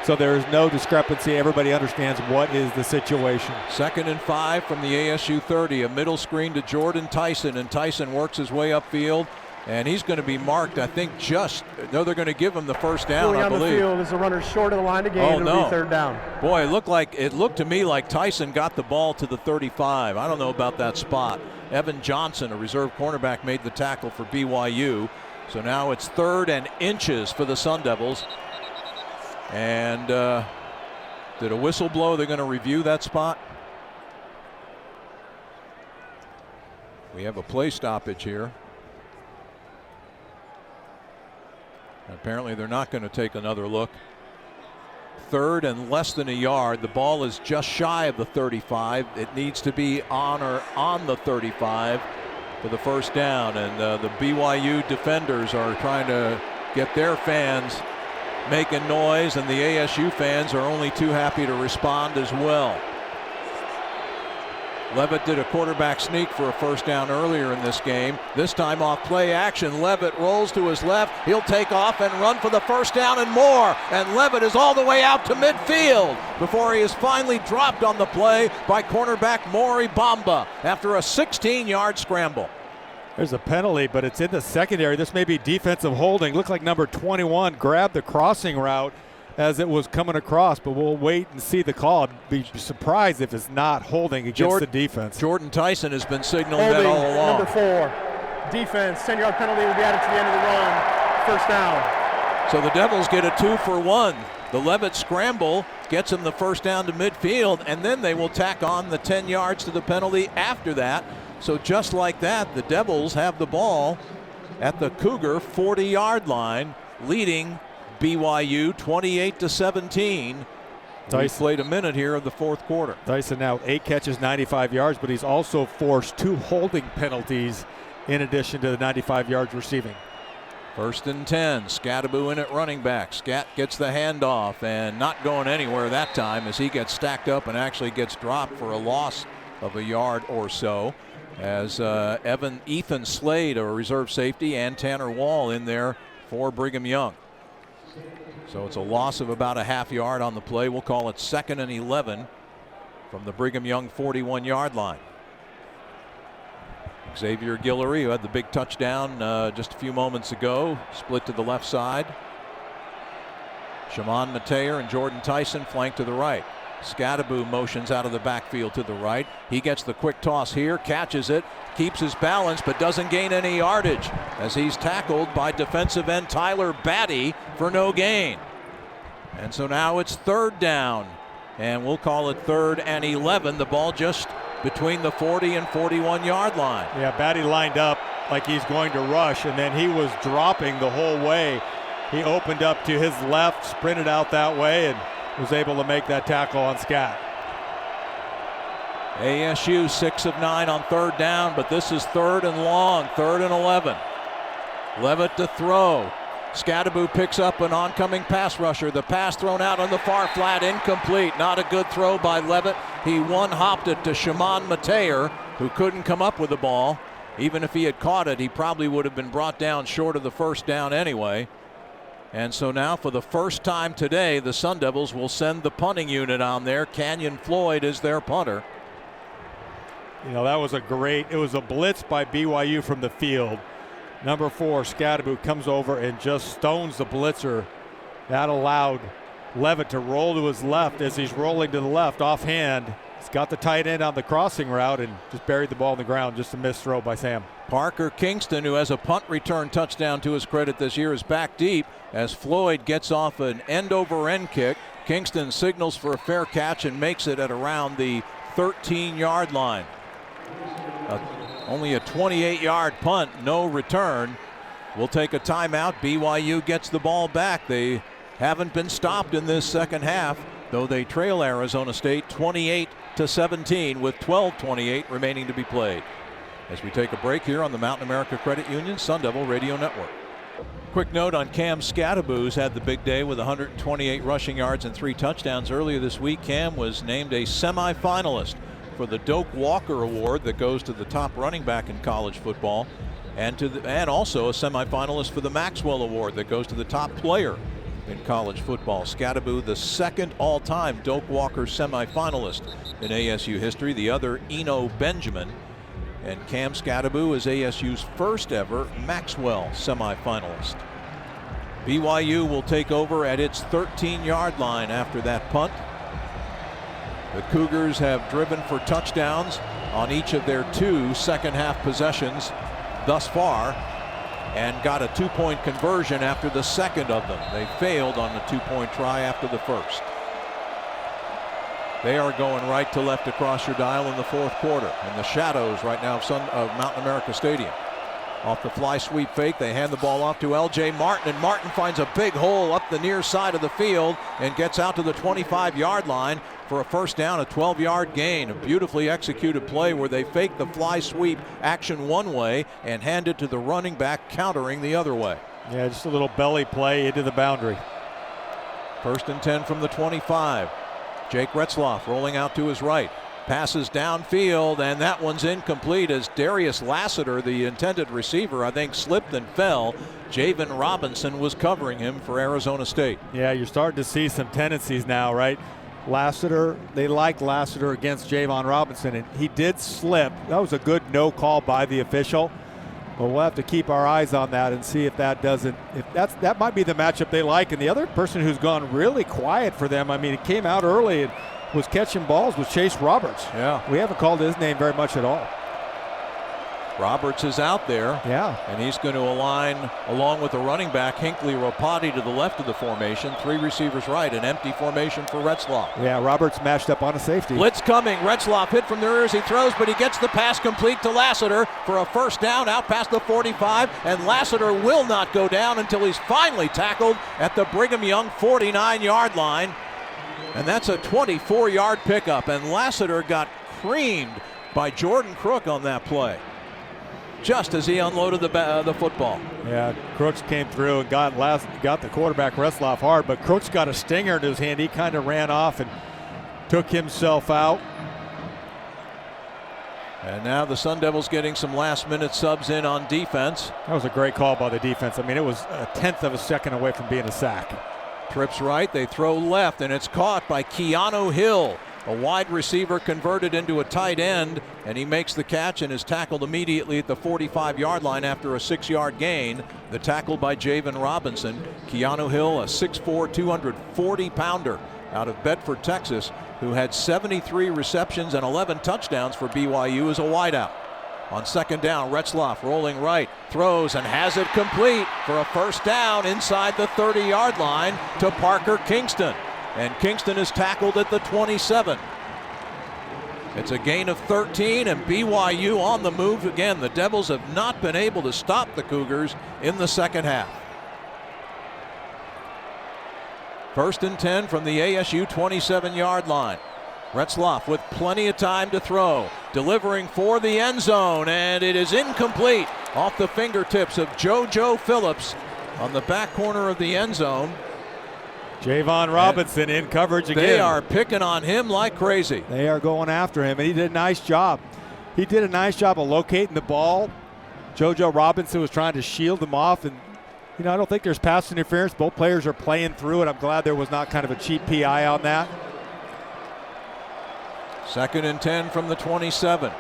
So there is no discrepancy. Everybody understands what is the situation. 2nd and 5 from the ASU 30. A middle screen to Jordan Tyson, and Tyson works his way upfield, and he's going to be marked, I think, they're going to give him the first down, I believe. On the field as the runner short of the line of game. It'll be 3rd down. Boy, it looked to me like Tyson got the ball to the 35. I don't know about that spot. Evan Johnson, a reserve cornerback, made the tackle for BYU. So now it's 3rd and inches for the Sun Devils. And did a whistle blow? They're going to review that spot. We have a play stoppage here. Apparently they're not going to take another look. 3rd and less than a yard. The ball is just shy of the 35. It needs to be on the 35 for the first down. And the BYU defenders are trying to get their fans making noise, and the ASU fans are only too happy to respond as well. Levitt did a quarterback sneak for a first down earlier in this game. This time off play action. Levitt rolls to his left. He'll take off and run for the first down and more. And Levitt is all the way out to midfield before he is finally dropped on the play by cornerback Maury Bamba after a 16-yard scramble. There's a penalty, but it's in the secondary. This may be defensive holding. Looks like number 21 grabbed the crossing route as it was coming across, but we'll wait and see the call. I'd be surprised if it's not holding against the defense. Jordan Tyson has been signaling Holding, that all along. number 4. Defense, 10-yard penalty will be added to the end of the run. First down. So the Devils get a 2-for-1. The Levitt scramble gets them the first down to midfield, and then they will tack on the 10 yards to the penalty after that. So just like that, the Devils have the ball at the Cougar 40-yard line, leading BYU 28-17. We played a minute here of the fourth quarter. Tyson now 8 catches, 95 yards, but he's also forced 2 holding penalties in addition to the 95 yards receiving. 1st and 10. Skattebo in at running back. Scat gets the handoff and not going anywhere that time as he gets stacked up and actually gets dropped for a loss of a yard or so. As Ethan Slade, a reserve safety, and Tanner Wall in there for Brigham Young. So it's a loss of about a half yard on the play. We'll call it 2nd and 11 from the Brigham Young 41-yard line. Xavier Guillory, who had the big touchdown just a few moments ago, split to the left side. Shimon Mateer and Jordan Tyson flank to the right. Skattebo motions out of the backfield to the right. He gets the quick toss here, catches it, keeps his balance, but doesn't gain any yardage as he's tackled by defensive end Tyler Batty for no gain. And so now it's 3rd down, and we'll call it 3rd and 11. The ball just between the 40 and 41-yard line. Yeah, Batty lined up like he's going to rush, and then he was dropping the whole way. He opened up to his left, sprinted out that way, and was able to make that tackle on Scat. ASU 6 of 9 on 3rd down, but this is 3rd and long, 3rd and 11. Levitt to throw. Skattebo picks up an oncoming pass rusher. The pass thrown out on the far flat, incomplete. Not a good throw by Levitt. He one-hopped it to Shimon Mateer, who couldn't come up with the ball. Even if he had caught it, he probably would have been brought down short of the first down anyway. And so now for the first time today, the Sun Devils will send the punting unit on there. Canyon Floyd is their punter. You know, that was it was a blitz by BYU from the field. Number 4, Skattebo, comes over and just stones the blitzer. That allowed Levitt to roll to his left. As he's rolling to the left offhand, he's got the tight end on the crossing route and just buried the ball on the ground. Just a missed throw by Sam. Parker Kingston, who has a punt return touchdown to his credit this year, is back deep as Floyd gets off an end-over-end kick. Kingston signals for a fair catch and makes it at around the 13-yard line. Only a 28-yard punt, no return. We'll take a timeout. BYU gets the ball back. They haven't been stopped in this second half, though they trail Arizona State 28-17 with 12:28 remaining to be played. As we take a break here on the Mountain America Credit Union Sun Devil Radio Network. Quick note on Cam Skattebo, who's had the big day with 128 rushing yards and 3 touchdowns. Earlier this week, Cam was named a semifinalist for the Doak Walker Award that goes to the top running back in college football, and also a semifinalist for the Maxwell Award that goes to the top player in college football. Skattebo, the 2nd all-time Doak Walker semifinalist in ASU history, the other Eno Benjamin. And Cam Skattebo is ASU's first ever Maxwell semifinalist. BYU will take over at its 13-yard line after that punt. The Cougars have driven for touchdowns on each of their 2 second-half possessions thus far and got a 2-point conversion after the second of them. They failed on the 2-point try after the first. They are going right to left across your dial in the fourth quarter in the shadows right now of Mountain America Stadium. Off the fly sweep fake, they hand the ball off to L.J. Martin, and Martin finds a big hole up the near side of the field and gets out to the 25-yard line for a first down, a 12-yard gain. A beautifully executed play where they fake the fly sweep action one way and hand it to the running back countering the other way. Yeah, just a little belly play into the boundary. 1st and 10 from the 25. Jake Retzlaff rolling out to his right. Passes downfield, and that one's incomplete as Darius Lassiter, the intended receiver, I think slipped and fell. Javan Robinson was covering him for Arizona State. Yeah, you're starting to see some tendencies now, right? Lassiter, they like Lassiter against Javan Robinson, and he did slip. That was a good no call by the official. Well, we'll have to keep our eyes on that and see if that doesn't, that might be the matchup they like. And the other person who's gone really quiet for them, I mean, it came out early and was catching balls, was Chase Roberts. Yeah. We haven't called his name very much at all. Roberts is out there. Yeah. And he's going to align along with the running back, Hinckley Ropati, to the left of the formation. 3 receivers right, an empty formation for Retzlaff. Yeah, Roberts matched up on a safety. Blitz coming. Retzlaff hit from the rear as he throws, but he gets the pass complete to Lassiter for a first down out past the 45. And Lassiter will not go down until he's finally tackled at the Brigham Young 49-yard line. And that's a 24-yard pickup. And Lassiter got creamed by Jordan Crook on that play, just as he unloaded the football. Yeah, Crooks came through and got the quarterback Retzlaff hard, but Crooks got a stinger in his hand. He kind of ran off and took himself out. And now the Sun Devils getting some last-minute subs in on defense. That was a great call by the defense. I mean, it was a 1/10 of a second away from being a sack. Trips right, they throw left, and it's caught by Keanu Hill. A wide receiver converted into a tight end, and he makes the catch and is tackled immediately at the 45-yard line after a 6-yard gain. The tackle by Javan Robinson. Keanu Hill, a 6'4", 240-pounder out of Bedford, Texas, who had 73 receptions and 11 touchdowns for BYU as a wideout. On second down, Retzlaff rolling right, throws and has it complete for a first down inside the 30-yard line to Parker Kingston. And Kingston is tackled at the 27. It's a gain of 13, and BYU on the move again. The Devils have not been able to stop the Cougars in the second half. 1st and 10 from the ASU 27-yard line. Retzlaff with plenty of time to throw, delivering for the end zone, and it is incomplete off the fingertips of JoJo Phillips on the back corner of the end zone. Javan Robinson in coverage again. They are picking on him like crazy. They are going after him, and he did a nice job. He did a nice job of locating the ball. JoJo Robinson was trying to shield him off, and I don't think there's pass interference. Both players are playing through it. I'm glad there was not kind of a cheap PI on that. 2nd and 10 from the 27.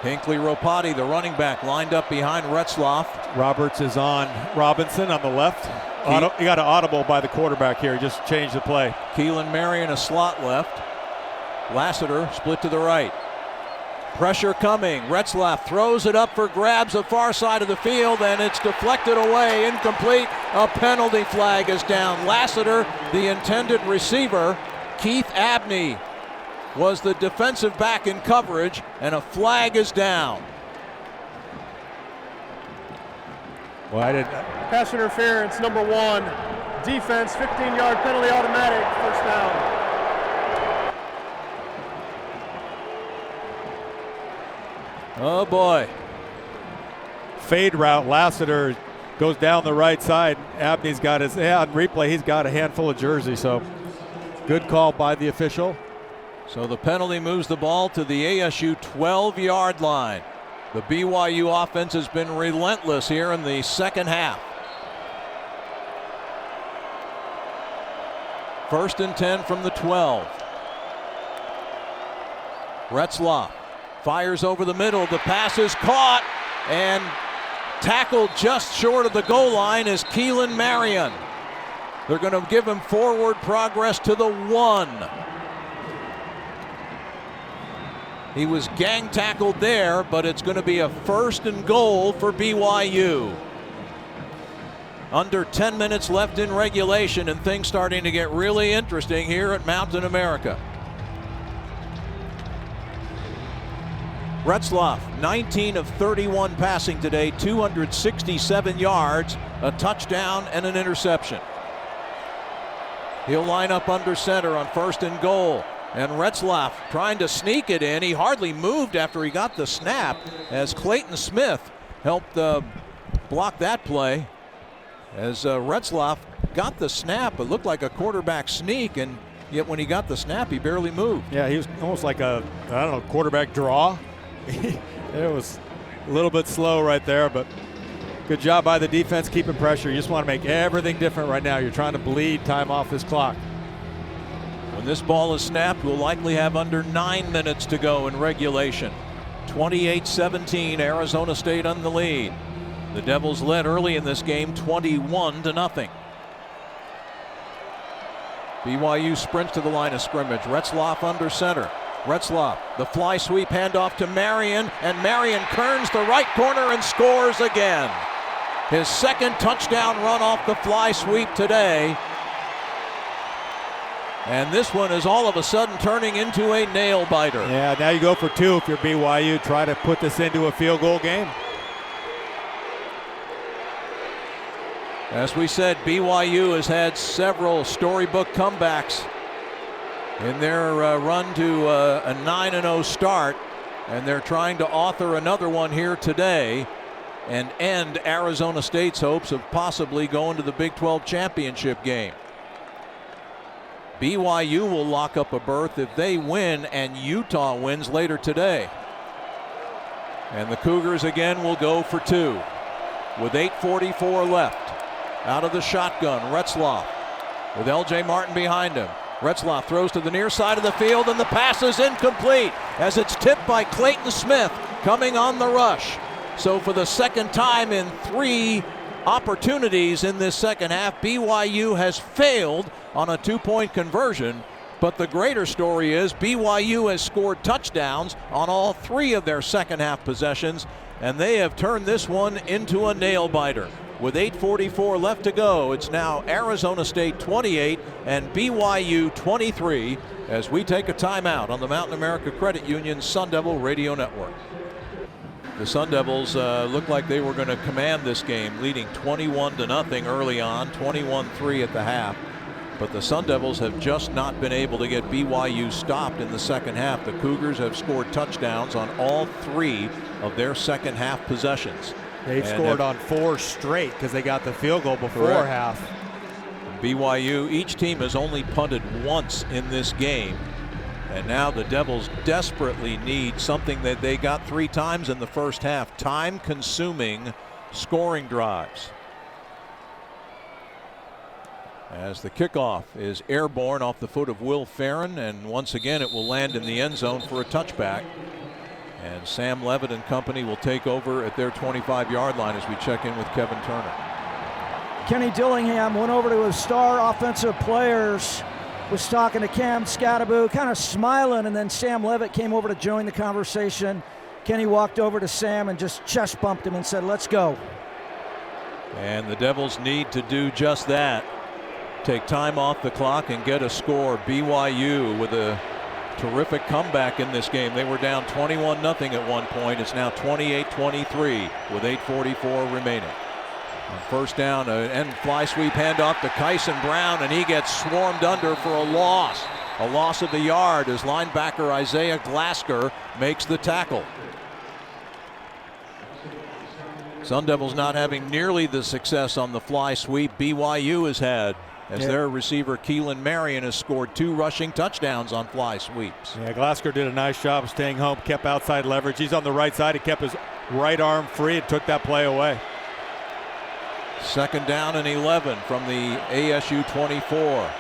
Hinckley Ropati, the running back, lined up behind Retzlaff. Roberts is on Robinson on the left. He got an audible by the quarterback here. He just changed the play. Keelan Marion, a slot left. Lassiter split to the right. Pressure coming. Retzlaff throws it up for grabs the far side of the field, and it's deflected away, incomplete. A penalty flag is down. Lassiter, the intended receiver. Keith Abney was the defensive back in coverage, and a flag is down. Well, I didn't. Pass interference, number 1. Defense, 15-yard penalty automatic, first down. Oh boy. Fade route. Lassiter goes down the right side. Abney's got his, on replay, he's got a handful of jerseys, so good call by the official. So the penalty moves the ball to the ASU 12-yard line. The BYU offense has been relentless here in the second half. 1st and 10 from the 12. Retzlaff fires over the middle. The pass is caught and tackled just short of the goal line is Keelan Marion. They're going to give him forward progress to the 1. He was gang tackled there, but it's going to be a 1st and goal for BYU. Under 10 minutes left in regulation, and things starting to get really interesting here at Mountain America. Retzlaff, 19 of 31 passing today, 267 yards, a touchdown and an interception. He'll line up under center on 1st and goal. And Retzlaff trying to sneak it in. He hardly moved after he got the snap as Clayton Smith helped block that play. As Retzlaff got the snap, it looked like a quarterback sneak, and yet when he got the snap, he barely moved. Yeah, he was almost like a, quarterback draw. It was a little bit slow right there, but good job by the defense keeping pressure. You just want to make everything different right now. You're trying to bleed time off this clock. When this ball is snapped, we'll likely have under 9 minutes to go in regulation. 28-17, Arizona State on the lead. The Devils led early in this game 21-0. BYU sprints to the line of scrimmage. Retzlaff under center. Retzlaff, the fly sweep handoff to Marion, and Marion turns the right corner and scores again. His second touchdown run off the fly sweep today. And this one is all of a sudden turning into a nail biter. Yeah, now you go for 2 if you're BYU. Try to put this into a field goal game. As we said, BYU has had several storybook comebacks in their run to a 9-0 start, and they're trying to author another one here today and end Arizona State's hopes of possibly going to the Big 12 championship game. BYU will lock up a berth if they win and Utah wins later today. And the Cougars again will go for 2 with 8:44 left. Out of the shotgun, Retzlaff with LJ Martin behind him. Retzlaff throws to the near side of the field, and the pass is incomplete as it's tipped by Clayton Smith coming on the rush. So for the second time in 3 opportunities in this second half, BYU has failed on a 2-point conversion. But the greater story is BYU has scored touchdowns on all 3 of their second half possessions, and they have turned this one into a nail biter. With 8:44 left to go, it's now Arizona State 28 and BYU 23 as we take a timeout on the Mountain America Credit Union Sun Devil Radio Network. The Sun Devils looked like they were going to command this game, leading 21-0 early on, 21-3 at the half. But the Sun Devils have just not been able to get BYU stopped in the second half. The Cougars have scored touchdowns on all 3 of their second half possessions. They've scored on 4 straight because they got the field goal before half. BYU, each team has only punted once in this game. And now the Devils desperately need something that they got 3 times in the first half. Time-consuming scoring drives. As the kickoff is airborne off the foot of Will Farron, and once again it will land in the end zone for a touchback. And Sam Levitt and company will take over at their 25-yard line as we check in with Kevin Turner. Kenny Dillingham went over to his star offensive players, was talking to Cam Skattebo, kind of smiling, and then Sam Levitt came over to join the conversation. Kenny walked over to Sam and just chest bumped him and said, "Let's go." And the Devils need to do just that. Take time off the clock and get a score. BYU with a terrific comeback in this game. They were down 21-0 at one point. It's now 28-23 with 8:44 remaining. On first down, an end fly sweep handoff to Kyson Brown, and he gets swarmed under for a loss of the yard as linebacker Isaiah Glasker makes the tackle. Sun Devils not having nearly the success on the fly sweep BYU has had, as their receiver Keelan Marion has scored 2 rushing touchdowns on fly sweeps. Yeah, Glasker did a nice job of staying home, kept outside leverage. He's on the right side. He kept his right arm free and took that play away. Second down and 11 from the ASU 24.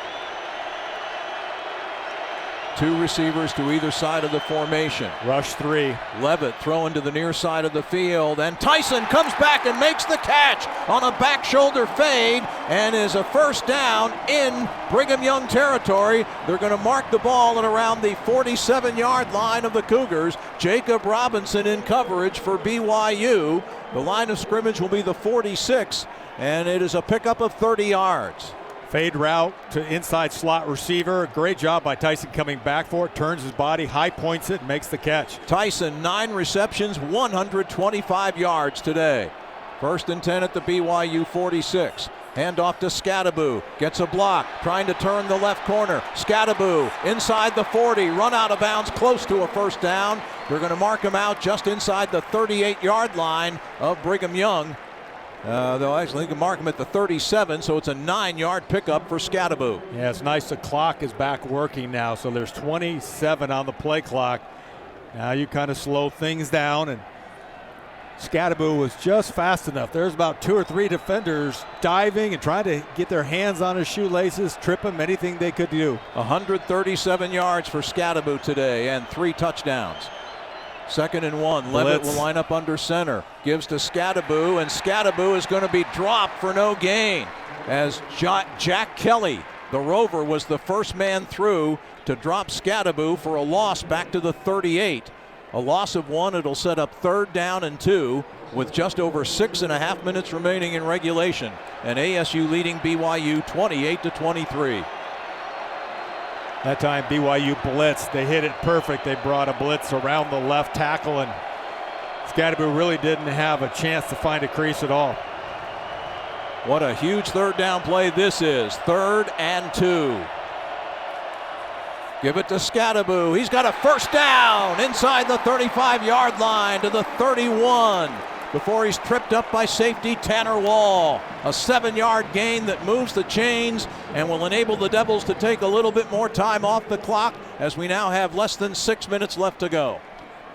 2 receivers to either side of the formation. Rush 3. Levitt throwing to the near side of the field, and Tyson comes back and makes the catch on a back shoulder fade and is a first down in Brigham Young territory. They're going to mark the ball at around the 47-yard line of the Cougars. Jacob Robinson in coverage for BYU. The line of scrimmage will be the 46, and it is a pickup of 30 yards. Fade route to inside slot receiver. Great job by Tyson coming back for it. Turns his body, high points it, and makes the catch. Tyson, 9 receptions, 125 yards today. First and 10 at the BYU 46. Handoff to Skattebo. Gets a block, trying to turn the left corner. Skattebo inside the 40, run out of bounds, close to a first down. They're going to mark him out just inside the 38-yard line of Brigham Young. They'll actually mark him at the 37, so it's a 9-yard pickup for Skattebo. Yeah, it's nice the clock is back working now, so there's 27 on the play clock. Now you kind of slow things down and Skattebo was just fast enough. There's about 2 or 3 defenders diving and trying to get their hands on his shoelaces, trip him, anything they could do. 137 yards for Skattebo today and 3 touchdowns. 2nd and 1. Levitt will line up under center. Gives to Skattebo, and Skattebo is going to be dropped for no gain. As Jack Kelly, the Rover, was the first man through to drop Skattebo for a loss back to the 38. A loss of 1. It'll set up 3rd down and 2 with just over 6.5 minutes remaining in regulation. And ASU leading BYU 28-23. That time BYU blitzed. They hit it perfect. They brought a blitz around the left tackle, and Skattebo really didn't have a chance to find a crease at all. What a huge 3rd down play this is. 3rd and 2. Give it to Skattebo. He's got a 1st down inside the 35-yard line to the 31 before he's tripped up by safety Tanner Wall. A 7-yard gain that moves the chains and will enable the Devils to take a little bit more time off the clock as we now have less than 6 minutes left to go.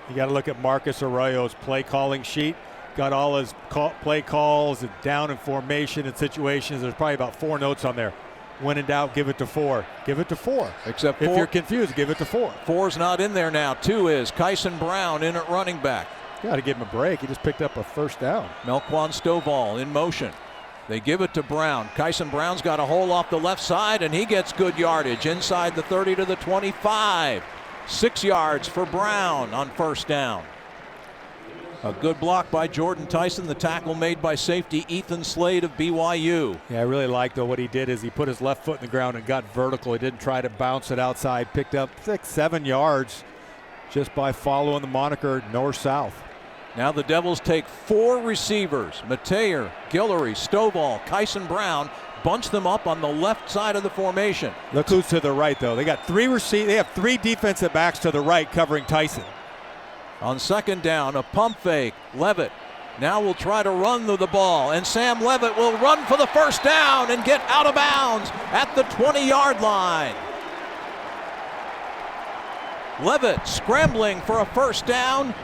You got to look at Marcus Arroyo's play calling sheet. Got all his play calls and down in formation and situations. There's probably about 4 notes on there. When in doubt, give it to 4. Give it to 4. Except if you're confused, give it to 4. 4's not in there now. 2 is Kyson Brown in at running back. Got to give him a break. He just picked up a 1st down. Melquan Stovall in motion. They give it to Brown. Kyson Brown's got a hole off the left side, and he gets good yardage inside the 30 to the 25. 6 yards for Brown on 1st down. A good block by Jordan Tyson. The tackle made by safety Ethan Slade of BYU. Yeah, I really like what he did is he put his left foot in the ground and got vertical. He didn't try to bounce it outside. Picked up 6-7 yards just by following the moniker north-south. Now the Devils take 4 receivers. Mateer, Guillory, Stovall, Kyson Brown. Bunch them up on the left side of the formation. Look who's to the right, though. They got 3 They have 3 defensive backs to the right covering Tyson. On 2nd down, a pump fake. Levitt now will try to run the ball, and Sam Levitt will run for the 1st down and get out of bounds at the 20-yard line. Levitt scrambling for a 1st down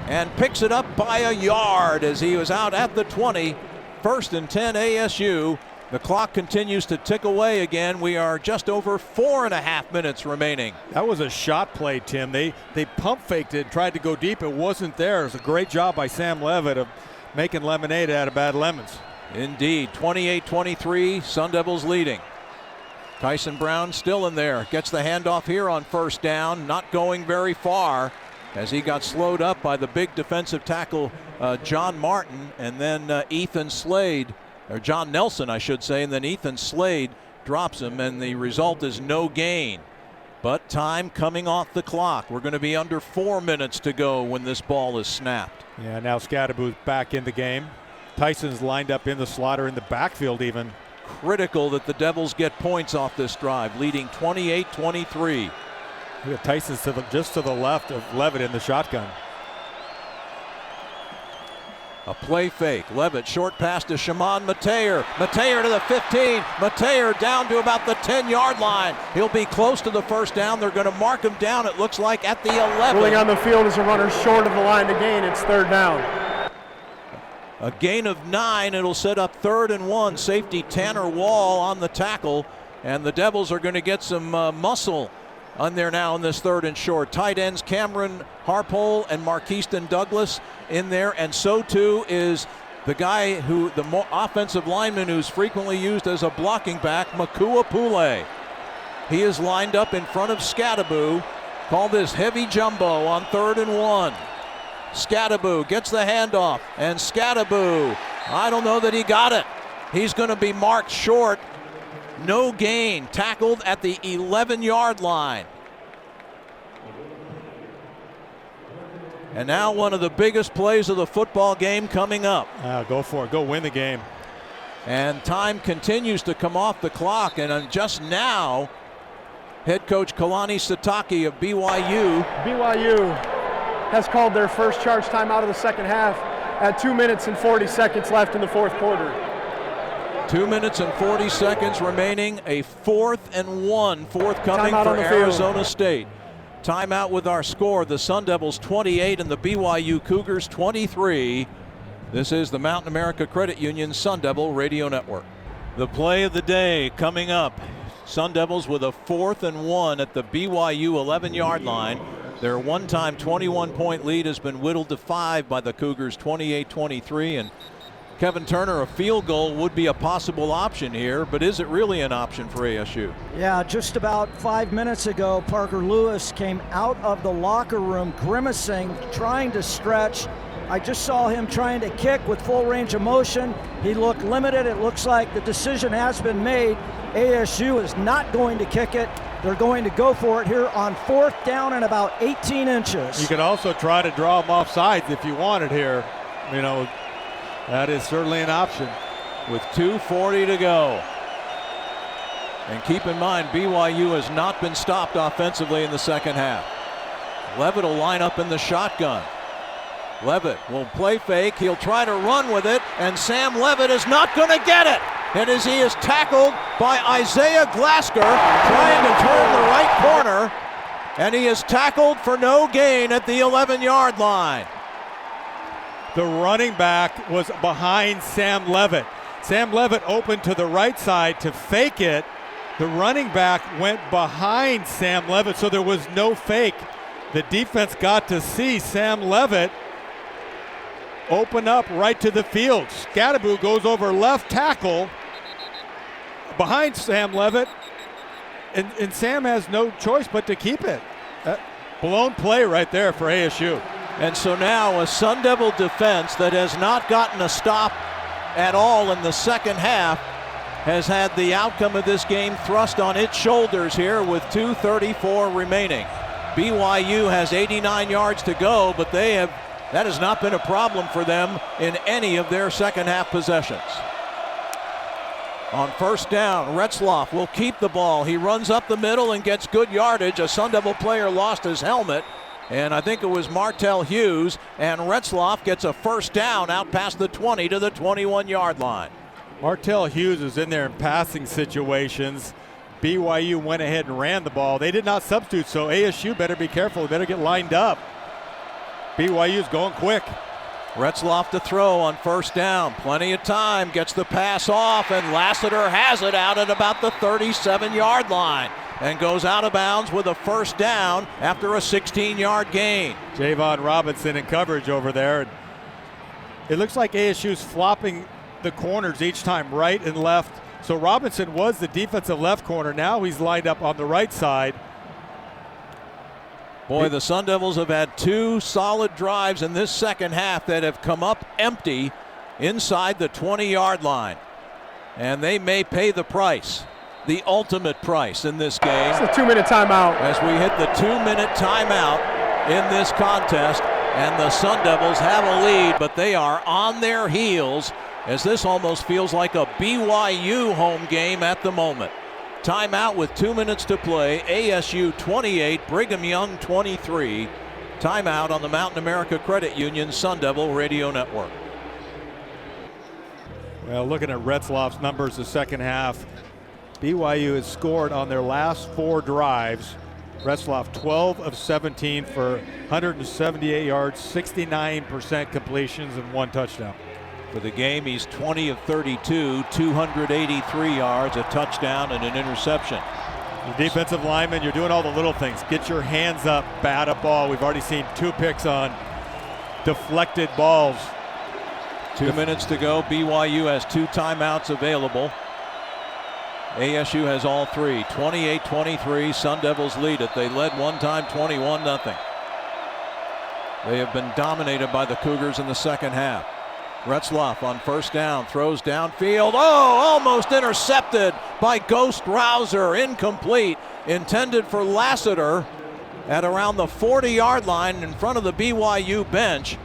and picks it up by a yard as he was out at the 20. 1st and 10 ASU. The clock continues to tick away again. We are just over 4.5 minutes remaining. That was a shot play, Tim. They pump faked it, tried to go deep. It wasn't there. It was a great job by Sam Levitt of making lemonade out of bad lemons. Indeed. 28-23, Sun Devils leading. Kyson Brown still in there. Gets the handoff here on 1st down. Not going very far as he got slowed up by the big defensive tackle John Martin, and then Ethan Slade. Or John Nelson, I should say, and then Ethan Slade drops him, and the result is no gain. But time coming off the clock. We're going to be under 4 minutes to go when this ball is snapped. Yeah, now Skattebo's back in the game. Tyson's lined up in the slot or in the backfield even. Critical that the Devils get points off this drive, leading 28-23. Look at Tyson's just to the left of Levitt in the shotgun. A play fake. Levitt short pass to Shimon Mateer. Mateer to the 15. Mateer down to about the 10-yard line. He'll be close to the 1st down. They're going to mark him down, it looks like, at the 11. Ruling on the field is a runner short of the line to gain. It's 3rd down. A gain of 9. It'll set up 3rd and 1. Safety Tanner Wall on the tackle. And the Devils are going to get some muscle on there now in this 3rd and short. Tight ends Cameron Harpole and Marquiston Douglas in there, and so too is the guy who, the offensive lineman who's frequently used as a blocking back, Makua Pule. He is lined up in front of Skattebo. Call this heavy jumbo on 3rd and 1. Skattebo gets the handoff, and Skattebo, I don't know that he got it. He's going to be marked short. No gain, tackled at the 11-yard line. And now one of the biggest plays of the football game coming up. Go for it. Go win the game. And time continues to come off the clock. And just now, head coach Kalani Sitake of BYU. BYU has called their first charge time out of the 2nd half at 2 minutes and 40 seconds left in the 4th quarter. 2 minutes and 40 seconds remaining. A 4th and 1 forthcoming Timeout for on the Arizona field. State. Timeout with our score. The Sun Devils 28 and the BYU Cougars 23. This is the Mountain America Credit Union Sun Devil Radio Network. The play of the day coming up. Sun Devils with a 4th and 1 at the BYU 11-yard line. Their one-time 21-point lead has been whittled to 5 by the Cougars 28-23. And Kevin Turner, a field goal would be a possible option here, but is it really an option for ASU? Yeah, just about 5 minutes ago, Parker Lewis came out of the locker room grimacing, trying to stretch. I just saw him trying to kick with full range of motion. He looked limited. It looks like the decision has been made. ASU is not going to kick it. They're going to go for it here on 4th down and about 18 inches. You could also try to draw them off sides if you wanted here. You know, that is certainly an option. With 2:40 to go. And keep in mind, BYU has not been stopped offensively in the second half. Levitt will line up in the shotgun. Levitt will play fake. He'll try to run with it, and Sam Levitt is not going to get it. And as he is tackled by Isaiah Glasker, trying to turn the right corner, and he is tackled for no gain at the 11-yard line. The running back was behind Sam Levitt. Sam Levitt opened to the right side to fake it. The running back went behind Sam Levitt, so there was no fake. The defense got to see Sam Levitt open up right to the field. Skattebo goes over left tackle behind Sam Levitt, and Sam has no choice but to keep it. Blown play right there for ASU. And so now a Sun Devil defense that has not gotten a stop at all in the second half has had the outcome of this game thrust on its shoulders here with 2:34 remaining. BYU has 89 yards to go, but that has not been a problem for them in any of their second half possessions. On 1st down, Retzlaff will keep the ball. He runs up the middle and gets good yardage. A Sun Devil player lost his helmet, and I think it was Martell Hughes, and Retzlaff gets a 1st down out past the 20 to the 21-yard line. Martell Hughes is in there in passing situations. BYU went ahead and ran the ball. They did not substitute, so ASU better be careful. They better get lined up. BYU's going quick. Retzlaff to throw on 1st down. Plenty of time. Gets the pass off, and Lassiter has it out at about the 37-yard line and goes out of bounds with a 1st down after a 16-yard gain. Javan Robinson in coverage over there. It looks like ASU's flopping the corners each time, right and left. So Robinson was the defensive left corner. Now he's lined up on the right side. Boy, the Sun Devils have had 2 solid drives in this second half that have come up empty inside the 20-yard line. And they may pay the price, the ultimate price in this game. It's a 2-minute timeout. As we hit the 2-minute timeout in this contest, and the Sun Devils have a lead, but they are on their heels as this almost feels like a BYU home game at the moment. Timeout with 2 minutes to play. ASU 28, Brigham Young 23. Timeout on the Mountain America Credit Union Sun Devil Radio Network. Well, looking at Retzlaff's numbers the second half, BYU has scored on their last 4 drives. Retzlaff 12 of 17 for 178 yards, 69% completions, and 1 touchdown. For the game, he's 20 of 32, 283 yards, a touchdown, and an interception. The defensive lineman, you're doing all the little things. Get your hands up, bat a ball. We've already seen 2 picks on deflected balls. 2 minutes to go. BYU has 2 timeouts available. ASU has all 3. 28-23. Sun Devils lead it. They led one time 21-0. They have been dominated by the Cougars in the second half. Retzlaff on 1st down, throws downfield. Oh, almost intercepted by Ghost Rouser. Incomplete. Intended for Lassiter at around the 40-yard line in front of the BYU bench.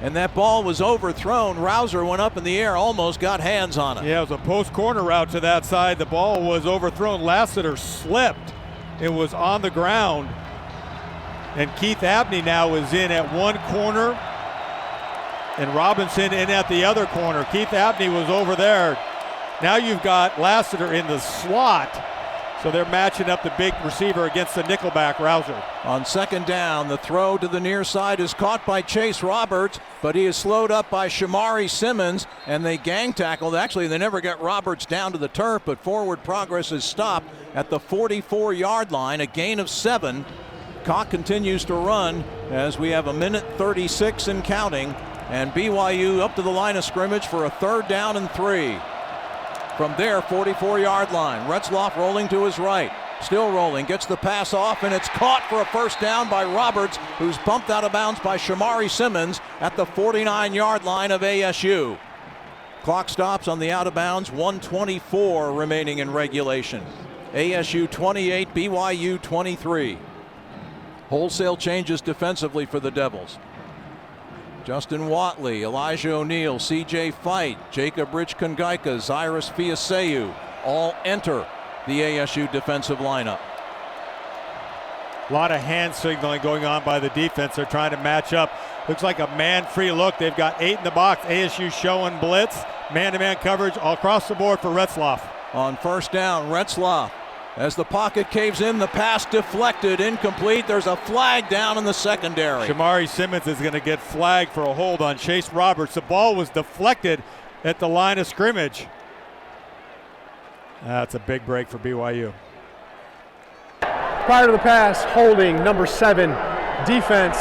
And that ball was overthrown. Rouser went up in the air, almost got hands on it. Yeah, it was a post corner route to that side. The ball was overthrown. Lassiter slipped. It was on the ground. And Keith Abney now is in at one corner, and Robinson in at the other corner. Keith Abney was over there. Now you've got Lassiter in the slot. So they're matching up the big receiver against the nickelback Rouser. On second down, the throw to the near side is caught by Chase Roberts, but he is slowed up by Shamari Simmons, and they gang tackled. Actually, they never got Roberts down to the turf, but forward progress is stopped at the 44-yard line, a gain of 7. Cock continues to run as we have 1:36 and counting, and BYU up to the line of scrimmage for a 3rd down and 3. From there, 44-yard line. Retzlaff rolling to his right. Still rolling, gets the pass off, and it's caught for a 1st down by Roberts, who's bumped out of bounds by Shamari Simmons at the 49-yard line of ASU. Clock stops on the out of bounds, 1:24 remaining in regulation. ASU 28, BYU 23. Wholesale changes defensively for the Devils. Justin Watley, Elijah O'Neal, C.J. Fight, Jacob Rich-Kongaika, Zyrus Fiaseu all enter the ASU defensive lineup. A lot of hand signaling going on by the defense. They're trying to match up. Looks like a man-free look. They've got 8 in the box. ASU showing blitz, man-to-man coverage all across the board for Retzlaff. On 1st down, Retzlaff. As the pocket caves in, the pass deflected, incomplete. There's a flag down in the secondary. Shamari Simmons is going to get flagged for a hold on Chase Roberts. The ball was deflected at the line of scrimmage. That's a big break for BYU. Prior to the pass, holding, number 7, defense.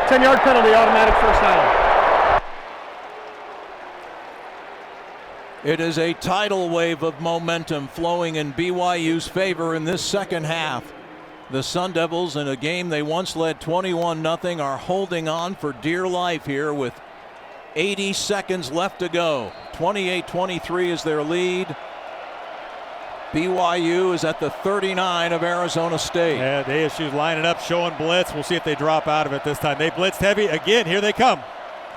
10-yard penalty, automatic 1st down. It is a tidal wave of momentum flowing in BYU's favor in this second half. The Sun Devils, in a game they once led 21-0, are holding on for dear life here with 80 seconds left to go. 28-23 is their lead. BYU is at the 39 of Arizona State. Yeah, the ASU's lining up, showing blitz. We'll see if they drop out of it this time. They blitzed heavy. Again, here they come.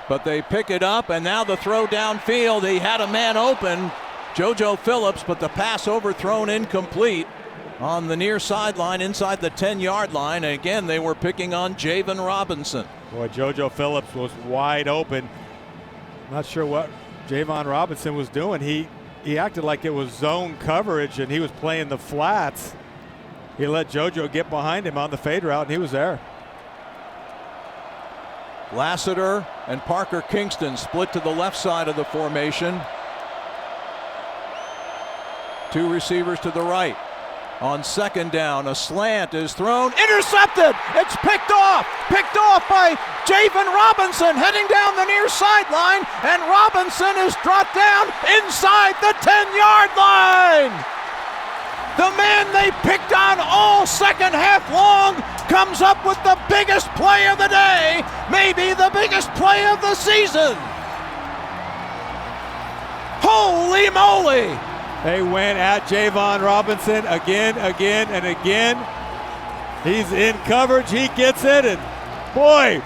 But they pick it up, and now the throw downfield. He had a man open, JoJo Phillips, but the pass overthrown incomplete on the near sideline inside the 10-yard line. And again, they were picking on Javan Robinson. Boy, JoJo Phillips was wide open. Not sure what Javan Robinson was doing. He acted like it was zone coverage, and he was playing the flats. He let JoJo get behind him on the fade route, and he was there. Lassiter and Parker Kingston split to the left side of the formation. 2 receivers to the right. On 2nd down, a slant is thrown, intercepted. It's picked off by Javan Robinson heading down the near sideline, and Robinson is dropped down inside the 10-yard line. The man they picked on all second half long comes up with the biggest play of the day, maybe the biggest play of the season. Holy moly! They went at Javan Robinson again, and again. He's in coverage, he gets it, and boy,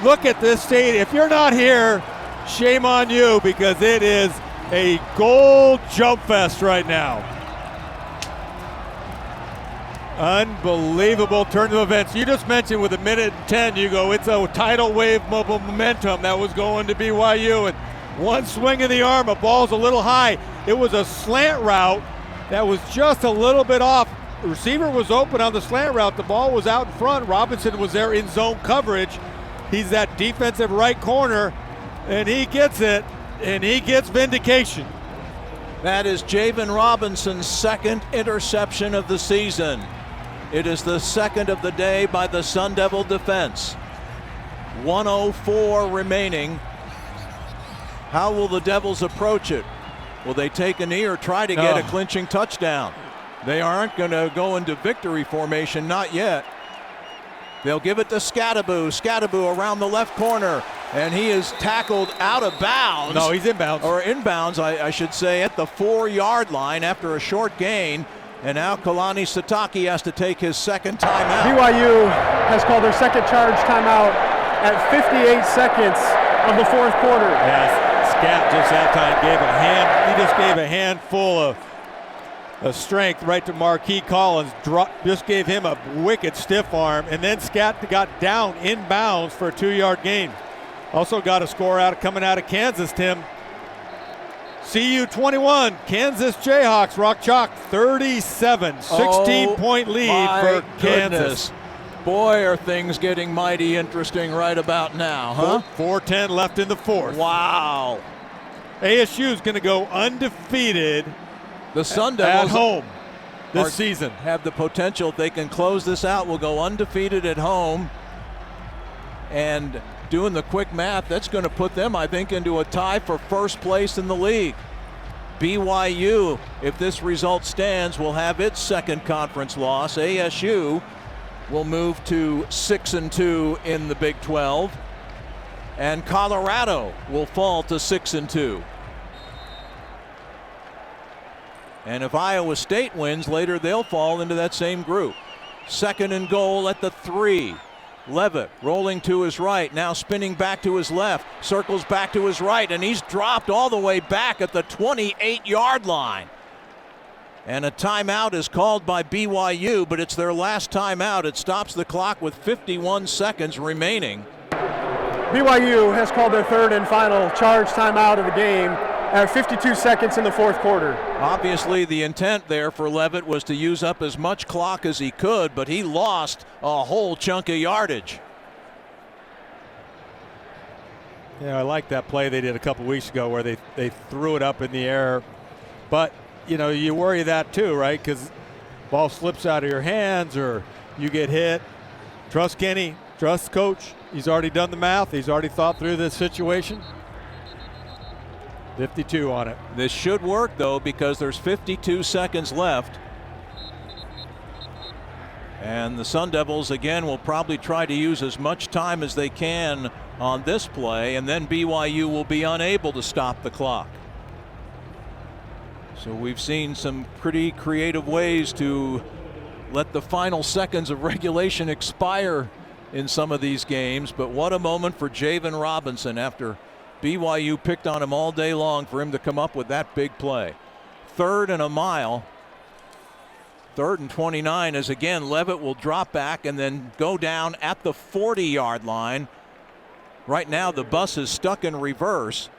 look at this stadium. If you're not here, shame on you, because it is a gold jump fest right now. Unbelievable turn of events. You just mentioned with 1:10, you go, it's a tidal wave of momentum that was going to BYU, and one swing of the arm, a ball's a little high. It was a slant route that was just a little bit off. The receiver was open on the slant route. The ball was out in front. Robinson was there in zone coverage. He's that defensive right corner, and he gets it, and he gets vindication. That is Javan Robinson's 2nd interception of the season. It is the 2nd of the day by the Sun Devil defense. 1:04 remaining. How will the Devils approach it? Will they take a knee or try to get a clinching touchdown? They aren't going to go into victory formation, not yet. They'll give it to Skattebo. Skattebo around the left corner, and he is tackled out of bounds. No, he's inbounds. Or inbounds, I should say, at the 4-yard line after a short gain. And now Kalani Sitake has to take his 2nd timeout. BYU has called their 2nd charge timeout at 58 seconds of the 4th quarter. Yes, Scat just that time gave a hand. He just gave a handful of strength right to Marquis Collins. Just gave him a wicked stiff arm, and then Scat got down inbounds for a 2-yard gain. Also got a score coming out of Kansas, Tim. CU 21, Kansas Jayhawks, Rock Chalk 37, 16-point lead for Kansas. Boy, are things getting mighty interesting right about now, huh? 4:10 left in the fourth. Wow. ASU is going to go undefeated The Sun Devils at home this season. Have the potential, if they can close this out, will go undefeated at home. And doing the quick math, that's going to put them, I think, into a tie for first place in the league. BYU, if this result stands, will have its second conference loss. ASU will move to 6-2 in the Big 12. And Colorado will fall to 6-2. And if Iowa State wins later, they'll fall into that same group. Second and goal at the 3. Levitt rolling to his right, now spinning back to his left, circles back to his right, and he's dropped all the way back at the 28-yard line. And a timeout is called by BYU, but it's their last timeout. It stops the clock with 51 seconds remaining. BYU has called their third and final charge timeout of the game at 52 seconds in the fourth quarter. Obviously, the intent there for Levitt was to use up as much clock as he could, but he lost a whole chunk of yardage. Yeah, I like that play they did a couple weeks ago where they threw it up in the air. But, you know, you worry that too, right? Because ball slips out of your hands or you get hit. Trust Kenny, trust Coach. He's already done the math. He's already thought through this situation. 52 on it. This should work, though, because there's 52 seconds left. And the Sun Devils, again, will probably try to use as much time as they can on this play, and then BYU will be unable to stop the clock. So we've seen some pretty creative ways to let the final seconds of regulation expire in some of these games, but what a moment for Javan Robinson after BYU picked on him all day long for him to come up with that big play. 3rd and a mile. 3rd and 29 as again Levitt will drop back and then go down at the 40-yard line. Right now the bus is stuck in reverse,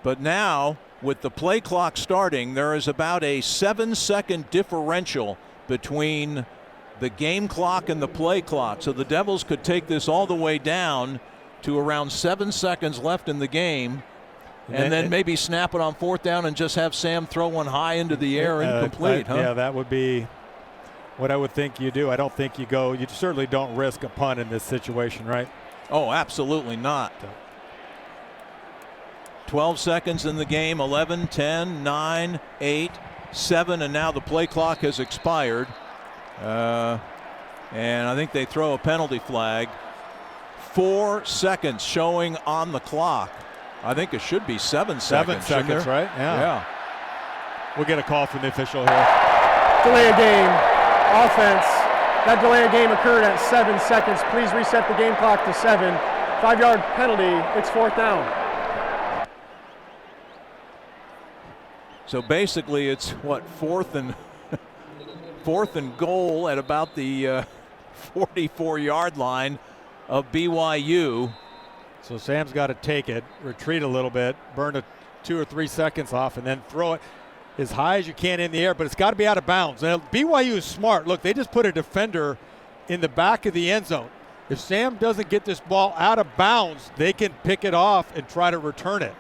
but now with the play clock starting, there is about a 7-second differential between the game clock and the play clock. So the Devils could take this all the way down to around 7 seconds left in the game, and then maybe snap it on 4th down and just have Sam throw one high into the air incomplete. Yeah, that would be what I would think you do. I don't think you go, you certainly don't risk a punt in this situation, right? Oh, absolutely not. 12 seconds in the game, 11, 10, 9, 8, 7, and now the play clock has expired. And I think they throw a penalty flag. 4 seconds showing on the clock. I think it should be 7 seconds. 7 seconds, right? Yeah. We'll get a call from the official here. Delay of game. Offense. That delay of game occurred at 7 seconds. Please reset the game clock to 7. 5-yard penalty. It's 4th down. So basically it's what, 4th and goal at about the 44-yard line of BYU. So Sam's got to take it, retreat a little bit, burn 2 or 3 seconds off, and then throw it as high as you can in the air, but it's got to be out of bounds. Now, BYU is smart. Look, they just put a defender in the back of the end zone. If Sam doesn't get this ball out of bounds, they can pick it off and try to return it.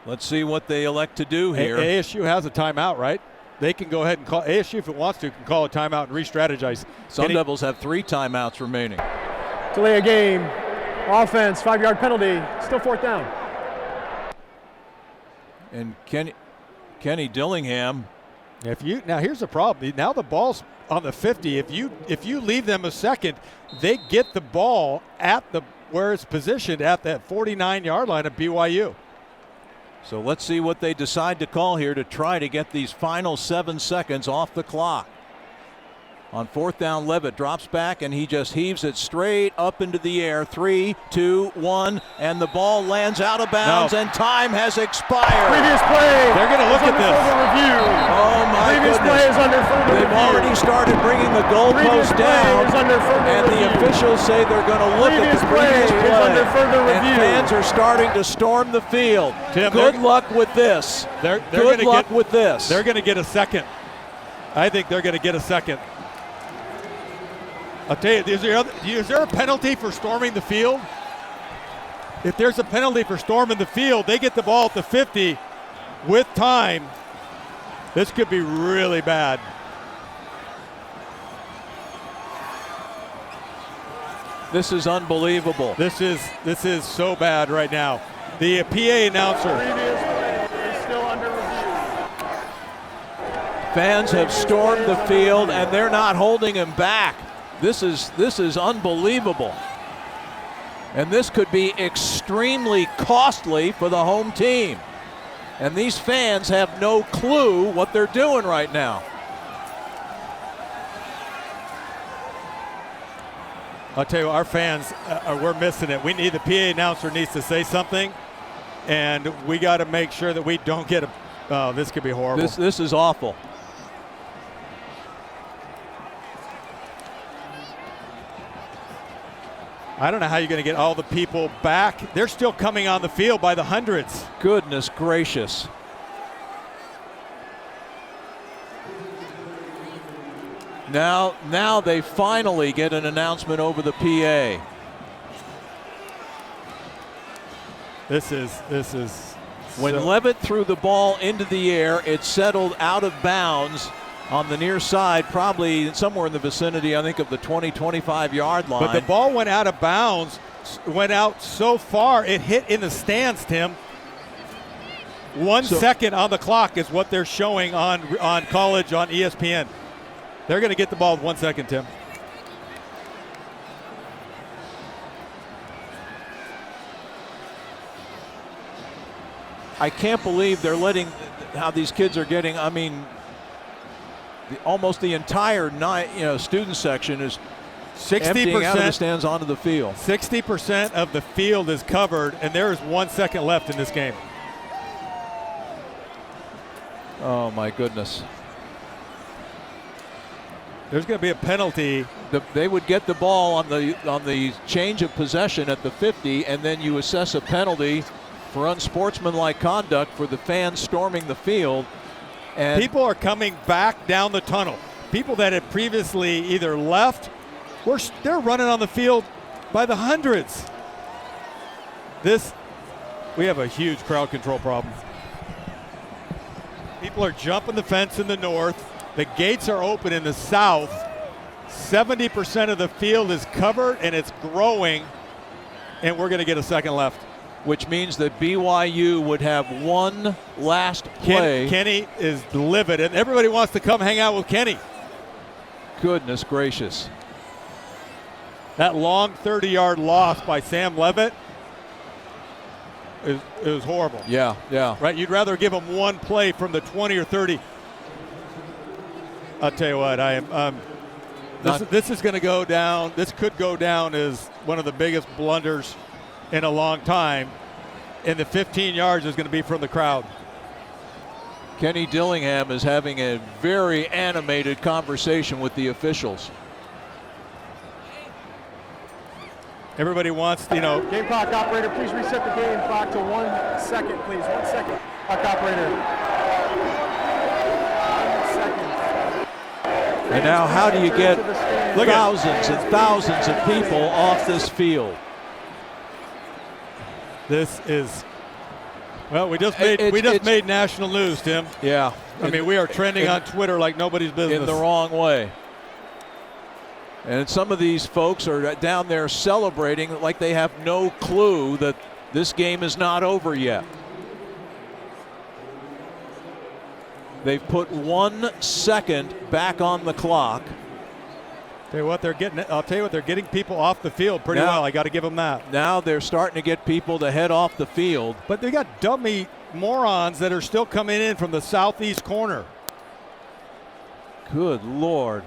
Let's see what they elect to do here. ASU has a timeout, right? They can go ahead and call, ASU if it wants to, can call a timeout and re-strategize. Sun Devils have 3 timeouts remaining. Delay of game. Offense, 5-yard penalty. Still 4th down. And Kenny Dillingham. Now here's the problem. Now the ball's on the 50. If you leave them a second, they get the ball at where it's positioned at that 49-yard line of BYU. So let's see what they decide to call here to try to get these final 7 seconds off the clock. On 4th down, Levitt drops back and he just heaves it straight up into the air. 3, 2, 1, and the ball lands out of bounds and time has expired. Previous play. They're going to look at this. Review. Oh my Previous goodness. play is under further They've review. already started bringing the goalpost down, Is under further and review. the officials say they're going to look at the previous play. Is under further review. And fans are starting to storm the field. Tim, good luck with this. Good luck with this. They're going to get a second. I think they're going to get a second. I'll tell you, is there a penalty for storming the field? If there's a penalty for storming the field, they get the ball at the 50 with time. This could be really bad. This is unbelievable. This is so bad right now. The PA announcer. Previous play is still under review. Fans have stormed the field and they're not holding him back. This is unbelievable. And this could be extremely costly for the home team. And these fans have no clue what they're doing right now. I'll tell you, our fans, we're missing it. The PA announcer needs to say something, and we got to make sure that we don't get this could be horrible. This is awful. I don't know how you're going to get all the people back. They're still coming on the field by the hundreds. Goodness gracious. Now they finally get an announcement over the PA. This is When Levitt threw the ball into the air, it settled out of bounds on the near side, probably somewhere in the vicinity, I think, of the 20-25 yard line. But the ball went out of bounds, went out so far, it hit in the stands, Tim. 1 second on the clock is what they're showing on college on ESPN. They're going to get the ball with 1 second, Tim. I can't believe they're letting how these kids are getting. I mean, almost the entire student section is 60% emptying out of the stands onto the field. 60% of the field is covered, and there is 1 second left in this game. Oh my goodness. There's going to be a penalty. They would get the ball on the change of possession at the 50, and then you assess a penalty for unsportsmanlike conduct for the fans storming the field. And people are coming back down the tunnel. People that had previously either left, they're running on the field by the hundreds. We have a huge crowd control problem. People are jumping the fence in the north. The gates are open in the south. 70% of the field is covered, and it's growing, and we're going to get a second left. Which means that BYU would have one last play. Kenny is livid, and everybody wants to come hang out with Kenny. Goodness gracious. That long 30-yard loss by Sam Levitt it was horrible. Yeah. Right? You'd rather give him one play from the 20 or 30. I'll tell you what, this is going to go down. This could go down as one of the biggest blunders in a long time, and the 15 yards is going to be from the crowd. Kenny Dillingham is having a very animated conversation with the officials. Everybody wants, Game clock operator, please reset the game clock to 1 second, please. 1 second. Clock operator. 1 second. And now how do you get thousands and thousands of people off this field? This is, well, we just made national news, Tim. Yeah. I mean, we are trending on Twitter like nobody's business. In the wrong way. And some of these folks are down there celebrating like they have no clue that this game is not over yet. They've put 1 second back on the clock. I'll tell you what, they're getting people off the field pretty well. I got to give them that. Now they're starting to get people to head off the field. But they got dummy morons that are still coming in from the southeast corner. Good Lord.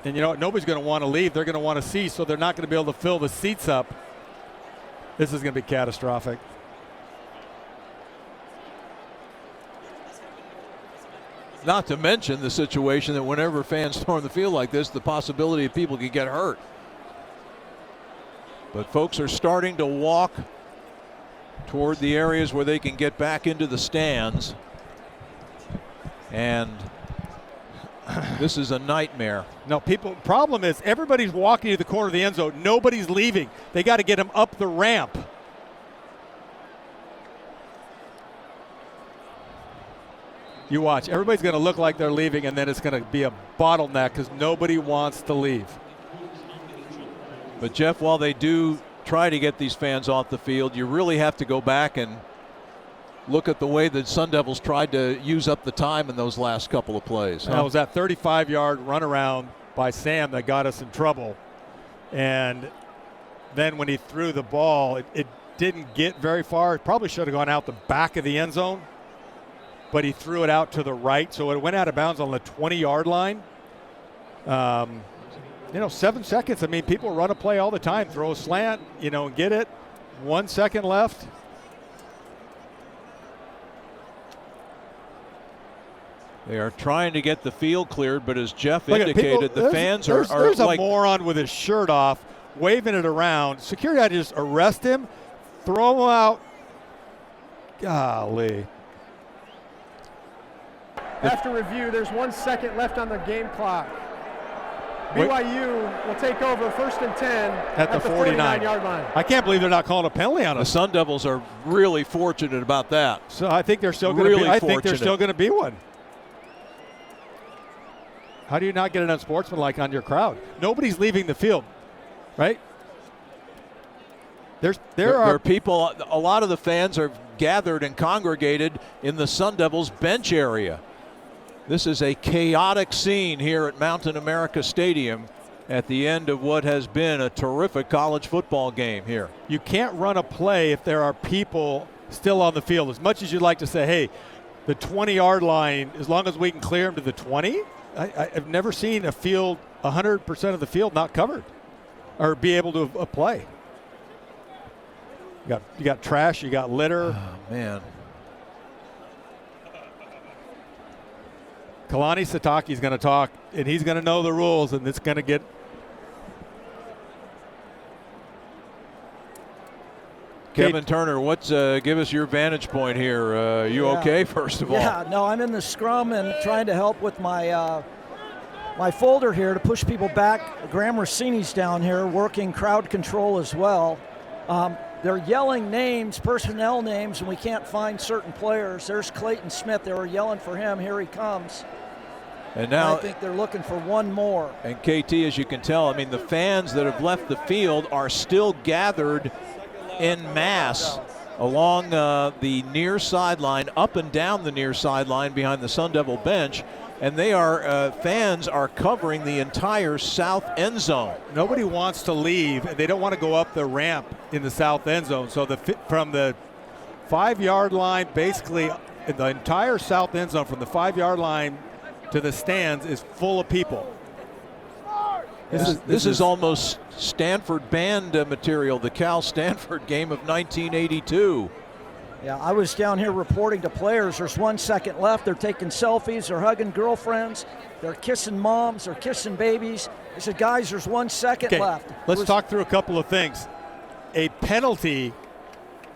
And you know what? Nobody's going to want to leave. They're going to want to see, so they're not going to be able to fill the seats up. This is going to be catastrophic. Not to mention the situation that whenever fans storm the field like this, the possibility of people could get hurt. But folks are starting to walk toward the areas where they can get back into the stands. And this is a nightmare. No, problem is everybody's walking to the corner of the end zone. Nobody's leaving. They got to get them up the ramp. You watch. Everybody's going to look like they're leaving, and then it's going to be a bottleneck because nobody wants to leave. But, Jeff, while they do try to get these fans off the field, you really have to go back and look at the way the Sun Devils tried to use up the time in those last couple of plays. That was that 35-yard runaround by Sam that got us in trouble. And then when he threw the ball, it didn't get very far. It probably should have gone out the back of the end zone, but he threw it out to the right, so it went out of bounds on the 20-yard line. 7 seconds. I mean, people run a play all the time, throw a slant, and get it. 1 second left. They are trying to get the field cleared, but as Jeff indicated, the fans are there's like a moron with his shirt off, waving it around. Security had to just arrest him, throw him out. Golly. After review, there's 1 second left on the game clock. BYU will take over 1st and 10 at the 49-yard line. I can't believe they're not calling a penalty on us. The Sun Devils are really fortunate about that. So I think they're still going to be. I think there's still going to be one. How do you not get an unsportsmanlike on your crowd? Nobody's leaving the field, right? There are people. A lot of the fans are gathered and congregated in the Sun Devils bench area. This is a chaotic scene here at Mountain America Stadium at the end of what has been a terrific college football game here. You can't run a play if there are people still on the field. As much as you'd like to say, hey, the 20-yard line, as long as we can clear them to the 20, I've never seen a field, 100% of the field not covered or be able to play. You got trash, you got litter. Oh, man. Kalani Sitake's going to talk, and he's going to know the rules, and it's going to get. Kevin Turner, give us your vantage point here. Okay, first of all? Yeah, no, I'm in the scrum and trying to help with my my folder here to push people back. Graham Rossini's down here working crowd control as well. They're yelling names, personnel names, and we can't find certain players. There's Clayton Smith. They were yelling for him. Here he comes. And now I think they're looking for one more. And KT, as you can tell, I mean, the fans that have left the field are still gathered en masse along the near sideline, up and down the near sideline behind the Sun Devil bench. And they are fans are covering the entire south end zone. Nobody wants to leave, and they don't want to go up the ramp in the south end zone. So from the 5-yard line, basically the entire south end zone from the 5-yard line to the stands is full of people. This is almost Stanford band material, the Cal Stanford game of 1982. Yeah, I was down here reporting to players. There's 1 second left. They're taking selfies. They're hugging girlfriends. They're kissing moms. They're kissing babies. I said, guys, there's 1 second left. Let's talk through a couple of things. A penalty,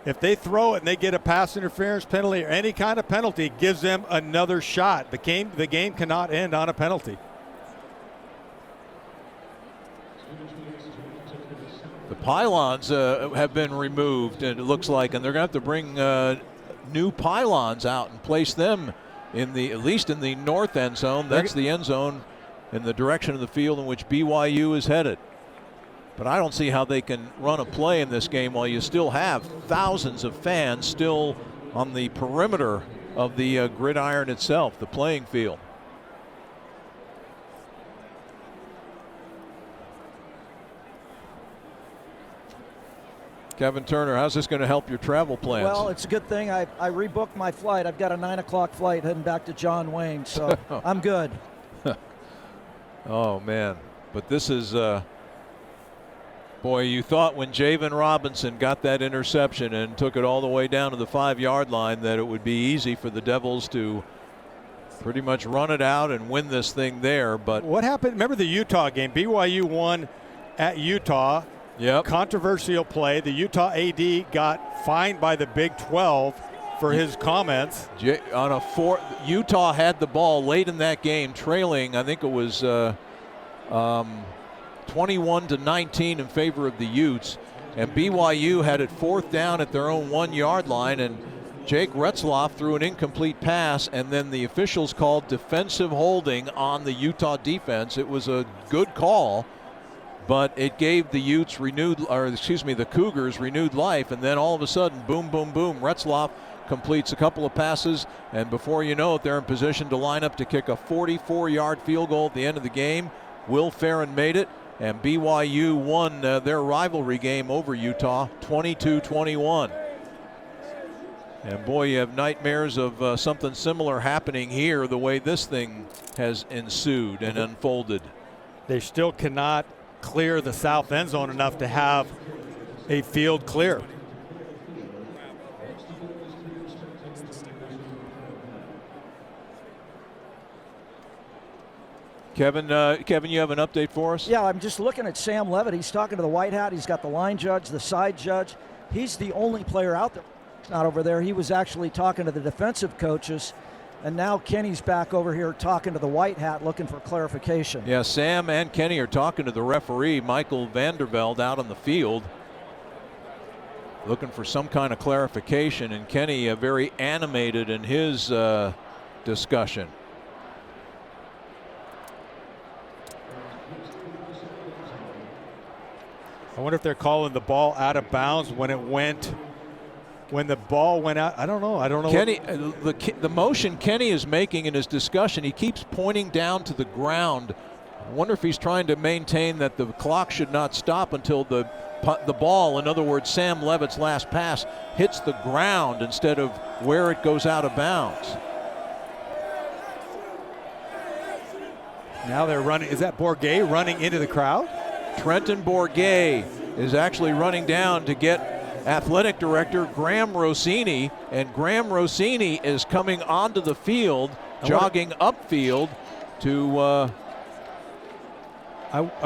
if they throw it and they get a pass interference penalty or any kind of penalty, gives them another shot. The game cannot end on a penalty. The pylons have been removed, and it looks like, and they're going to have to bring new pylons out and place them at least in the north end zone. That's the end zone in the direction of the field in which BYU is headed. But I don't see how they can run a play in this game while you still have thousands of fans still on the perimeter of the gridiron itself, the playing field. Kevin Turner, how's this going to help your travel plans? Well, it's a good thing I rebooked my flight. I've got a 9 o'clock flight heading back to John Wayne, so I'm good. Oh, man. But this is, boy, you thought when Javan Robinson got that interception and took it all the way down to the 5-yard line that it would be easy for the Devils to pretty much run it out and win this thing there. But what happened? Remember the Utah game? BYU won at Utah. Yep. Controversial play. The Utah AD got fined by the Big 12 for his comments. Utah had the ball late in that game, trailing. I think it was 21-19 in favor of the Utes, and BYU had it 4th down at their own 1-yard line, and Jake Retzlaff threw an incomplete pass, and then the officials called defensive holding on the Utah defense. It was a good call, but it gave the the Cougars renewed life, and then all of a sudden, boom, boom, boom, Retzlaff completes a couple of passes, and before you know it, they're in position to line up to kick a 44-yard field goal at the end of the game. Will Farron made it, and BYU won their rivalry game over Utah 22-21. And boy, you have nightmares of something similar happening here, the way this thing has ensued and unfolded. They still cannot clear the south end zone enough to have a field clear. Kevin, you have an update for us? Yeah, I'm just looking at Sam Levitt. He's talking to the white hat. He's got the line judge, the side judge. He's the only player out there not over there. He was actually talking to the defensive coaches, and now Kenny's back over here talking to the white hat, looking for clarification. Yeah, Sam and Kenny are talking to the referee, Michael Vandervelde, out on the field, looking for some kind of clarification, and Kenny very animated in his discussion. I wonder if they're calling the ball out of bounds when the ball went out. I don't know. Kenny, the motion Kenny is making in his discussion, he keeps pointing down to the ground. I wonder if he's trying to maintain that the clock should not stop until the ball, in other words, Sam Levitt's last pass, hits the ground instead of where it goes out of bounds. Now they're running. Is that Bourget running into the crowd? Trenton Bourget is actually running down to get athletic director Graham Rossini, and Graham Rossini is coming onto the field, jogging upfield to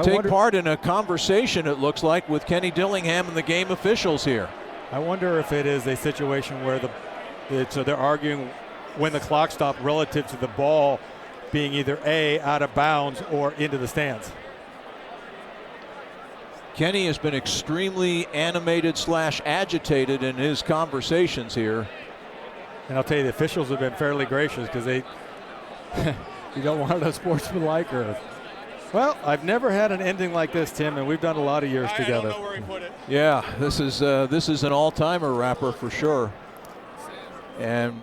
take part in a conversation, it looks like, with Kenny Dillingham and the game officials here. I wonder if it is a situation where so they're arguing when the clock stopped relative to the ball being either A, out of bounds, or into the stands. Kenny has been extremely animated / agitated in his conversations here. And I'll tell you, the officials have been fairly gracious because they you don't want a sportsmanlike or. Well, I've never had an ending like this, Tim, and we've done a lot of years together. I don't know where he put it. Yeah, this is an all-timer rapper for sure. And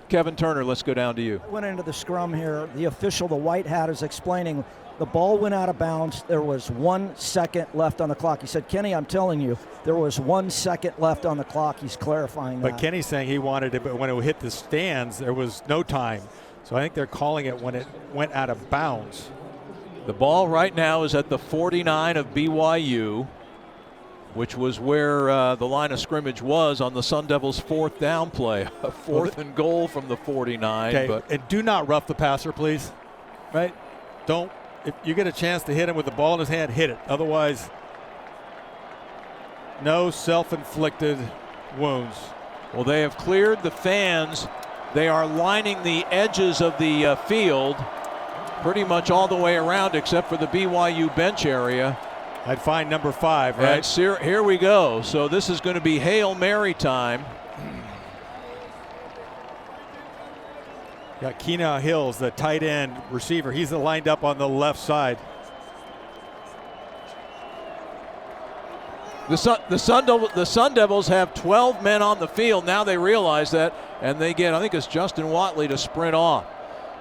Kevin Turner, let's go down to you. Went into the scrum here. The official, the white hat, is explaining the ball went out of bounds. There was 1 second left on the clock. He said, Kenny, I'm telling you, there was 1 second left on the clock. He's clarifying that. But Kenny's saying he wanted it, but when it hit the stands, there was no time. So I think they're calling it when it went out of bounds. The ball right now is at the 49 of BYU, which was where the line of scrimmage was on the Sun Devils' 4th down play. A 4th and goal from the 49. Okay, and do not rough the passer, please. Right? Don't. If you get a chance to hit him with the ball in his hand, hit it. Otherwise, no self-inflicted wounds. Well, they have cleared the fans. They are lining the edges of the field pretty much all the way around except for the BYU bench area. I'd find number 5, right? Here we go. So this is going to be Hail Mary time. Got Keena Hills, the tight end receiver. He's lined up on the left side. The Sun Devils have 12 men on the field. Now they realize that, and they get, I think it's Justin Watley to sprint off.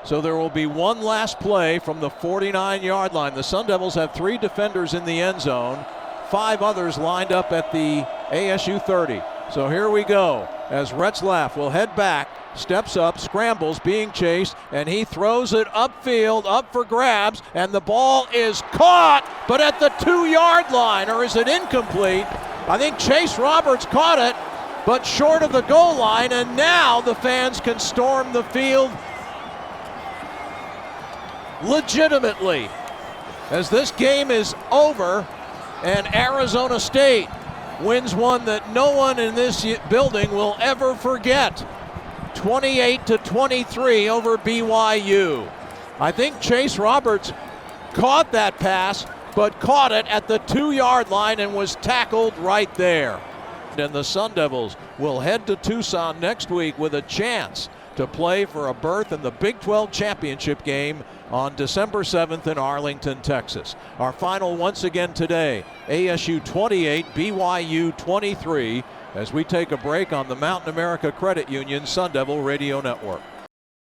So there will be one last play from the 49-yard line. The Sun Devils have 3 defenders in the end zone, 5 others lined up at the ASU 30. So here we go as Retzlaff will head back, steps up, scrambles, being chased, and he throws it upfield, up for grabs, and the ball is caught, but at the 2-yard line, or is it incomplete? I think Chase Roberts caught it, but short of the goal line, and now the fans can storm the field legitimately as this game is over and Arizona State wins one that no one in this building will ever forget. 28-23 over BYU. I think Chase Roberts caught that pass, but caught it at the 2-yard line and was tackled right there. And the Sun Devils will head to Tucson next week with a chance to play for a berth in the Big 12 championship game on December 7th in Arlington, Texas. Our final once again today, ASU 28, BYU 23, as we take a break on the Mountain America Credit Union Sun Devil Radio Network.